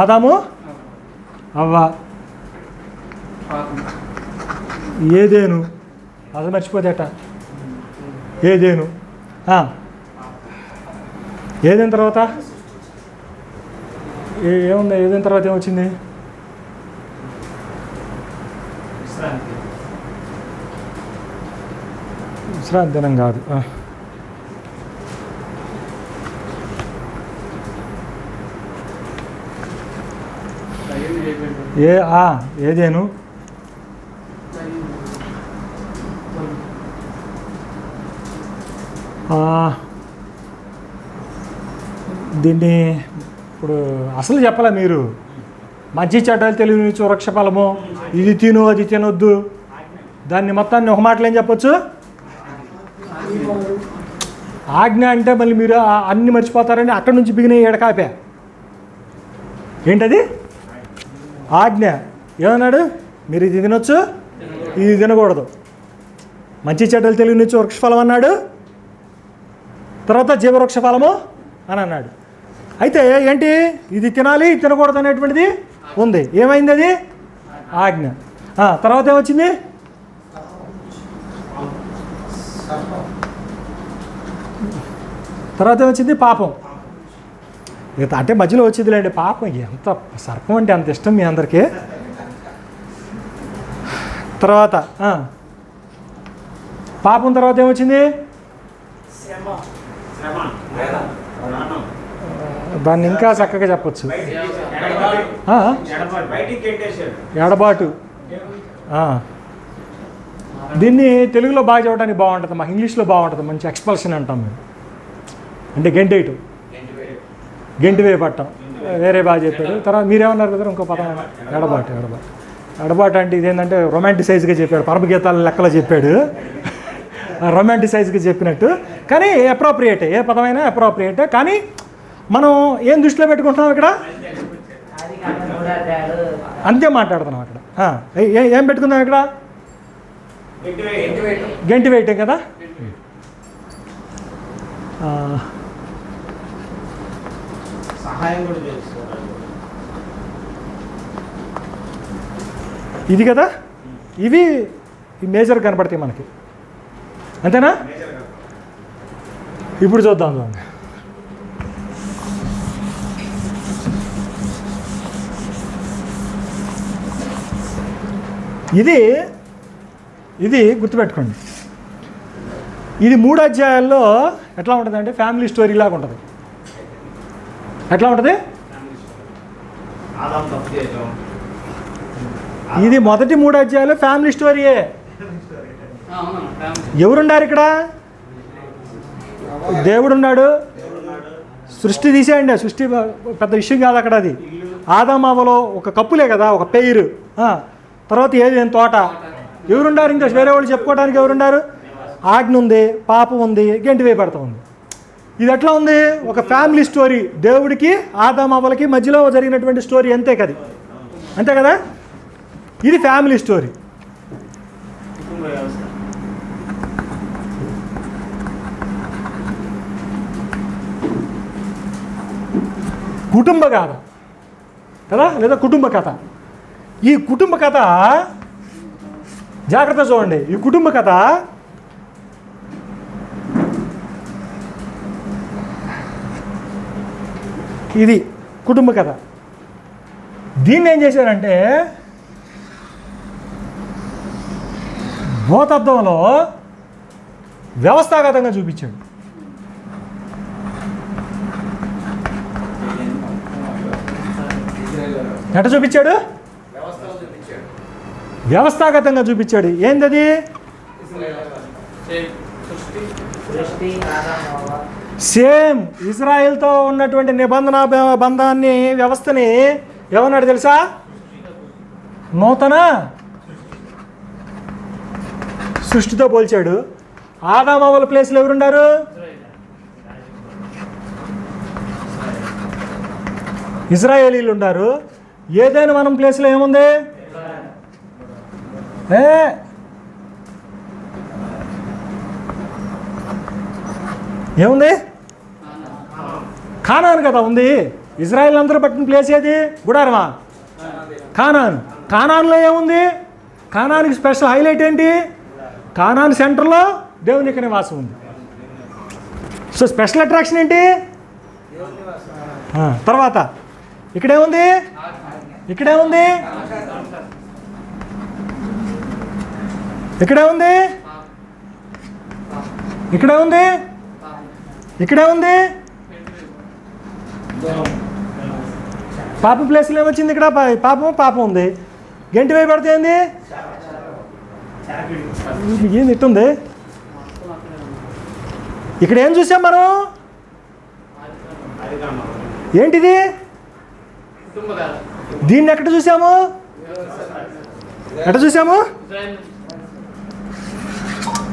ఆదాము అవ్వ. ఏదేను అది మర్చిపోతేట. ఏదేను ఏదైన తర్వాత ఏముంది? ఏదైన తర్వాత ఏమొచ్చింది? విశ్రాంతి దినం కాదు. ఏదేను దీన్ని ఇప్పుడు అసలు చెప్పలే మీరు. మంచి చెడ్డలు తెలియని వృక్ష ఫలము, ఇది తిను అది తినొద్దు, దాన్ని మొత్తాన్ని ఒక మాటలు ఏం చెప్పచ్చు? ఆజ్ఞ అంటే మళ్ళీ మీరు అన్నీ మర్చిపోతారని అక్కడి నుంచి బిగిన ఎడకాపా. ఏంటది? ఆజ్ఞ. ఏమన్నాడు? మీరు ఇది తినొచ్చు, ఇది తినకూడదు. మంచి చెడ్డలు తెలియని వృక్షఫలం అన్నాడు, తర్వాత జీవవృక్ష ఫలము అని అన్నాడు. అయితే ఏంటి? ఇది తినాలి, ఇది తినకూడదు అనేటువంటిది ఉంది. ఏమైంది అది? ఆజ్ఞ. తర్వాత ఏమొచ్చింది? తర్వాత ఏమొచ్చింది? పాపం. అంటే మధ్యలో వచ్చిందిలేండి పాపం. ఎంత సర్పం అంటే అంత ఇష్టం మీ అందరికీ. తర్వాత పాపం తర్వాత ఏమొచ్చింది? దాన్ని ఇంకా చక్కగా చెప్పచ్చు. ఎడబాటు. దీన్ని తెలుగులో బాగా చెప్పడానికి బాగుంటుంది, మాకు ఇంగ్లీష్లో బాగుంటుంది. మంచి ఎక్స్ప్రెషన్ అంటాం మేము. అంటే గెంటేయటం, గెంటి వేయబట్టం వేరే బాగా చెప్పాడు. తర్వాత మీరేమన్నారు కదా ఇంకో పదం? ఎడబాటు. ఎడబాటు అంటే ఇదేంటంటే రొమాంటిసైజ్గా చెప్పాడు, పరమగీతాల లెక్కలో చెప్పాడు, రొమాంటిసైజ్గా చెప్పినట్టు. కానీ అప్రోప్రియేటే, ఏ పదమైనా అప్రోప్రియేటే. కానీ మనం ఏం దృష్టిలో పెట్టుకుంటున్నాం ఇక్కడ? అంతే మాట్లాడుతున్నాం అక్కడ. ఏం పెట్టుకుందాం ఇక్కడ? గెంటి వేయటం కదా. ఇది కదా, ఇవి మేజర్ కనపడతాయి మనకి, అంతేనా? ఇప్పుడు చూద్దాం. ఇది గుర్తుపెట్టుకోండి. ఇది 3 అధ్యాయాల్లో ఎట్లా ఉంటుందంటే ఫ్యామిలీ స్టోరీ లాగా ఉంటుంది. ఎట్లా ఉంటుంది? ఇది మొదటి 3 అధ్యాయాలు ఫ్యామిలీ స్టోరీయే. ఎవరున్నారు ఇక్కడ? దేవుడున్నాడు. సృష్టి తీసేయండి, సృష్టి పెద్ద విషయం కాదు అక్కడ. అది ఆదామవ్వలో ఒక కప్పులే కదా, ఒక పెయిరు. తర్వాత ఏదేం తోట. ఎవరున్నారు? ఇంకా వేరే వాళ్ళు చెప్పుకోవడానికి ఎవరున్నారు? ఆజ్ఞ ఉంది, పాపం ఉంది, గెంటి వేయబడతా ఉంది. ఇది ఎట్లా ఉంది? ఒక ఫ్యామిలీ స్టోరీ. దేవుడికి ఆదామవ్వలకి మధ్యలో జరిగినటువంటి స్టోరీ. అంతే కదా, అంతే కదా. ఇది ఫ్యామిలీ స్టోరీ. కుటుంబ గాథ కదా, లేదా కుటుంబ కథ. ఈ కుటుంబ కథ జాగ్రత్త చూడండి. ఈ కుటుంబ కథ ఇది కుటుంబ కథ. దీన్ని ఏం చేశారంటే భూతత్వంలో వ్యవస్థాగతంగా చూపించాడు. ఎట చూపించాడు? వ్యవస్థాగతంగా చూపించాడు. ఏంటది? సేమ్ ఇజ్రాయెల్తో ఉన్నటువంటి నిబంధన బంధాన్ని, వ్యవస్థని ఏమన్నాడు తెలుసా? నూతన సృష్టితో పోల్చాడు. ఆదామవ్వల ప్లేస్లో ఎవరున్నారు? ఇజ్రాయేలీలు ఉన్నారు. ఏదైనా మనం ప్లేస్లో ఏముంది? ఏముంది? కానాను కదా ఉంది. ఇజ్రాయెల్ అందరూ పట్టిన ప్లేస్ ఏది? గుడారమా? కానాన్. కానాన్లో ఏముంది? కానానికి స్పెషల్ హైలైట్ ఏంటి? కానాన్ సెంటర్లో దేవుని యొక్క నివాసం ఉంది. సో స్పెషల్ అట్రాక్షన్ ఏంటి? తర్వాత ఇక్కడేముంది? ఇక్కడేముంది? ఇక్కడే ఉంది, ఇక్కడే ఉంది, ఇక్కడే ఉంది. పాపం ప్లేస్లో ఏమొచ్చింది? ఇక్కడ పాపం ఉంది. గంటి వేయి పడితే ఏంది? ఏంది ఇట్టుంది? ఇక్కడ ఏం చూసాం మనం? ఏంటిది? దీన్ని ఎక్కడ చూసాము? ఎక్కడ చూసాము?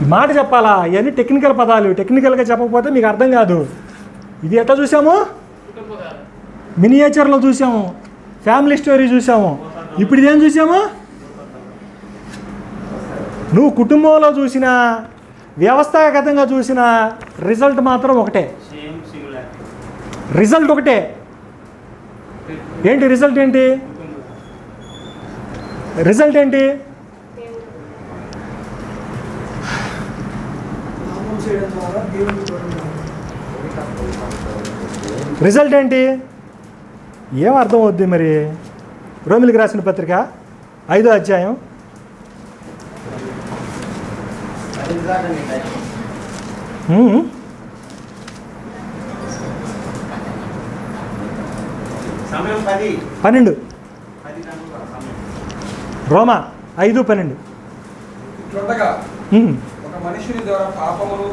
ఈ మాట చెప్పాలా? ఇవన్నీ టెక్నికల్ పదాలు. టెక్నికల్గా చెప్పకపోతే మీకు అర్థం కాదు. ఇది ఎట్లా చూసాము? మినియేచర్లో చూసాము, ఫ్యామిలీ స్టోరీ చూసాము. ఇప్పుడు ఇదేం చూసాము? నువ్వు కుటుంబంలో చూసినా, వ్యవస్థాగతంగా చూసినా రిజల్ట్ మాత్రం ఒకటే. రిజల్ట్ ఒకటే. ఏంటి రిజల్ట్? ఏంటి రిజల్ట్? ఏంటి రిజల్ట్? ఏంటి? ఏం అర్థం అవుద్ది మరి? రోమిలికి రాసిన పత్రిక 5వ అధ్యాయం సమయం 10. రోమా 5:12. ఇట్లుండగా ఒక మనుషుని ద్వారా పాపమును,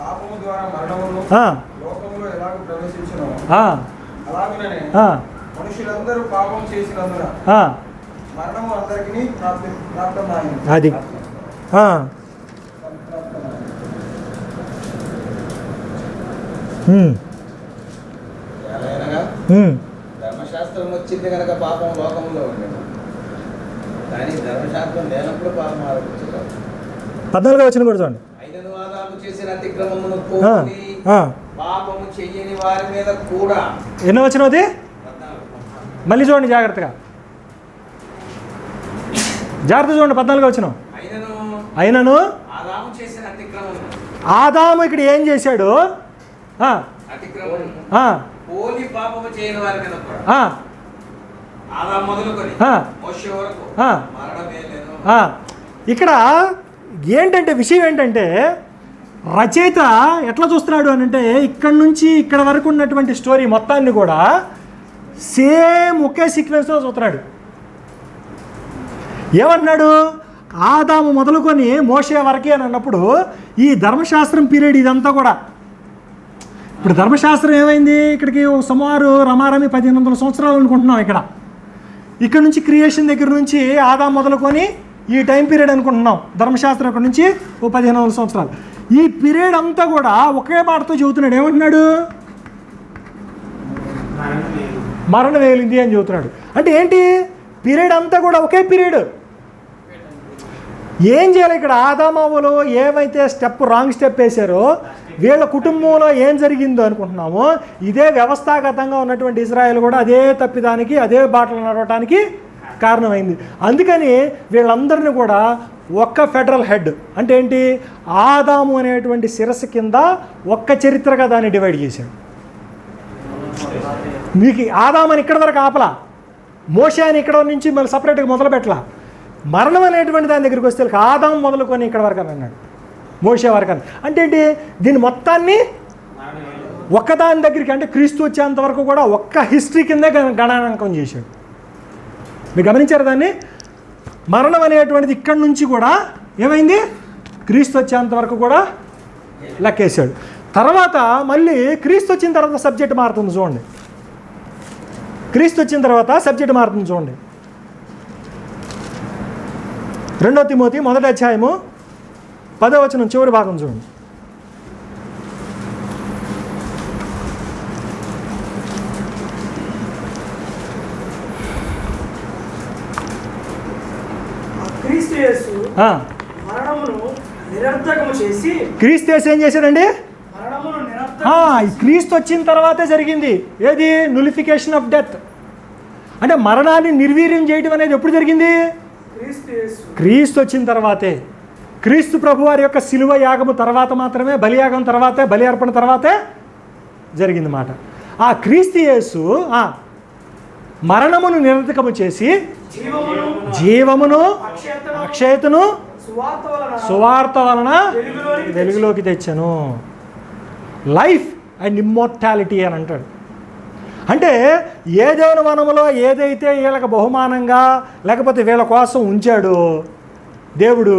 పాపము ద్వారా మరణమును లోకములో ఎలాగ ప్రవేశించునో అలాగుననే మనుషులందరూ పాపం చేసినందున మరణము అందరికీ ప్రాప్తమైంది. అది ధర్మశాస్త్రం వచ్చింది కనుక పాపం లోకంలో ఉండేది, కానీ ధర్మశాస్త్రం లేనప్పుడు పాపం ఆరోపించారు. 14వ వచనం కూడా చూడండి. అయినను ఆదాము చేసిన అతిక్రమమును పోని పాపము చెయ్యని వారి మీద కూడా. ఎన్నో వచనం అది? మళ్ళీ చూడండి జాగ్రత్తగా. జాగ్రత్త చూడండి. 14వ వచనం. అయినను ఆదాము చేసిన అతిక్రమము. ఆదాము ఇక్కడ ఏం చేశాడు? పోలి పాపము చేయని వారి మీద కూడా. ఆదాము మొదలుకొని మోషే వరకు మరణమే లేదు. ఇక్కడ ఏంటంటే విషయం ఏంటంటే రచయిత ఎట్లా చూస్తున్నాడు అని అంటే ఇక్కడ నుంచి ఇక్కడ వరకు ఉన్నటువంటి స్టోరీ మొత్తాన్ని కూడా సేమ్ ఒకే సీక్వెన్స్లో చూస్తున్నాడు. ఏమన్నాడు? ఆదాము మొదలుకొని మోషే వరకే అని అన్నప్పుడు ఈ ధర్మశాస్త్రం పీరియడ్ ఇదంతా కూడా. ఇప్పుడు ధర్మశాస్త్రం ఏమైంది? ఇక్కడికి సుమారు రమారమి 1500 సంవత్సరాలు అనుకుంటున్నాం. ఇక్కడ నుంచి క్రియేషన్ దగ్గర నుంచి ఆదాము మొదలుకొని ఈ టైం పీరియడ్ అనుకుంటున్నాం. ధర్మశాస్త్రం అక్కడ నుంచి 1500 సంవత్సరాలు. ఈ పీరియడ్ అంతా కూడా ఒకే మాటతో చెబుతున్నాడు. ఏమంటున్నాడు? మరణం వేలింది అని చెబుతున్నాడు. అంటే ఏంటి? పీరియడ్ అంతా కూడా ఒకే పీరియడ్. ఏం చేయాలి ఇక్కడ? ఆదామవ్వలు ఏమైతే రాంగ్ స్టెప్ వేశారో, వీళ్ళ కుటుంబంలో ఏం జరిగిందో అనుకుంటున్నామో, ఇదే వ్యవస్థాగతంగా ఉన్నటువంటి ఇజ్రాయెల్ కూడా అదే తప్పిదానికి, అదే బాటలు నడవటానికి కారణమైంది. అందుకని వీళ్ళందరినీ కూడా ఒక్క ఫెడరల్ హెడ్ అంటే ఏంటి? ఆదాము అనేటువంటి శిరస్సు కింద ఒక్క చరిత్రగా దాన్ని డివైడ్ చేశాడు. మీకు ఆదాము అని ఇక్కడ వరకు ఆపలా, మోషే అని ఇక్కడ నుంచి మళ్ళీ సపరేట్గా మొదలు పెట్టలా. మరణం అనేటువంటి దాని దగ్గరికి వస్తే ఆదాము మొదలుకొని ఇక్కడ వరకు అని అన్నాడు, మోషే వరకు అని. అంటే ఏంటి? దీన్ని మొత్తాన్ని ఒక్కదాని దగ్గరికి, అంటే క్రీస్తు వచ్చేంత వరకు కూడా ఒక్క హిస్టరీ కిందే గణాంకం చేశాడు. మీరు గమనించారు దాన్ని? మరణం అనేటువంటిది ఇక్కడి నుంచి కూడా ఏమైంది? క్రీస్తు వచ్చేంత వరకు కూడా లెక్కేశాడు. తర్వాత మళ్ళీ క్రీస్తు వచ్చిన తర్వాత సబ్జెక్ట్ మారుతుంది చూడండి. క్రీస్తు వచ్చిన తర్వాత సబ్జెక్ట్ మారుతుంది చూడండి. 2 తిమోతి 1వ అధ్యాయము 10వ వచనం చివరి భాగం చూడండి. క్రీస్తు యేసు మరణమును నిరర్థకము చేసి. క్రీస్తు యేసు ఏం చేశాడండి? మరణమును ఈ క్రీస్తు వచ్చిన తర్వాతే జరిగింది. ఏది? నులిఫికేషన్ ఆఫ్ డెత్. అంటే మరణాన్ని నిర్వీర్యం చేయడం అనేది ఎప్పుడు జరిగింది? క్రీస్తు వచ్చిన తర్వాతే. క్రీస్తు ప్రభు వారి యొక్క శిలువ యాగము తర్వాత మాత్రమే, బలియాగం తర్వాతే, బలి అర్పణ తర్వాతే జరిగింది మాట. ఆ క్రీస్తు యేసు మరణమును నిరర్థకము చేసి జీవమును అక్షయతను సువార్త వలన వెలుగులోకి తెచ్చను. లైఫ్ అండ్ ఇమ్మోర్టాలిటీ అని అంటాడు. అంటే ఏదైనా వనములో ఏదైతే వీళ్ళకి బహుమానంగా లేకపోతే వీళ్ళ కోసం ఉంచాడో దేవుడు,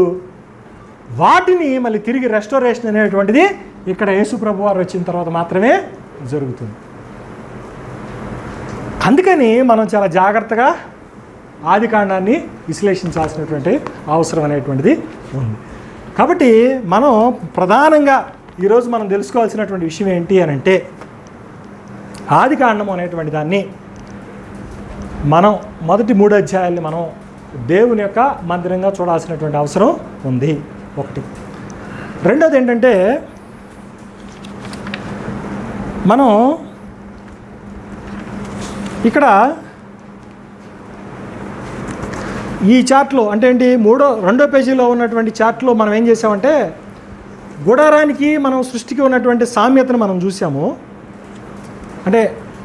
వాటిని మళ్ళీ తిరిగి రెస్టోరేషన్ అనేటువంటిది ఇక్కడ యేసు ప్రభు వారు వచ్చిన తర్వాత మాత్రమే జరుగుతుంది. అందుకని మనం చాలా జాగ్రత్తగా ఆది కాండాన్ని విశ్లేషించాల్సినటువంటి అవసరం అనేటువంటిది ఉంది. కాబట్టి మనం ప్రధానంగా ఈరోజు మనం తెలుసుకోవాల్సినటువంటి విషయం ఏంటి అని అంటే, ఆది కాండము అనేటువంటి దాన్ని మనం మొదటి 3 అధ్యాయాల్ని మనం దేవుని యొక్క మందిరంగా చూడాల్సినటువంటి అవసరం ఉంది. ఒకటి. రెండోది ఏంటంటే, మనం ఇక్కడ ఈ చార్ట్లో అంటే ఏంటి, రెండో పేజీలో ఉన్నటువంటి చార్ట్లో మనం ఏం చేసామంటే, గుడారానికి మనం సృష్టికి ఉన్నటువంటి సామ్యతను మనం చూసాము. అంటే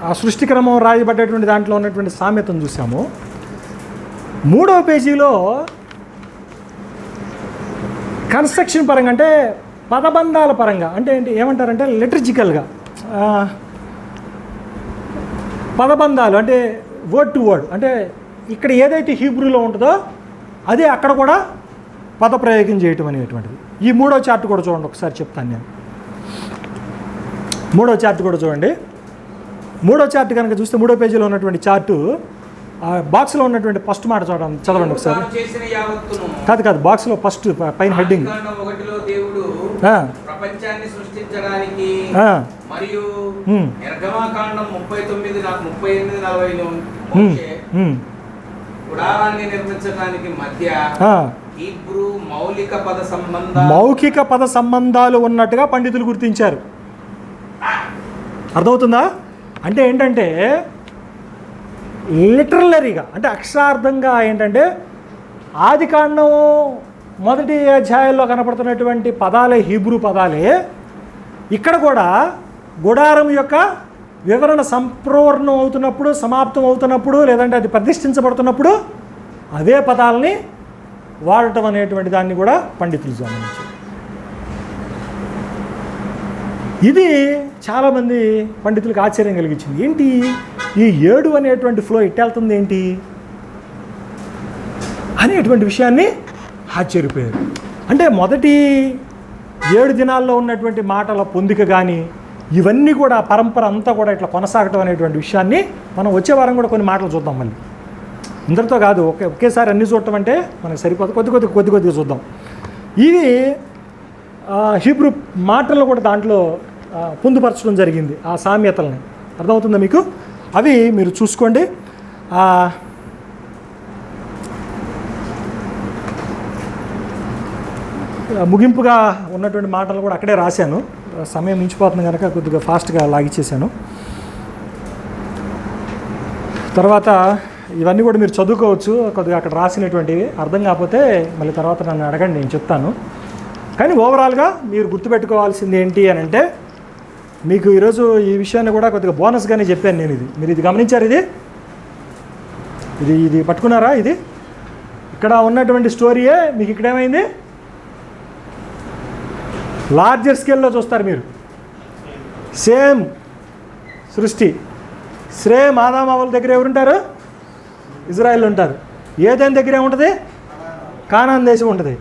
ఆ సృష్టి క్రమం రాయబడ్డటువంటి దాంట్లో ఉన్నటువంటి సామ్యతను చూసాము. 3వ పేజీలో కన్స్ట్రక్షన్ పరంగా, అంటే పదబంధాల పరంగా, అంటే ఏంటి ఏమంటారంటే లిటర్జికల్గా పదబంధాలు, అంటే వర్డ్ టు వర్డ్, అంటే ఇక్కడ ఏదైతే హీబ్రూలో ఉంటుందో అదే అక్కడ కూడా పదప్రయోగం చేయటం అనేటువంటిది. ఈ 3వ చార్ట్ కూడా చూడండి, ఒకసారి చెప్తాను నేను. 3వ చార్ట్ కూడా చూడండి. 3వ చార్ట్ కనుక చూస్తే 3వ పేజీలో ఉన్నటువంటి చార్టు, బాక్స్లో ఉన్నటువంటి ఫస్ట్ మాట చదవండి ఒకసారి. కాదు, బాక్స్లో ఫస్ట్ పైన హెడ్డింగ్. దేవుడు ప్రపంచాన్ని సృష్టించడానికి మరియు నిర్గమకాండం 39-38 గుడారాన్ని నిర్మించడానికి మధ్య హీబ్రూ మౌఖిక పద సంబంధాలు ఉన్నట్టుగా పండితులు గుర్తించారు. అర్థమవుతుందా? అంటే ఏంటంటే లిటరలరీగా, అంటే అక్షరార్థంగా ఏంటంటే ఆది కాండం 1వ అధ్యాయంలో కనపడుతున్నటువంటి పదాలే హీబ్రూ పదాలే ఇక్కడ కూడా గుడారం యొక్క వివరణ సంపూర్ణం అవుతున్నప్పుడు, సమాప్తం అవుతున్నప్పుడు, లేదంటే అది ప్రతిష్ఠించబడుతున్నప్పుడు అవే పదాలని వాడటం అనేటువంటి దాన్ని కూడా పండితులు గమనించారు. ఇది చాలామంది పండితులకు ఆశ్చర్యం కలిగించింది. ఏంటి ఈ 7 అనేటువంటి ఫ్లో ఇట్టెళ్తుంది ఏంటి అనేటువంటి విషయాన్ని ఆశ్చర్యపోయారు. అంటే మొదటి 7 దినాల్లో ఉన్నటువంటి మాటల పొందిక కానీ ఇవన్నీ కూడా పరంపర అంతా కూడా ఇట్లా కొనసాగటం అనేటువంటి విషయాన్ని మనం వచ్చే వారం కూడా కొన్ని మాటలు చూద్దాం. మళ్ళీ అందరితో కాదు, ఒకేసారి అన్నీ చూడటం అంటే మనకు సరిపోదు, కొద్దిగా చూద్దాం. ఇవి హీబ్రూ మాటలను కూడా దాంట్లో పొందుపరచడం జరిగింది, ఆ సామ్యతల్ని. అర్థమవుతుందా మీకు? అవి మీరు చూసుకోండి. ముగింపుగా ఉన్నటువంటి మాటలు కూడా అక్కడే రాశాను. సమయం మించిపోతుంది కనుక కొద్దిగా ఫాస్ట్గా లాగిచ్చేసాను. తర్వాత ఇవన్నీ కూడా మీరు చదువుకోవచ్చు, కొద్దిగా అక్కడ రాసినటువంటివి. అర్థం కాకపోతే మళ్ళీ తర్వాత నన్ను అడగండి, నేను చెప్తాను. కానీ ఓవరాల్గా మీరు గుర్తుపెట్టుకోవాల్సింది ఏంటి అని అంటే, మీకు ఈరోజు ఈ విషయాన్ని కూడా కొద్దిగా బోనస్గానే చెప్పాను నేను. మీరు ఇది గమనించారు? ఇది పట్టుకున్నారా? ఇది ఇక్కడ ఉన్నటువంటి స్టోరీయే మీకు ఇక్కడేమైంది లార్జర్ స్కేల్లో చూస్తారు మీరు. సేమ్ సృష్టి, సేమ్ ఆదాము హవ్వల దగ్గర ఎవరుంటారు? ఇజ్రాయెల్ ఉంటారు. ఏదైనా దగ్గర ఏముంటుంది? కానాన్ దేశం ఉంటుంది.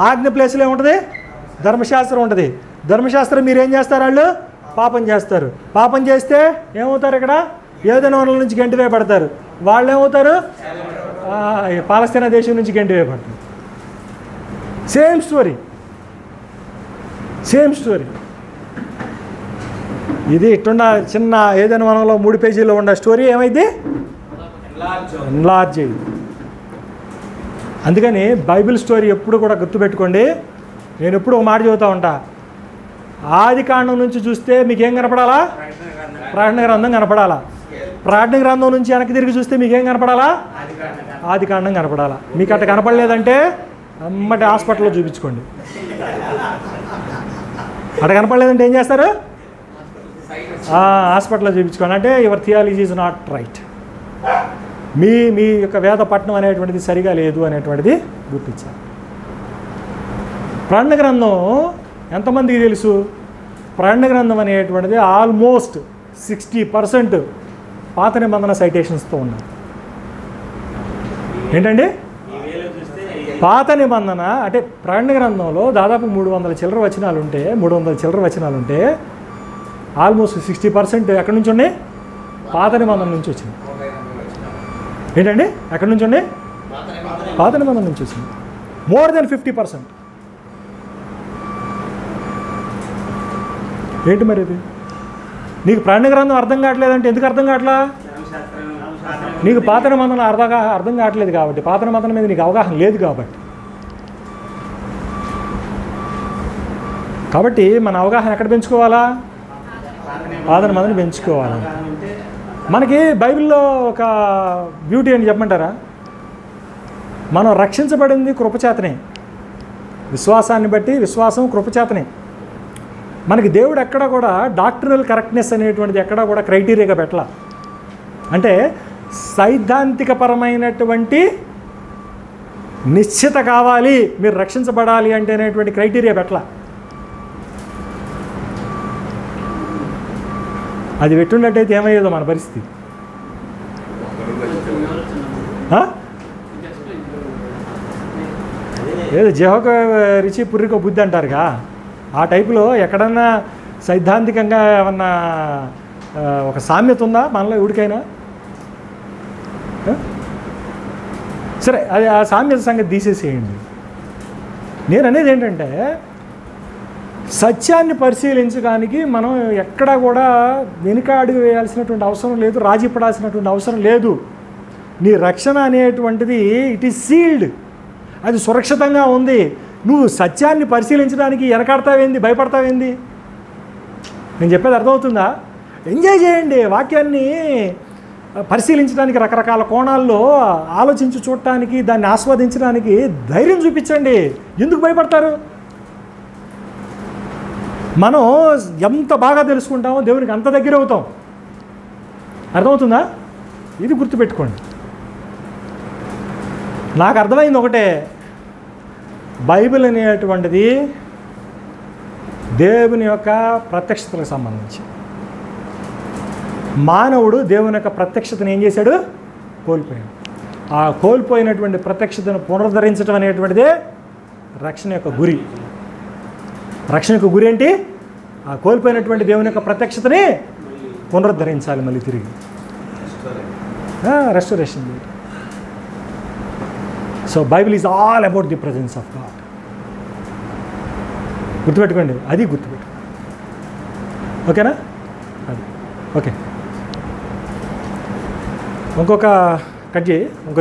ఆజ్ఞ ప్లేస్లో ఏముంటుంది? ధర్మశాస్త్రం ఉంటుంది. ధర్మశాస్త్రం మీరు ఏం చేస్తారు? వాళ్ళు పాపం చేస్తారు. పాపం చేస్తే ఏమవుతారు? ఇక్కడ ఏదైనా వనరుల నుంచి గంటివేయబడతారు. వాళ్ళు ఏమవుతారు? పాలస్తీనా దేశం నుంచి గంటివేయబడతారు. Same story. ఇది ఇట్టున్న చిన్న ఏదైనా వనంలో 3 పేజీల్లో ఉన్న స్టోరీ ఏమైంది? ఎన్లార్జ్ అయ్యింది. అందుకని బైబిల్ స్టోరీ ఎప్పుడు కూడా గుర్తుపెట్టుకోండి. నేను ఎప్పుడు ఒక మాట చెబుతూ ఉంటా, ఆది కాండం నుంచి చూస్తే మీకేం కనపడాలా? ప్రకటన గ్రంథం కనపడాలా. ప్రకటన గ్రంథం నుంచి వెనక్కి తిరిగి చూస్తే మీకేం కనపడాలా? ఆది కాండం కనపడాలా. మీకు అట్ట కనపడలేదంటే అమ్మటి హాస్పిటల్లో చూపించుకోండి. అట్ట కనపడలేదంటే ఏం చేస్తారు? హాస్పిటల్లో చూపించుకోండి. అంటే your theology is not right. మీ యొక్క వేద పఠనం అనేటువంటిది సరిగా లేదు అనేటువంటిది గుర్తించాలి. ప్రకటన గ్రంథం ఎంతమందికి తెలుసు? ప్రకటన గ్రంథం అనేటువంటిది ఆల్మోస్ట్ 60% పాత నిబంధన సైటేషన్స్తో ఉన్నారు. ఏంటండి? పాత నిబంధన అంటే ప్రకటన గ్రంథంలో దాదాపు 300 చిల్లర వచనాలు ఉంటే ఆల్మోస్ట్ 60% ఎక్కడి నుంచి ఉన్నాయి? పాత నిబంధన నుంచి వచ్చింది. ఏంటండి? ఎక్కడి నుంచి ఉన్నాయి? పాత నిబంధన నుంచి వచ్చింది. More than 50%. ఏంటి మరి ఇది? నీకు ప్రకటన గ్రంథం అర్థం కావట్లేదంటే ఎందుకు అర్థం కావట్లా? నీకు పాత నిబంధన అర్థం కావట్లేదు కాబట్టి, పాత నిబంధన మీద నీకు అవగాహన లేదు కాబట్టి మన అవగాహన ఎక్కడ పెంచుకోవాలా? పాత నిబంధన పెంచుకోవాలా. మనకి బైబిల్లో ఒక బ్యూటీ అని చెప్పమంటారా? మనం రక్షించబడింది కృపచేతనే. విశ్వాసాన్ని బట్టి, విశ్వాసం కృపచేతనే. మనకి దేవుడు ఎక్కడ కూడా డాక్టరల్ కరెక్ట్నెస్ అనేటువంటిది ఎక్కడా కూడా క్రైటీరియాగా పెట్టాల. అంటే సైద్ధాంతికపరమైనటువంటి నిశ్చిత కావాలి, మీరు రక్షించబడాలి అంటే అనేటువంటి క్రైటీరియా పెట్టాల. అది పెట్టుండట్టయితే ఏమయ్యేదో మన పరిస్థితి. ఏదో జహోక రుచి పుర్రికో బుద్ధి అంటారుగా, ఆ టైపులో ఎక్కడన్నా సైద్ధాంతికంగా ఏమన్నా ఒక సామ్యత ఉందా మనలో ఎవరికైనా? సరే, అది ఆ సామ్యత సంగతి తీసేసేయండి. నేను అనేది ఏంటంటే సత్యాన్ని పరిశీలించడానికి మనం ఎక్కడా కూడా వెనుకాడు వేయాల్సినటువంటి అవసరం లేదు, రాజీ పడాల్సినటువంటి అవసరం లేదు. నీ రక్షణ అనేటువంటిది ఇట్ ఈస్ సీల్డ్, అది సురక్షితంగా ఉంది. నువ్వు సత్యాన్ని పరిశీలించడానికి వెనకాడతావేంది, భయపడతావేంది? నేను చెప్పేది అర్థమవుతుందా? ఎంజాయ్ చేయండి, వాక్యాన్ని పరిశీలించడానికి రకరకాల కోణాల్లో ఆలోచించి చూడటానికి, దాన్ని ఆస్వాదించడానికి ధైర్యం చూపించండి. ఎందుకు భయపడతారు? మనం ఎంత బాగా తెలుసుకుంటామో దేవునికి అంత దగ్గర అవుతాం. అర్థమవుతుందా? ఇది గుర్తుపెట్టుకోండి. నాకు అర్థమైంది ఒకటే, బైబిల్ అనేటువంటిది దేవుని యొక్క ప్రత్యక్షతలకు సంబంధించి. మానవుడు దేవుని యొక్క ప్రత్యక్షతను ఏం చేశాడు? కోల్పోయాడు. ఆ కోల్పోయినటువంటి ప్రత్యక్షతను పునరుద్ధరించడం అనేటువంటిదే రక్షణ యొక్క గురి. రక్షణ యొక్క గురి ఏంటి? ఆ కోల్పోయినటువంటి దేవుని యొక్క ప్రత్యక్షతని పునరుద్ధరించాలి, మళ్ళీ తిరిగి restoration. So Bible is all about the presence of God. గుర్తుపెట్టుకోండి, అది గుర్తుపెట్టుకోండి. ఓకేనా? అది ఓకే. ఇంకొక కట్ చేయి.